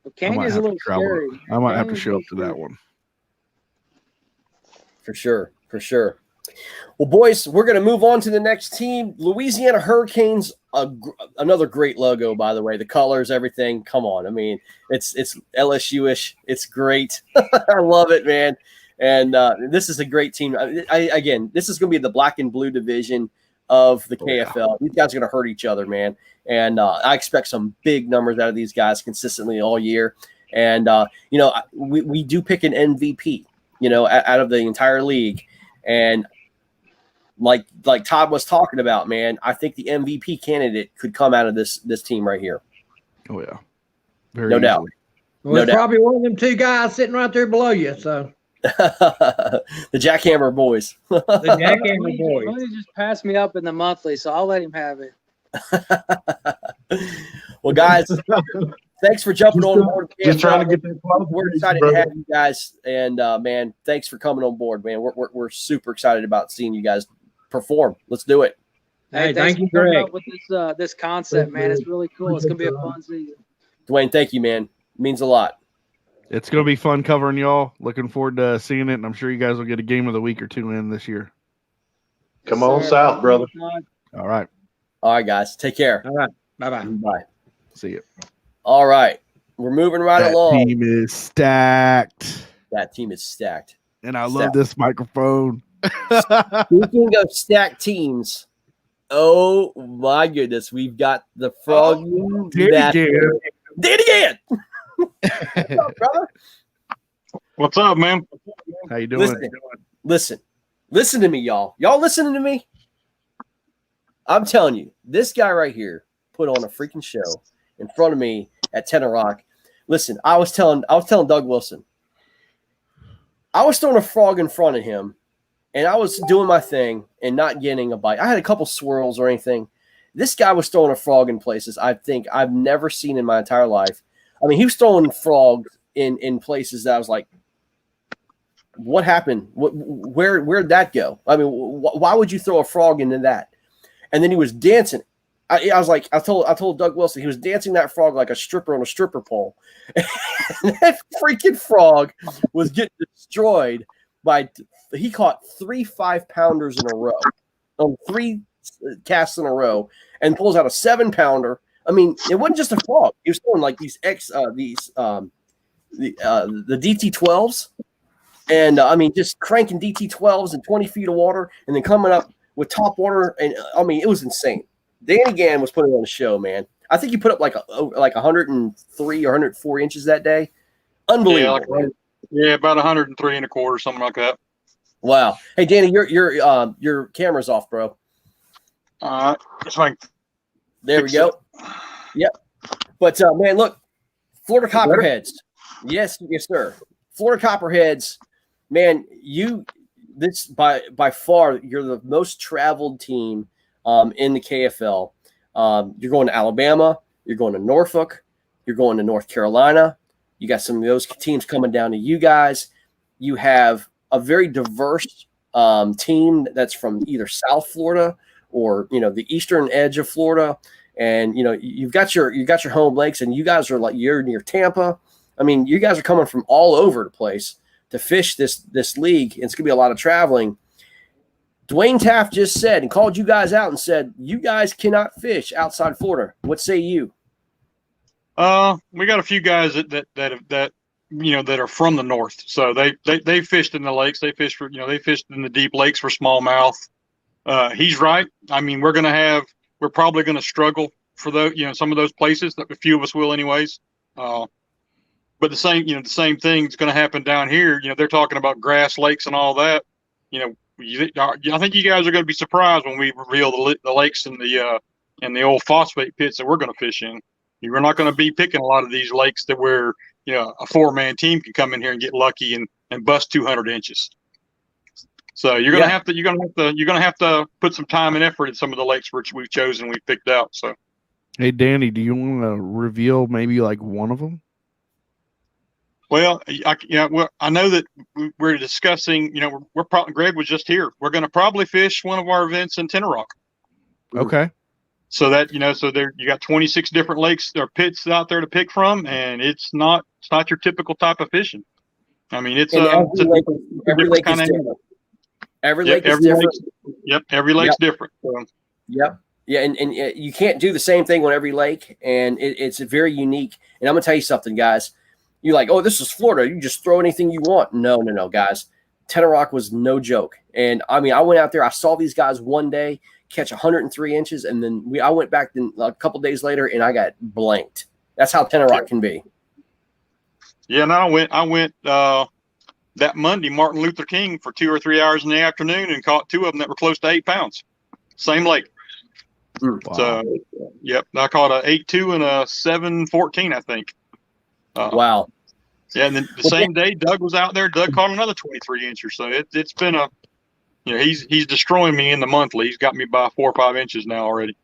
Well, Canyon's a little scary. I might have to show up to that one. For sure. Well, boys, we're going to move on to the next team. Louisiana Hurricanes, another great logo, by the way. The colors, everything. Come on. I mean, it's LSU-ish. It's great. I love it, man. And this is a great team. Again, this is going to be the black and blue division of the KFL. These guys are going to hurt each other, man. And I expect some big numbers out of these guys consistently all year. And, we do pick an MVP, out of the entire league. And like Todd was talking about, man, I think the MVP candidate could come out of this team right here. Oh, yeah. No doubt. Well, it's probably one of them two guys sitting right there below you, so. The Jackhammer boys. The Jackhammer boys. He just passed me up in the monthly, so I'll let him have it. Well, guys, thanks for jumping on board. Just trying to get that. We're excited to have you guys, and man, thanks for coming on board, man. We're super excited about seeing you guys perform. Let's do it. Hey, thanks thank you, for coming Greg. up with this concept, man. It's really cool. It's gonna be a fun season. Dwayne, thank you, man. It means a lot. It's going to be fun covering y'all. Looking forward to seeing it, and I'm sure you guys will get a game of the week or two in this year. Come on south, brother. All right. All right, guys. Take care. All right. Bye-bye. Bye. See you. All right. We're moving right That along. team is stacked. That team is stacked. And I love this microphone. Speaking of stacked teams, oh my goodness, we've got the frog. Did again. Did again. What's up, brother? What's up, man? How you doing? Listen to me, y'all. Y'all listening to me? I'm telling you, this guy right here put on a freaking show in front of me at Tenor Rock. Listen, I was telling Doug Wilson, I was throwing a frog in front of him, and I was doing my thing and not getting a bite. I had a couple swirls or anything. This guy was throwing a frog in places I think I've never seen in my entire life. I mean, he was throwing frogs in places that I was like, what happened? Where'd that go? I mean, why would you throw a frog into that? And then he was dancing. I was like, I told Doug Wilson, he was dancing that frog like a stripper on a stripper pole. And that freaking frog was getting destroyed he caught 3 5-pounders in a row on 3 casts in a row and pulls out a 7-pounder. I mean, it wasn't just a frog. He was throwing like the DT12s, and I mean, just cranking DT12s in 20 feet of water, and then coming up with top water, and I mean, it was insane. Danny Gann was putting on a show, man. I think he put up like 103 or 104 inches that day. Unbelievable. Yeah, about 103 and a quarter, something like that. Wow. Hey, Danny, your camera's off, bro. It's like there we go. Yep. But man, look, Florida Copperheads. Yes, sir. Florida Copperheads, man, by far you're the most traveled team in the KFL. You're going to Alabama, you're going to Norfolk, you're going to North Carolina. You got some of those teams coming down to you guys. You have a very diverse team that's from either South Florida or the eastern edge of Florida. And you've got your home lakes, and you guys are like, you're near Tampa. I mean, you guys are coming from all over the place to fish this league. It's gonna be a lot of traveling. Dwayne Taft just said and called you guys out and said you guys cannot fish outside Florida. What say you? We got a few guys that are from the north, so they fished in the lakes. They fished they fished in the deep lakes for smallmouth. He's right. I mean, we're probably going to struggle for those, some of those places. A few of us will, anyways. But the same thing is going to happen down here. They're talking about grass lakes and all that. I think you guys are going to be surprised when we reveal the lakes and the old phosphate pits that we're going to fish in. We're not going to be picking a lot of these lakes that where a 4-man team can come in here and get lucky and bust 200 inches. So you're gonna have to put some time and effort in some of the lakes which we've chosen, we've picked out. So, hey Danny, do you want to reveal maybe like one of them? Well, I know that we're discussing. Greg was just here. We're going to probably fish one of our events in Tenor Rock. Okay. So that so there you got 26 different lakes or pits out there to pick from, and it's not your typical type of fishing. I mean, it's a different kind of animal. Every Yep, lake is every different. every lake's different. So, Yep. Yeah, and you can't do the same thing on every lake, and it's very unique. And I'm gonna tell you something, guys. You're like, oh, this is Florida. You just throw anything you want. No, guys. Rock was no joke. And I mean, I went out there. I saw these guys one day catch 103 inches, and then I went back a couple days later, and I got blanked. That's how Rock can be. yeah, no, I went that Monday, Martin Luther King, for 2 or 3 hours in the afternoon and caught 2 of them that were close to 8 pounds. Same lake. Wow. So, yep, I caught a 8.2 and a 7.14, I think. Wow. Yeah, and then the same day, Doug was out there. Doug caught another 23 incher. So it's been he's destroying me in the monthly. He's got me by 4 or 5 inches now already.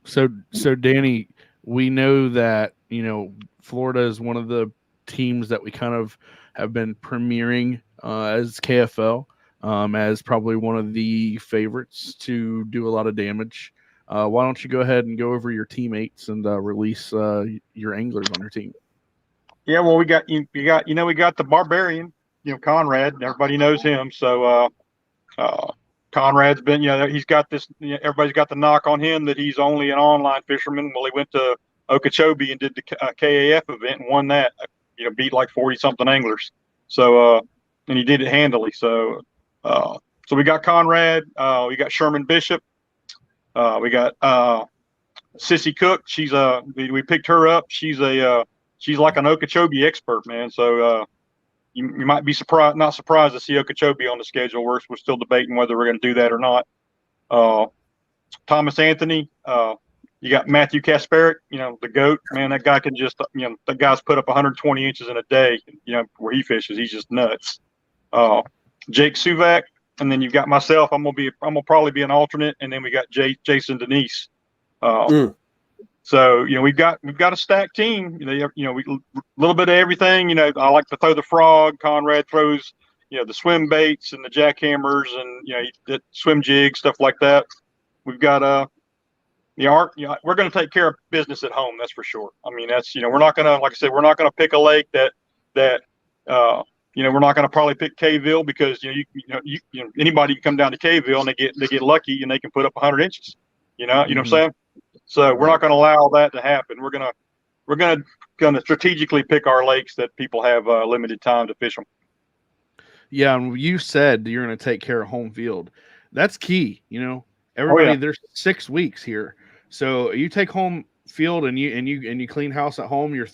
So Danny, we know that Florida is one of the teams that we kind of have been premiering as KFL, as probably one of the favorites to do a lot of damage. Why don't you go ahead and go over your teammates and release your anglers on your team? Yeah, well, we got the Barbarian, Conrad. Everybody knows him. So Conrad's been, he's got this. Everybody's got the knock on him that he's only an online fisherman. Well, he went to Okeechobee and did the KAF event and won that. Beat like 40-something anglers. So and he did it handily. So we got Conrad. We got Sherman Bishop. We got Sissy Cook. We picked her up. She's like an Okeechobee expert, man. So you might be not surprised to see Okeechobee on the schedule. We're still debating whether we're going to do that or not. Thomas Anthony. You got Matthew Kasperick, the GOAT, man. That guy can just, that guy's put up 120 inches in a day, where he fishes. He's just nuts. Jake Suvak, and then you've got myself. I'm gonna probably be an alternate, and then we got Jason Denise. So we've got a stacked team. We a little bit of everything. I like to throw the frog. Conrad throws the swim baits and the jackhammers and the swim jigs, stuff like that. We've got we're going to take care of business at home. That's for sure. I mean, that's we're not going to, like I said, we're not going to pick a lake that we're not going to probably pick Kville because anybody can come down to Kville and they get lucky and they can put up 100 inches. You know what I'm saying? So we're not going to allow that to happen. We're going to strategically pick our lakes that people have limited time to fish them. Yeah, and you said you're going to take care of home field. That's key. Everybody, There's 6 weeks here, so you take home field and you clean house at home. You're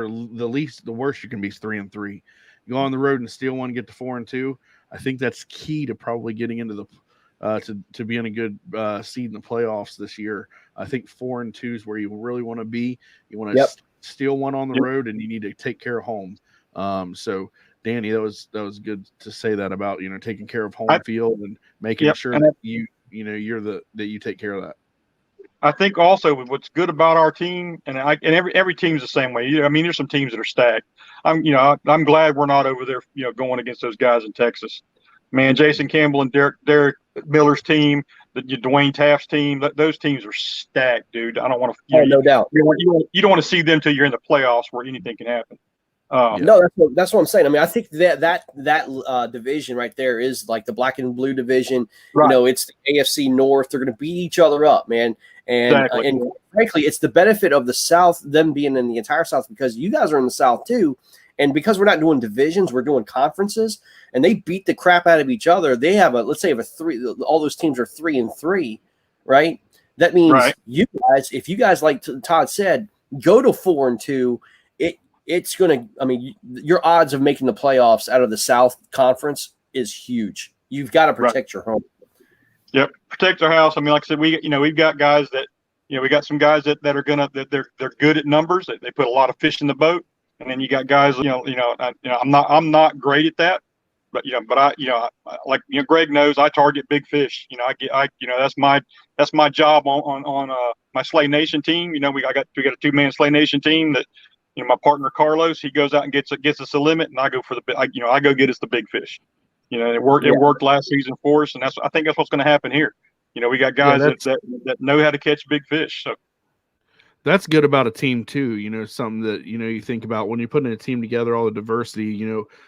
the worst you can be is 3-3. You go on the road and steal one, get to 4-2. I think that's key to probably getting into the to being a good seed in the playoffs this year. I think 4-2 is where you really want to be. You want to steal one on the road, and you need to take care of home. So Danny, that was good to say that about taking care of home field and making sure that you take care of that. I think also what's good about our team, and every team's the same way. I mean, there's some teams that are stacked. I'm glad we're not over there, going against those guys in Texas. Man, Jason Campbell and Derek Miller's team, the Dwayne Taft's team, those teams are stacked, dude. I don't want to. No doubt. You don't want to see them until you're in the playoffs where anything can happen. No, that's what I'm saying. I mean, I think that division right there is like the black and blue division. Right. It's the AFC North. They're going to beat each other up, man. And Exactly. And frankly, it's the benefit of the South, them being in the entire South, because you guys are in the South too. And because we're not doing divisions, we're doing conferences, and they beat the crap out of each other. They have let's say all those teams are 3-3, right? That means you guys, if you guys, like Todd said, go to 4-2, it's going to, I mean, your odds of making the playoffs out of the South Conference is huge. You've got to protect your home. Yep, protect our house. I mean, like I said, we've got guys that, we got some guys that are they're good at numbers. They put a lot of fish in the boat, and then you got guys, I'm not great at that, but like Greg knows, I target big fish. That's my job on my Slay Nation team. We got a 2-man Slay Nation team that. My partner Carlos, he goes out and gets us a limit, and I go for I go get us the big fish. It worked last season for us, and I think that's what's going to happen here. We got guys that know how to catch big fish. So That's good about a team too. Something that, you think about when you're putting a team together, all the diversity,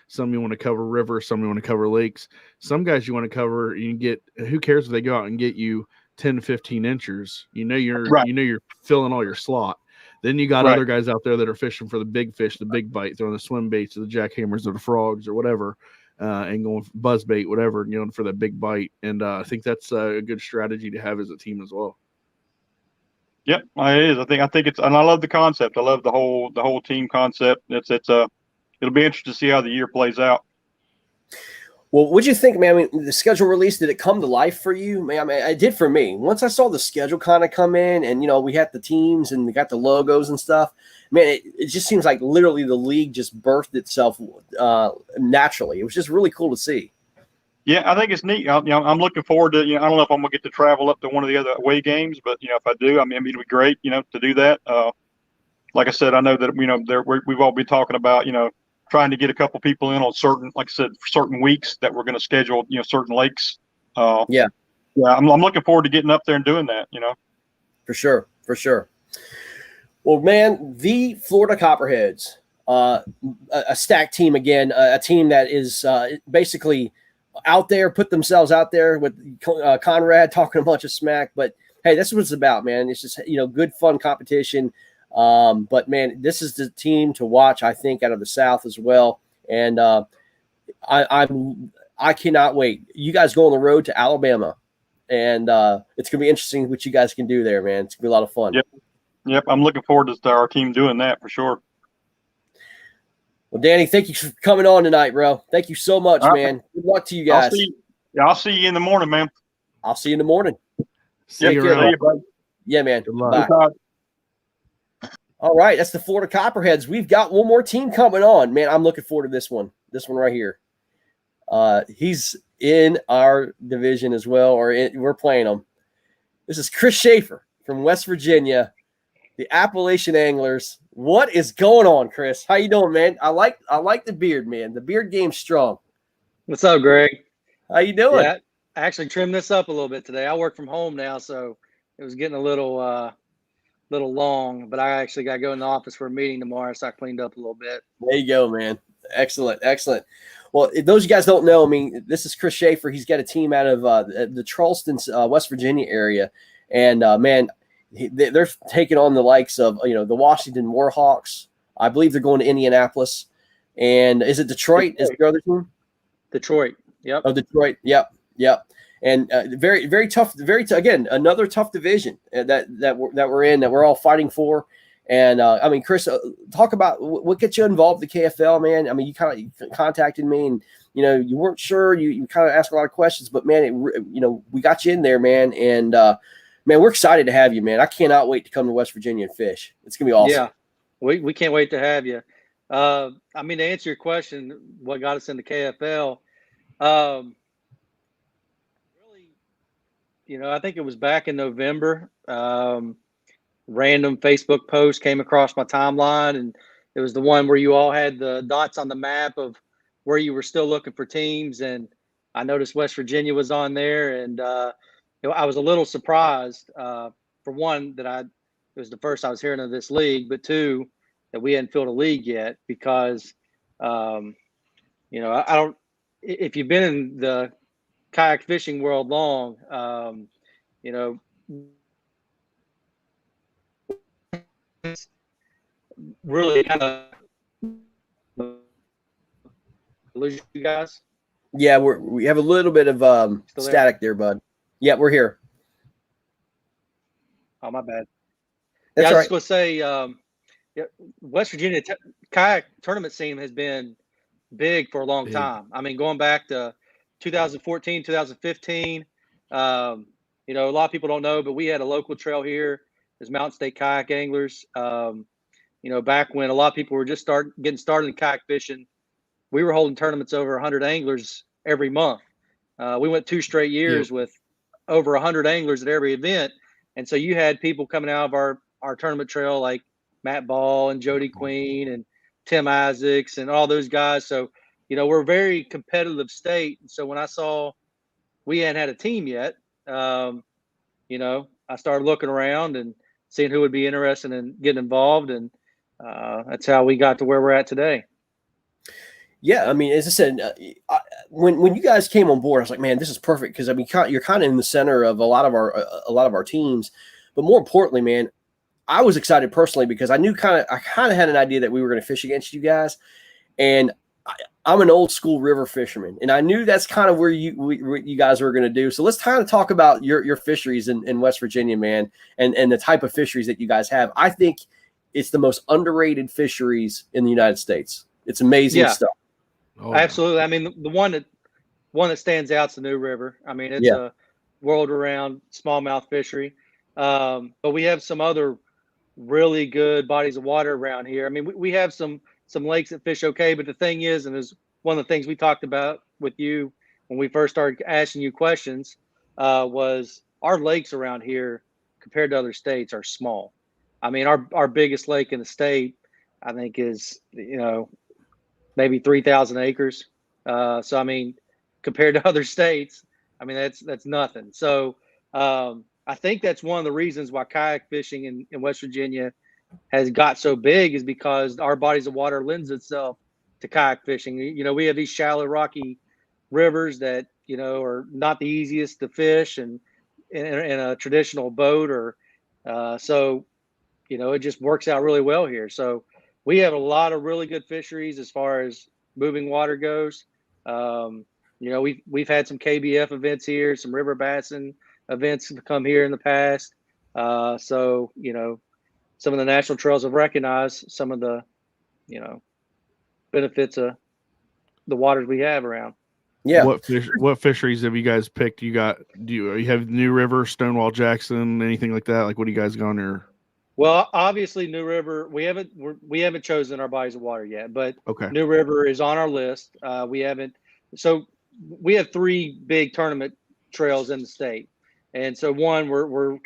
some you want to cover rivers, some you want to cover lakes, some guys you want to cover, who cares if they go out and get you 10 to 15 inches, you're filling all your slot. Then you got Right. other guys out there that are fishing for the big fish, the big bite, throwing the swim baits or the jackhammers or the frogs or whatever, and going for buzz bait, whatever, for that big bite. And I think that's a good strategy to have as a team as well. Yep, it is. I think it's, and I love the concept. I love the whole team concept. It'll be interesting to see how the year plays out. Well, what'd you think, man? I mean, the schedule release, did it come to life for you? Man, I mean, it did for me. Once I saw the schedule kind of come in and, we had the teams and we got the logos and stuff, man, it just seems like literally the league just birthed itself naturally. It was just really cool to see. Yeah, I think it's neat. I'm looking forward to, I don't know if I'm going to get to travel up to one of the other away games, but, if I do, it'd be great, to do that. Like I said, I know that, we've all been talking about, trying to get a couple people in on certain weeks that we're going to schedule, certain lakes. Yeah, I'm looking forward to getting up there and doing that, For sure. Well, man, the Florida Copperheads, a stacked team again, a team that is basically out there, put themselves out there with Conrad talking a bunch of smack. But hey, that's what it's about, man. It's just, good, fun competition. But man, this is the team to watch, I think, out of the South as well. And I cannot wait. You guys go on the road to Alabama, and it's gonna be interesting what you guys can do there, man. It's gonna be a lot of fun. Yep. I'm looking forward to our team doing that for sure. Well, Danny, thank you for coming on tonight, bro. Thank you so much, man. Good luck to you guys. I'll see you in the morning, man. I'll see you in the morning. See you around. Bud. Yeah, man. Good luck. Bye. All right, that's the Florida Copperheads. We've got one more team coming on. Man, I'm looking forward to this one. This one right here. He's in our division as well, we're playing him. This is Chris Schaefer from West Virginia, the Appalachian Anglers. What is going on, Chris? How you doing, man? I like the beard, man. The beard game's strong. What's up, Greg? How you doing? Yeah, I actually trimmed this up a little bit today. I work from home now, so it was getting a little long, but I actually got to go in the office for a meeting tomorrow, so I cleaned up a little bit. There you go, man. Excellent. Well, if those of you guys don't know, I mean, this is Chris Schaefer. He's got a team out of the Charleston, West Virginia area, and man, they're taking on the likes of the Washington Warhawks. I believe they're going to Indianapolis, and is it Detroit? Is the other team? Detroit. Yep. Oh, Detroit. Yep. And very, very tough. Again, another tough division that we're in, that we're all fighting for. And I mean, Chris, talk about what gets you involved in the KFL, man. I mean, you kind of contacted me, and you weren't sure. You kind of asked a lot of questions, but man, we got you in there, man. And man, we're excited to have you, man. I cannot wait to come to West Virginia and fish. It's gonna be awesome. Yeah, we can't wait to have you. I mean, to answer your question, what got us in the KFL? Really, I think it was back in November. Random Facebook post came across my timeline, and it was the one where you all had the dots on the map of where you were still looking for teams. And I noticed West Virginia was on there, and I was a little surprised. For one, that it was the first I was hearing of this league, but two, that we hadn't filled a league yet, because I don't. If you've been in the kayak fishing world long, really kind of lose you guys. Yeah, we have a little bit of static there, bud. Yeah, we're here. Oh, my bad. That's I right. was going to say, West Virginia kayak tournament scene has been big for a long time. I mean, going back to 2014, 2015. A lot of people don't know, but we had a local trail here as Mountain State Kayak Anglers. Back when a lot of people were just getting started in kayak fishing, we were holding tournaments over 100 anglers every month. We went 2 straight years with over 100 anglers at every event. And so you had people coming out of our tournament trail like Matt Ball and Jody Queen and Tim Isaacs and all those guys. So, we're a very competitive state. And so when I saw we hadn't had a team yet, I started looking around and seeing who would be interested in getting involved, and that's how we got to where we're at today. Yeah, I mean, as I said, when you guys came on board, I was like, man, this is perfect because I mean, you're kind of in the center of a lot of our teams, but more importantly, man, I was excited personally because I kind of had an idea that we were going to fish against you guys, and I'm an old school river fisherman, and I knew that's kind of where you guys were going to do. So let's kind of talk about your fisheries in West Virginia, man, and the type of fisheries that you guys have. I think it's the most underrated fisheries in the United States. It's amazing stuff. Oh, absolutely. I mean, the one that stands out is the New River. I mean, it's a world-renowned smallmouth fishery, but we have some other really good bodies of water around here. I mean, we have some lakes that fish okay, but the thing is, and is one of the things we talked about with you when we first started asking you questions, was our lakes around here compared to other states are small. I mean, our biggest lake in the state, I think, is maybe 3,000 acres. So I mean, compared to other states, I mean that's nothing. So I think that's one of the reasons why kayak fishing in West Virginia has got so big, is because our bodies of water lends itself to kayak fishing. We have these shallow, rocky rivers that are not the easiest to fish, and in a traditional boat, or so it just works out really well here. So we have a lot of really good fisheries as far as moving water goes. We've had some KBF events here, some river bassin events have come here in the past. So some of the national trails have recognized some of the benefits of the waters we have around. Yeah. What fisheries have you guys picked? Do you have New River, Stonewall Jackson, anything like that? Like, what do you guys got here? Well, obviously New River, we haven't chosen our bodies of water yet, but okay. New River is on our list. We have 3 big tournament trails in the state. And so one, we're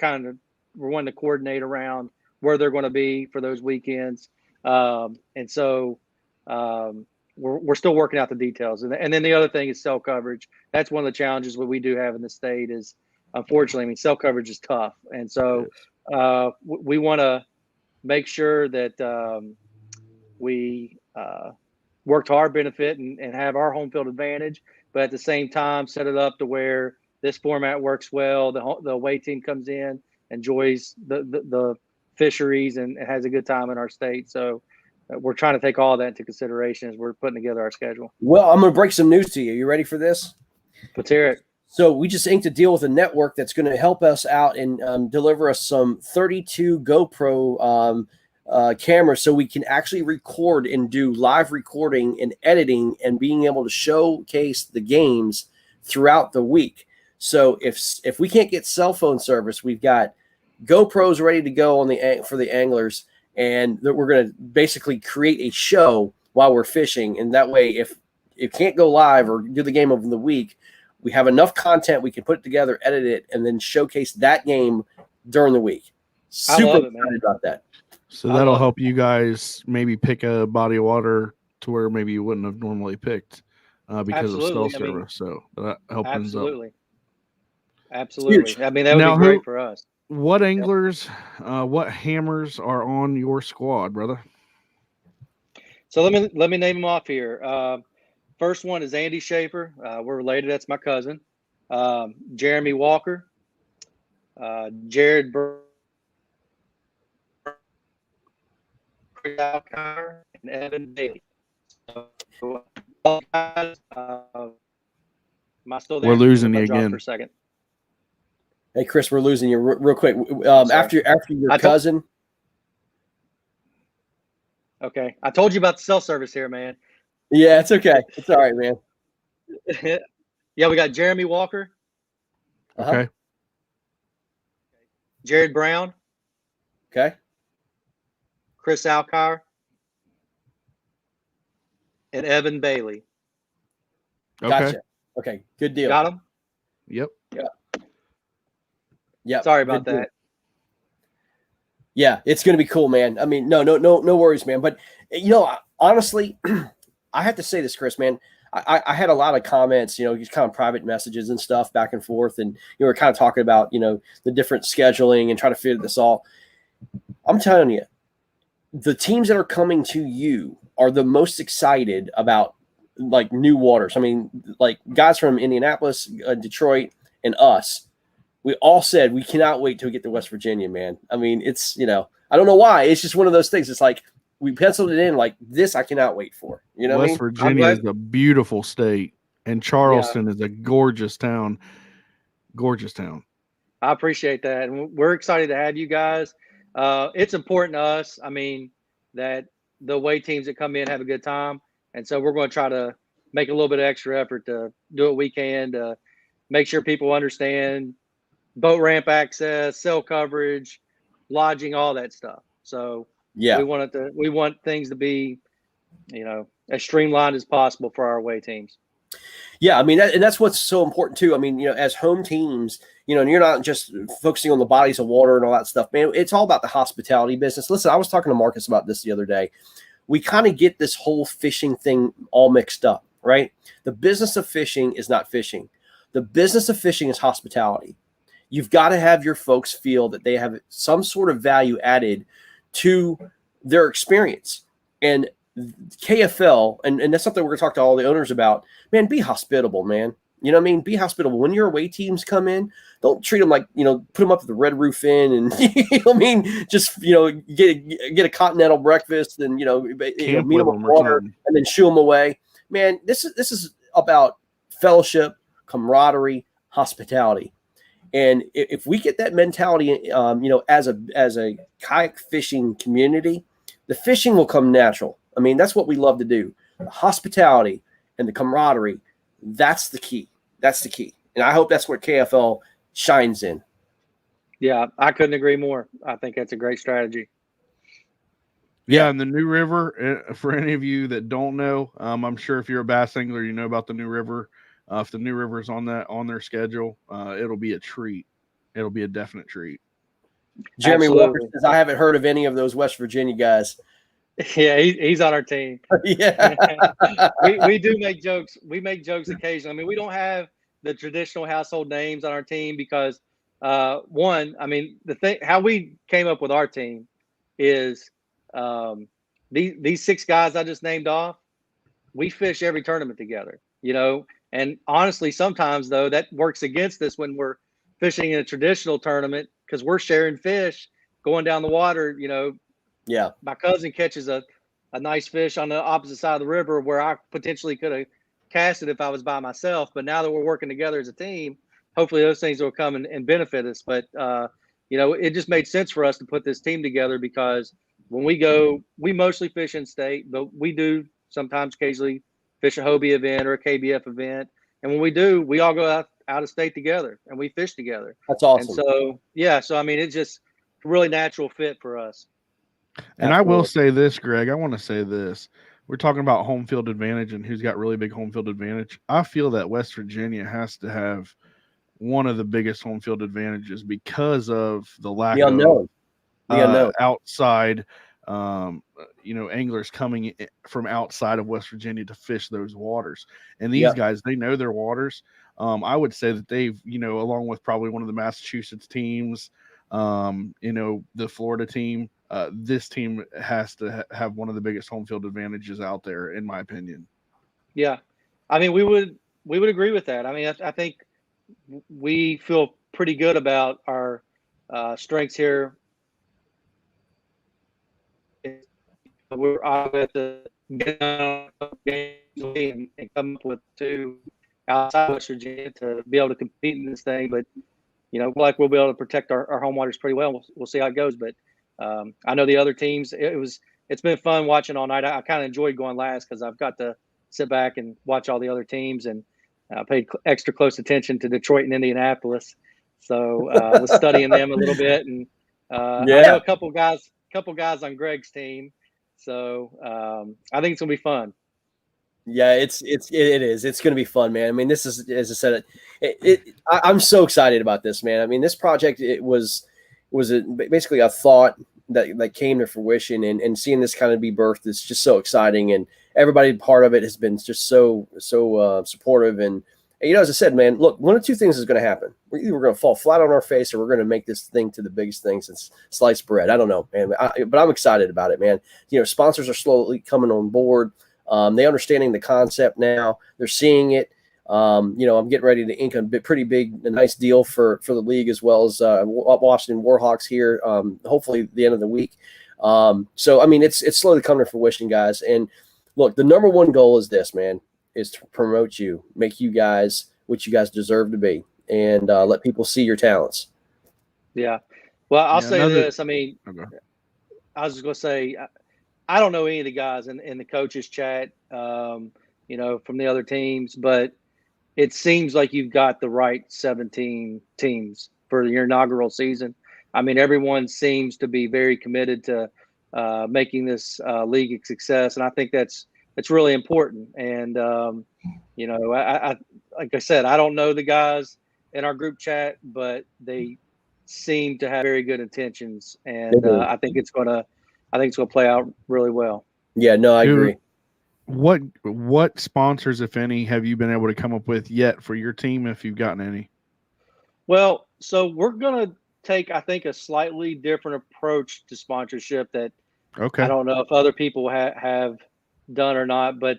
wanting to coordinate around where they're going to be for those weekends. And so we're still working out the details. And then the other thing is cell coverage. That's one of the challenges what we do have in the state is, unfortunately, I mean, cell coverage is tough. And so we want to make sure that we work to our benefit and have our home field advantage, but at the same time set it up to where this format works well. The away team comes in, enjoys the fisheries, and has a good time in our state. So we're trying to take all that into consideration as we're putting together our schedule. Well, I'm going to break some news to you. You ready for this? Let's hear it. So we just inked a deal with a network that's going to help us out and deliver us some 32 GoPro cameras, so we can actually record and do live recording and editing and being able to showcase the games throughout the week. So if we can't get cell phone service, we've got GoPros ready to go for the anglers, and that we're going to basically create a show while we're fishing. And that way, if it can't go live or do the game of the week, we have enough content, we can put it together, edit it, and then showcase that game during the week. Super excited about that. So that'll help you guys maybe pick a body of water to where maybe you wouldn't have normally picked because of cell service. So that helps. Absolutely. Absolutely. I mean, that would be great for us. What anglers, what hammers are on your squad, brother? So let me name them off here. First one is Andy Schaefer. We're related. That's my cousin. Jeremy Walker. Jared and Evan Bailey. Am I still there? We're losing you again for a second. Hey, Chris, we're losing you real quick. After your cousin. Okay. I told you about the cell service here, man. Yeah, it's okay. It's all right, man. Yeah, we got Jeremy Walker. Okay. Jared Brown. Okay. Chris Alcar. And Evan Bailey. Okay. Gotcha. Okay, good deal. Got him? Yep. Yeah. Sorry about that. Yeah, it's going to be cool, man. I mean, no worries, man. But, honestly, I have to say this, Chris, man. I had a lot of comments, just kind of private messages and stuff back and forth. And, we're kind of talking about, the different scheduling and trying to fit this all. I'm telling you, the teams that are coming to you are the most excited about like new waters. I mean, like guys from Indianapolis, Detroit, and us. We all said we cannot wait till we get to West Virginia, man. I mean, it's, you know, I don't know why. It's just one of those things. It's like we penciled it in like this. I cannot wait for. You know what I West mean? Virginia is a beautiful state, and Charleston is a gorgeous town. Gorgeous town. I appreciate that, and we're excited to have you guys. It's important to us. I mean, that the away teams that come in have a good time, and so we're going to try to make a little bit of extra effort to do what we can to make sure people understand boat ramp access, cell coverage, lodging, all that stuff. So Yeah, we want things to be, you know, as streamlined as possible for our away teams. Yeah, I mean, and that's what's so important too. I mean, you know, as home teams, you know, and you're not just focusing on the bodies of water and all that stuff, man. It's all about the hospitality business. Listen, I was talking to Marcus about this the other day. We kind of get this whole fishing thing all mixed up, right? The business of fishing is not fishing. The business of fishing is hospitality. You've got to have your folks feel that they have some sort of value added to their experience. And KFL, and that's something we're going to talk to all the owners about, man, be hospitable, man. You know what I mean? Be hospitable. When your away teams come in, don't treat them like, you know, put them up at the Red Roof Inn and, you know what I mean? Just, you know, get a continental breakfast and, you know meet them with water and then shoo them away. Man, this is about fellowship, camaraderie, hospitality. And if we get that mentality, you know, as a kayak fishing community, the fishing will come natural. I mean, that's what we love to do. The hospitality and the camaraderie, that's the key. That's the key. And I hope that's where KFL shines in. Yeah, I couldn't agree more. I think that's a great strategy. Yeah, and the New River, for any of you that don't know, I'm sure if you're a bass angler, you know about the New River. If the New River's on their schedule, it'll be a treat. It'll be a definite treat. Jeremy Walker says, I haven't heard of any of those West Virginia guys. Yeah, he's on our team. Yeah. we do make jokes. We make jokes occasionally. I mean, we don't have the traditional household names on our team because one, I mean, the thing how we came up with our team is these 6 guys I just named off, we fish every tournament together, you know. And honestly, sometimes though that works against us when we're fishing in a traditional tournament because we're sharing fish going down the water, you know. Yeah. My cousin catches a nice fish on the opposite side of the river where I potentially could have cast it if I was by myself. But now that we're working together as a team, hopefully those things will come and benefit us. But, you know, it just made sense for us to put this team together because when we go, we mostly fish in state, but we do sometimes occasionally fish a Hobie event or a KBF event. And when we do, we all go out of state together and we fish together. That's awesome. And so, yeah, so I mean, it's just a really natural fit for us. And I will say this, Greg, I want to say this. We're talking about home field advantage and who's got really big home field advantage. I feel that West Virginia has to have one of the biggest home field advantages because of the lack of outside, you know, anglers coming from outside of West Virginia to fish those waters. And these guys, they know their waters. I would say that they've, you know, along with probably one of the Massachusetts teams, you know, the Florida team, this team has to have one of the biggest home field advantages out there, in my opinion. Yeah, I mean, we would agree with that. I mean, I think we feel pretty good about our strengths here. We're out to get and come up with 2 outside West Virginia to be able to compete in this thing. But you know, like we'll be able to protect our home waters pretty well. We'll see how it goes. But I know the other teams. It's been fun watching all night. I kind of enjoyed going last because I've got to sit back and watch all the other teams, and I paid extra close attention to Detroit and Indianapolis. So I was studying them a little bit, and I know a couple guys on Greg's team. So I think it's gonna be fun. Yeah, it is. It's going to be fun, man. I mean, this is, as I said, I'm so excited about this, man. I mean, this project, it was basically a thought that came to fruition, and seeing this kind of be birthed is just so exciting. And everybody part of it has been just so supportive, and And, as I said, man, look, one of two things is going to happen. We're either going to fall flat on our face, or we're going to make this thing to the biggest thing since sliced bread. I don't know, man, but I'm excited about it, man. Sponsors are slowly coming on board. They understanding the concept now. They're seeing it. I'm getting ready to ink a nice deal for the league, as well as Washington Warhawks here. Hopefully the end of the week. It's slowly coming to fruition, guys. And look, the number one goal is this, man, is to promote you, make you guys what you guys deserve to be, and let people see your talents. Yeah. Well, I'll say this. I was just going to say, I don't know any of the guys in the coaches chat, from the other teams, but it seems like you've got the right 17 teams for your inaugural season. Everyone seems to be very committed to making this league a success, and I think that's really important. And I like I said, I don't know the guys in our group chat, but they seem to have very good intentions, and I think it's gonna play out really well. Yeah, no, I agree. What sponsors, if any, have you been able to come up with yet for your team, if you've gotten any? Well, so we're gonna take, I think, a slightly different approach to sponsorship that I don't know if other people have done or not, but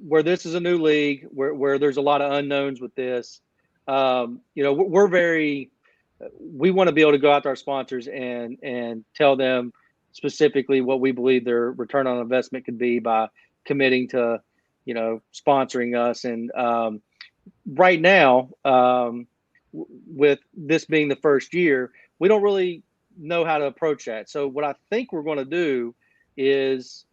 where this is a new league, where there's a lot of unknowns with this, we want to be able to go out to our sponsors and tell them specifically what we believe their return on investment could be by committing to, sponsoring us. And right now, with this being the first year, we don't really know how to approach that. So what I think we're going to do is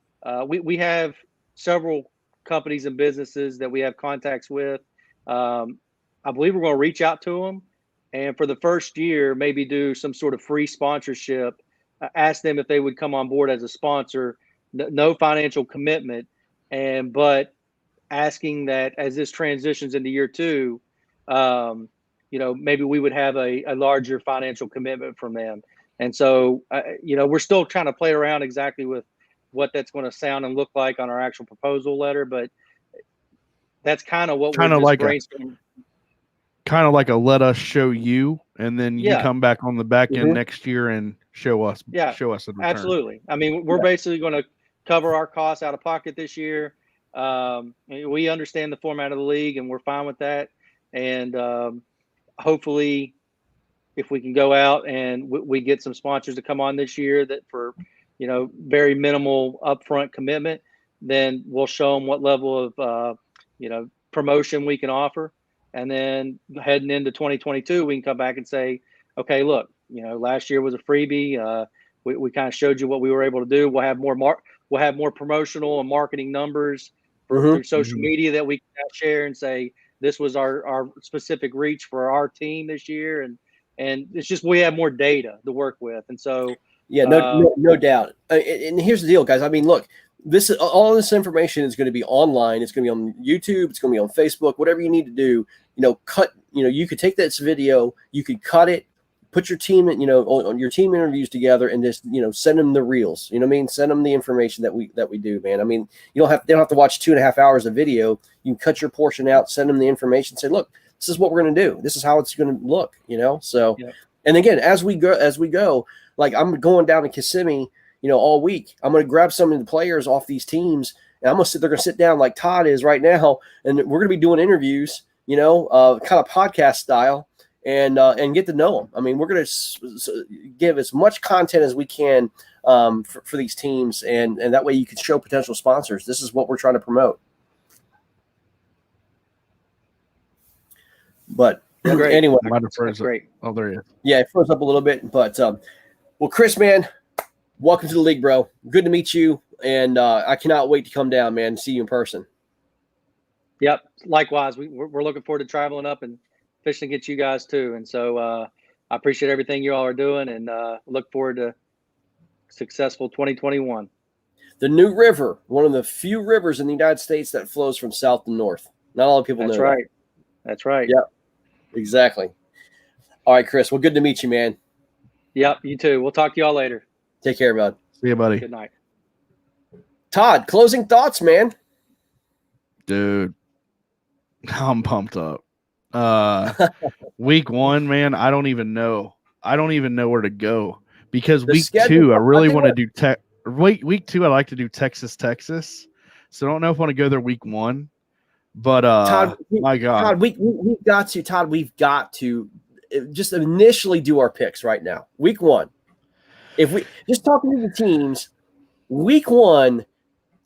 we have several companies and businesses that we have contacts with. I believe we're going to reach out to them, and for the first year, maybe do some sort of free sponsorship, ask them if they would come on board as a sponsor, no financial commitment, but asking that as this transitions into year two, maybe we would have a larger financial commitment from them. And so, we're still trying to play around exactly with what that's going to sound and look like on our actual proposal letter, but that's kind of what we're just brainstorming. Kind of like a let us show you, and then you come back on the back end next year and show us. Show us a return. Absolutely. We're basically going to cover our costs out of pocket this year. We understand the format of the league, and we're fine with that. And hopefully, if we can go out and we get some sponsors to come on this year that for very minimal upfront commitment, then we'll show them what level of promotion we can offer. And then heading into 2022, we can come back and say, okay, look, last year was a freebie. We kind of showed you what we were able to do. We'll have more promotional and marketing numbers through social media that we can share and say, this was our specific reach for our team this year. And it's just, we have more data to work with. And so, yeah, no doubt. And here's the deal, guys. Look, all this information is going to be online. It's going to be on YouTube. It's going to be on Facebook. Whatever you need to do, you could take this video, you could cut it, put your team, on your team interviews together, and just, send them the reels. Send them the information that we do, man. they don't have to watch 2.5 hours of video. You can cut your portion out, send them the information, say, look, this is what we're going to do. This is how it's going to look, So, and again, as we go, like I'm going down to Kissimmee, all week. I'm going to grab some of the players off these teams, and they're going to sit down like Todd is right now, and we're going to be doing interviews, kind of podcast style, and get to know them. We're going to give as much content as we can for these teams, and that way you can show potential sponsors. This is what we're trying to promote. But anyway, that's great. Oh, there he is. Yeah, it froze up a little bit, but well, Chris, man, welcome to the league, bro. Good to meet you, and I cannot wait to come down, man, and see you in person. Yep, likewise. We're looking forward to traveling up and fishing to get you guys too. And so I appreciate everything you all are doing, and look forward to successful 2021. The New River, one of the few rivers in the United States that flows from south to north. Not a lot of people know. That's right. That's right. Yep, exactly. All right, Chris. Well, good to meet you, man. Yep, you too. We'll talk to y'all later. Take care, bud. See you, buddy. Good night. Todd, closing thoughts, man. Dude, I'm pumped up. Week 1, man, I don't even know. I don't even know where to go because week 2, I really want to do week 2. I like to do Texas. So I don't know if I want to go there week 1. But Todd, my God, Todd, we've got to. Todd, we've got to just initially do our picks right now. Week 1, if we just talking to the teams, week 1,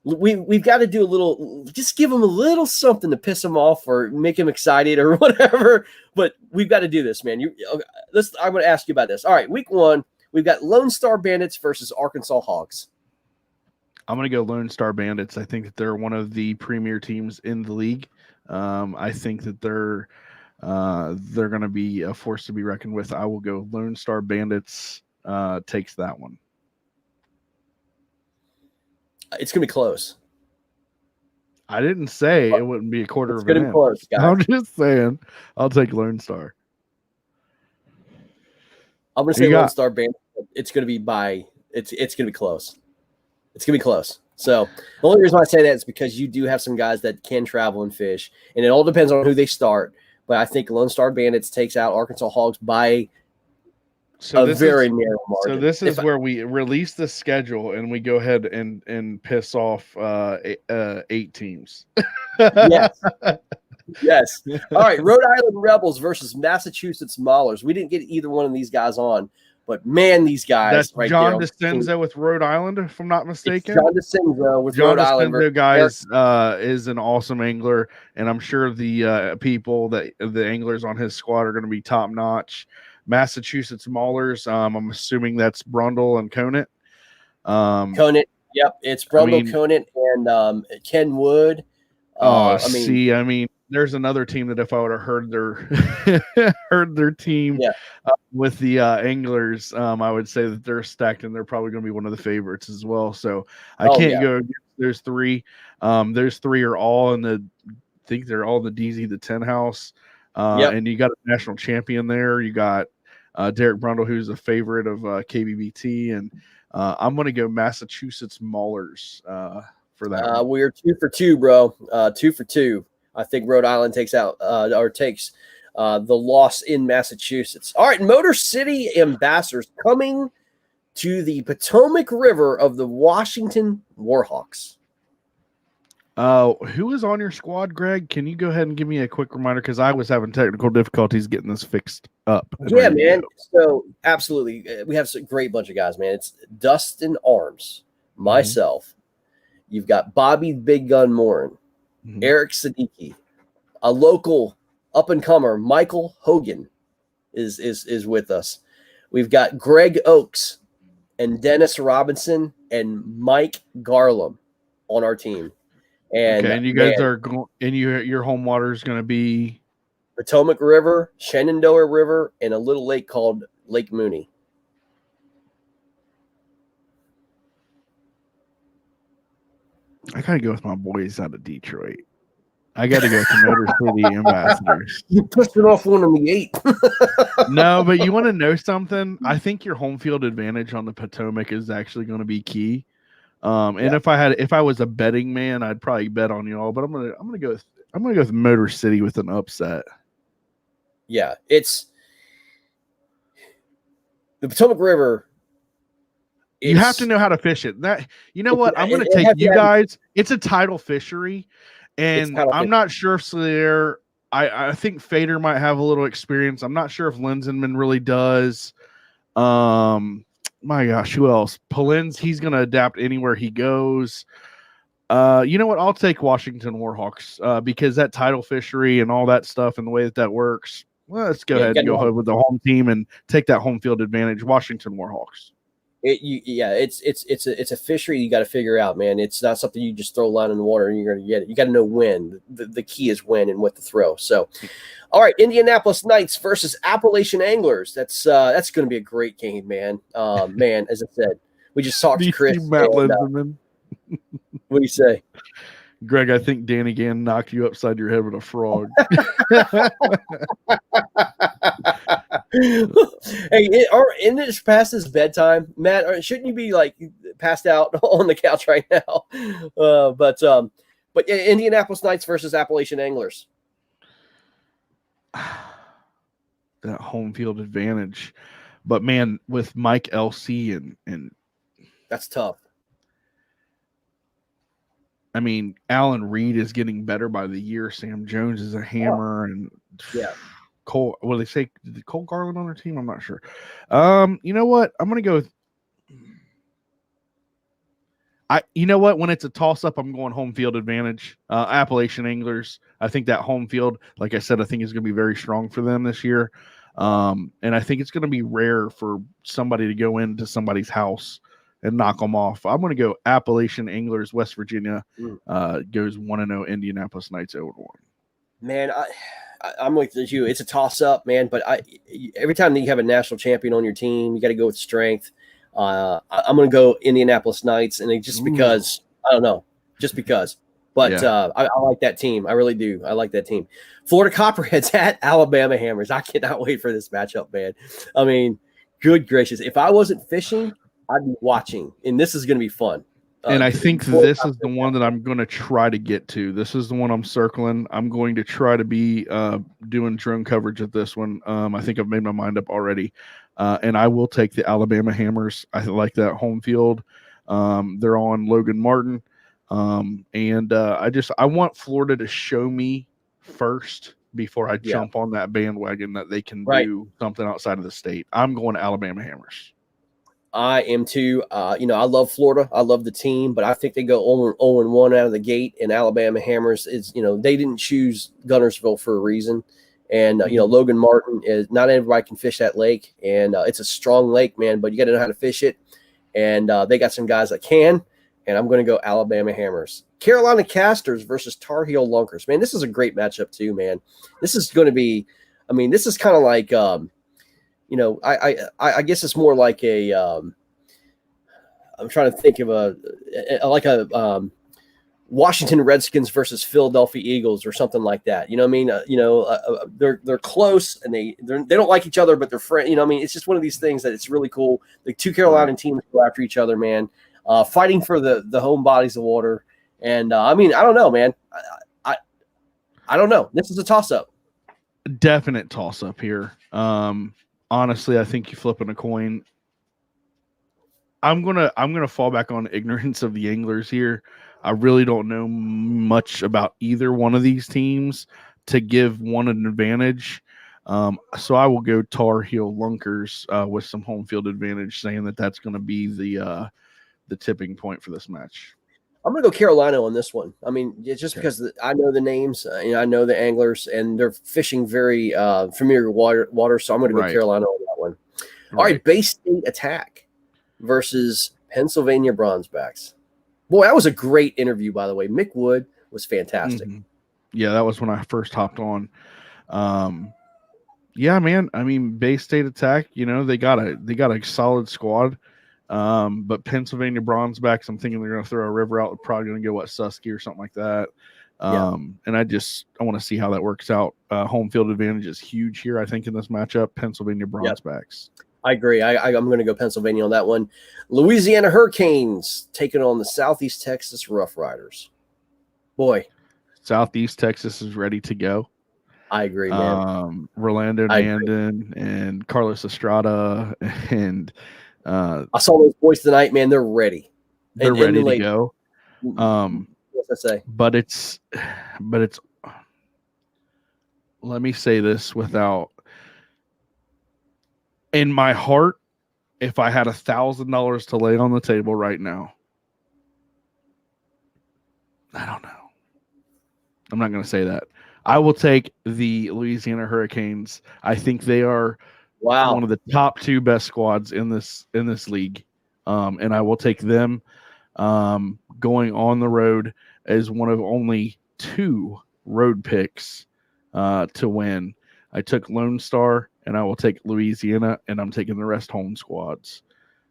we've got to do a little, just give them a little something to piss them off or make them excited or whatever. But we've got to do this, man. I'm going to ask you about this. All right, week 1, we've got Lone Star Bandits versus Arkansas Hogs. I'm going to go Lone Star Bandits. I think that they're one of the premier teams in the league. I think that they're going to be a force to be reckoned with. I will go Lone Star Bandits takes that one. It's going to be close. I didn't say it wouldn't be a quarter it's of an inch. Close, guys. I'm just saying I'll take Lone Star. I'm going to say Lone Star Bandits. It's going to be it's going to be close. It's going to be close. So the only reason why I say that is because you do have some guys that can travel and fish, and it all depends on who they start. But I think Lone Star Bandits takes out Arkansas Hogs by a very narrow margin. So this is where we release the schedule and we go ahead and piss off 8 teams. Yes. Yes. All right. Rhode Island Rebels versus Massachusetts Maulers. We didn't get either one of these guys on. But man, these guys That's right John there. DeCenzo with Rhode Island, if I'm not mistaken. John DeCenzo with John Rhode Island. DeCenzo, guys, is an awesome angler, and I'm sure the people that the anglers on his squad are going to be top notch. Massachusetts Maulers, I'm assuming that's Brundle and Conant. Conant, yep, it's Brundle, Conant, and Ken Wood. I mean, there's another team that if I would have heard their team with the anglers, I would say that they're stacked and they're probably going to be one of the favorites as well. So I can't go against those 3. Those 3 are all I think they're all in the DZ the 10 house. And you got a national champion there. You got Derek Brundle, who's a favorite of KBBT, and I'm going to go Massachusetts Maulers for that. We're 2 for 2, bro. 2 for 2. I think Rhode Island takes the loss in Massachusetts. All right, Motor City Ambassadors coming to the Potomac River of the Washington Warhawks. Who is on your squad, Greg? Can you go ahead and give me a quick reminder? Because I was having technical difficulties getting this fixed up. Yeah, man. So, absolutely. We have a great bunch of guys, man. It's Dustin Arms, myself. You've got Bobby Big Gun Morin, Eric Siddiqui, a local up-and-comer, Michael Hogan is with us. We've got Greg Oakes and Dennis Robinson and Mike Garlam on our team. And you guys are going, and your home water is going to be Potomac River, Shenandoah River, and a little lake called Lake Mooney. I gotta go with my boys out of Detroit. I gotta go with the Motor City Ambassadors. You pushed it off one of the 8. No, but you want to know something? I think your home field advantage on the Potomac is actually going to be key. And if I was a betting man, I'd probably bet on y'all. But I'm gonna go with Motor City with an upset. Yeah, it's the Potomac River. You have to know how to fish it. I'm going to take you guys. It's a tidal fishery, and I'm not sure if there. I think Fader might have a little experience. I'm not sure if Linsenman really does. My gosh, who else? Polins, he's going to adapt anywhere he goes. You know what? I'll take Washington Warhawks because that tidal fishery and all that stuff and the way that works. Well, let's go ahead and go with the home team and take that home field advantage. Washington Warhawks. It's a fishery you got to figure out, man. It's not something you just throw a line in the water and you're going to get it. You got to know when. The key is when and what to throw. So, all right, Indianapolis Knights versus Appalachian Anglers. That's going to be a great game, man. Man, as I said, we just talked to Chris. Matt Linsenman. What do you say? Greg, I think Danny Gann knocked you upside your head with a frog. Hey, isn't it past his bedtime, Matt? Shouldn't you be like passed out on the couch right now? But Indianapolis Knights versus Appalachian Anglers. that home field advantage. But man, with Mike Elsey and that's tough. I mean, Alan Reed is getting better by the year. Sam Jones is a hammer, and yeah. Cole. What do they say? Did Cole Garland on their team? I'm not sure. You know what? I'm gonna go with. You know what? When it's a toss-up, I'm going home field advantage. Appalachian Anglers. I think that home field, like I said, I think is going to be very strong for them this year. And I think it's going to be rare for somebody to go into somebody's house and knock them off. I'm going to go Appalachian Anglers, West Virginia. Goes 1-0. Indianapolis Knights 0-1. Man, I'm with you. It's a toss-up, man. But every time that you have a national champion on your team, you got to go with strength. I'm going to go Indianapolis Knights, and just because I don't know, just because. But I like that team. I really do. I like that team. Florida Copperheads at Alabama Hammers. I cannot wait for this matchup, man. I mean, good gracious! If I wasn't fishing, I'd be watching, and this is going to be fun. And I think this is the one that I'm going to try to get to. This is the one I'm circling. I'm going to try to be doing drone coverage of this one. I think I've made my mind up already. And I will take the Alabama Hammers. I like that home field. They're on Logan Martin. And I want Florida to show me first before I jump on that bandwagon that they can do something outside of the state. I'm going to Alabama Hammers. I am too. I love Florida. I love the team, but I think they go 0-1 out of the gate. And Alabama Hammers is, they didn't choose Guntersville for a reason. And, Logan Martin is not everybody can fish that lake. And it's a strong lake, man, but you got to know how to fish it. And they got some guys that can. And I'm going to go Alabama Hammers. Carolina Casters versus Tar Heel Lunkers. Man, this is a great matchup too, man. This is going to be, this is kind of like, I guess it's more like a, I'm trying to think of a Washington Redskins versus Philadelphia Eagles or something like that. You know what I mean? They're close and they don't like each other, but they're friends. It's just one of these things that it's really cool. The two Carolina teams go after each other, man, fighting for the home bodies of water. And I don't know, man. I don't know. This is a toss-up. Definite toss-up here. Honestly, I think you're flipping a coin. I'm gonna fall back on ignorance of the anglers here. I really don't know much about either one of these teams to give one an advantage. So I will go Tar Heel Lunkers with some home field advantage, saying that's going to be the tipping point for this match. I'm going to go Carolina on this one. Just because I know the names, I know the anglers, and they're fishing very familiar water. So I'm going to go Carolina on that one. All right, Bay State Attack versus Pennsylvania Bronzebacks. Boy, that was a great interview, by the way. Mick Wood was fantastic. Mm-hmm. Yeah, that was when I first hopped on. Yeah, man. Bay State Attack, they got a solid squad. But Pennsylvania Bronzebacks, I'm thinking they're going to throw a river out. They're probably going to go Susky or something like that. And I want to see how that works out. Home field advantage is huge here, I think, in this matchup. Pennsylvania Bronzebacks. I agree. I'm going to go Pennsylvania on that one. Louisiana Hurricanes taking on the Southeast Texas Rough Riders. Boy, Southeast Texas is ready to go. I agree, man. Rolando Nandon and Carlos Estrada and I saw those boys tonight, man. They're ready. They're ready to go. What's I say? But it's. Let me say this without. In my heart, if I had $1,000 to lay on the table right now, I don't know. I'm not going to say that. I will take the Louisiana Hurricanes. I think they are one of the top two best squads in this league, and I will take them going on the road as one of only two road picks to win. I took Lone Star, and I will take Louisiana, and I'm taking the rest home squads.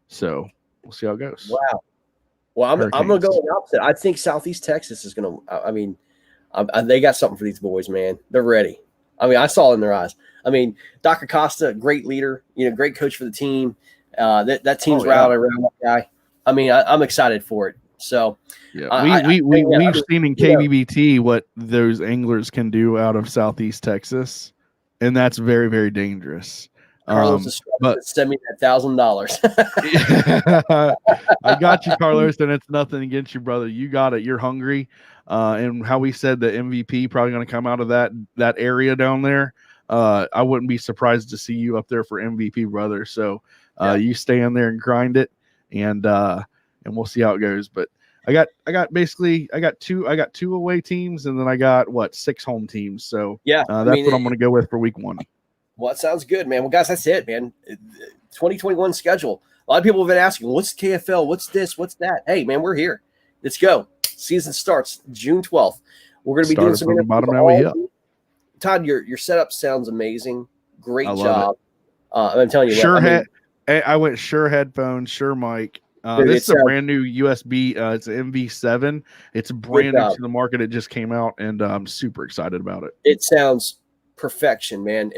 So we'll see how it goes. Wow. Well, I'm going to go the opposite. I think Southeast Texas is going to. They got something for these boys, man. They're ready. I saw it in their eyes. Doc Acosta, great leader, great coach for the team. That team's rallied around that guy. I'm excited for it. So yeah, we've seen in KBBT what those anglers can do out of Southeast Texas. and that's very, very dangerous. Carlos is trying to send me that $1,000. I got you, Carlos, and it's nothing against you, brother. You got it. You're hungry. And how we said the MVP probably going to come out of that area down there. I wouldn't be surprised to see you up there for MVP, brother. So you stay in there and grind it, and we'll see how it goes. But I got two away teams, and then I got 6 home teams. So that's what I'm going to go with for week 1. Well, that sounds good, man. Well, guys, that's it, man. 2021 schedule. A lot of people have been asking, what's KFL? What's this? What's that? Hey, man, we're here. Let's go. Season starts June 12th. We're going to be doing some interviews. Bottom, now we hit. Todd, your setup sounds amazing. Great job. I'm telling you, I went Shure headphones, Shure mic. This is a brand new USB. It's an MV7. It's brand new to the market. It just came out, and I'm super excited about it. It sounds perfection, man.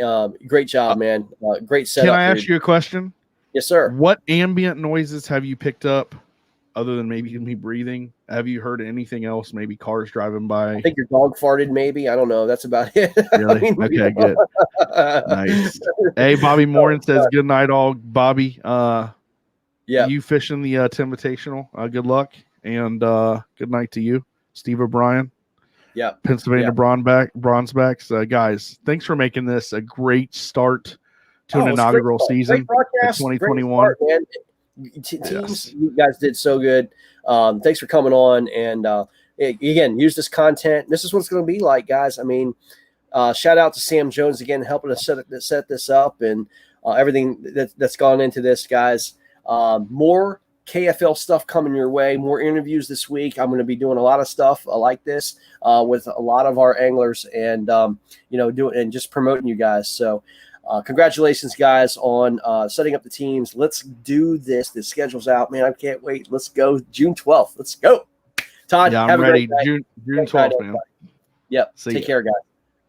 Great job, man. Great setup. Can I ask you a question? Yes, sir. What ambient noises have you picked up other than maybe me breathing? Have you heard anything else? Maybe cars driving by? I think your dog farted, maybe. I don't know. That's about it. Really? Okay, good. Nice. Hey, Bobby Morin says, good night, all. Bobby, you fishing the Invitational. Good luck, and good night to you, Steve O'Brien. Yeah, Pennsylvania Bronzebacks. Guys, thanks for making this a great start to an inaugural season of 2021. Teams, you guys did so good. Thanks for coming on. And again, use this content. This is what it's going to be like, guys. I mean, shout out to Sam Jones again, helping us set this up and everything that's gone into this, guys. More KFL stuff coming your way, more interviews this week. I'm going to be doing a lot of stuff like this with a lot of our anglers and, doing and just promoting you guys. So congratulations, guys, on setting up the teams. Let's do this. The schedule's out, man. I can't wait. Let's go June 12th. Let's go. Todd, yeah, I'm have ready. a great night. June 12th, man. Yep. Take care, guys.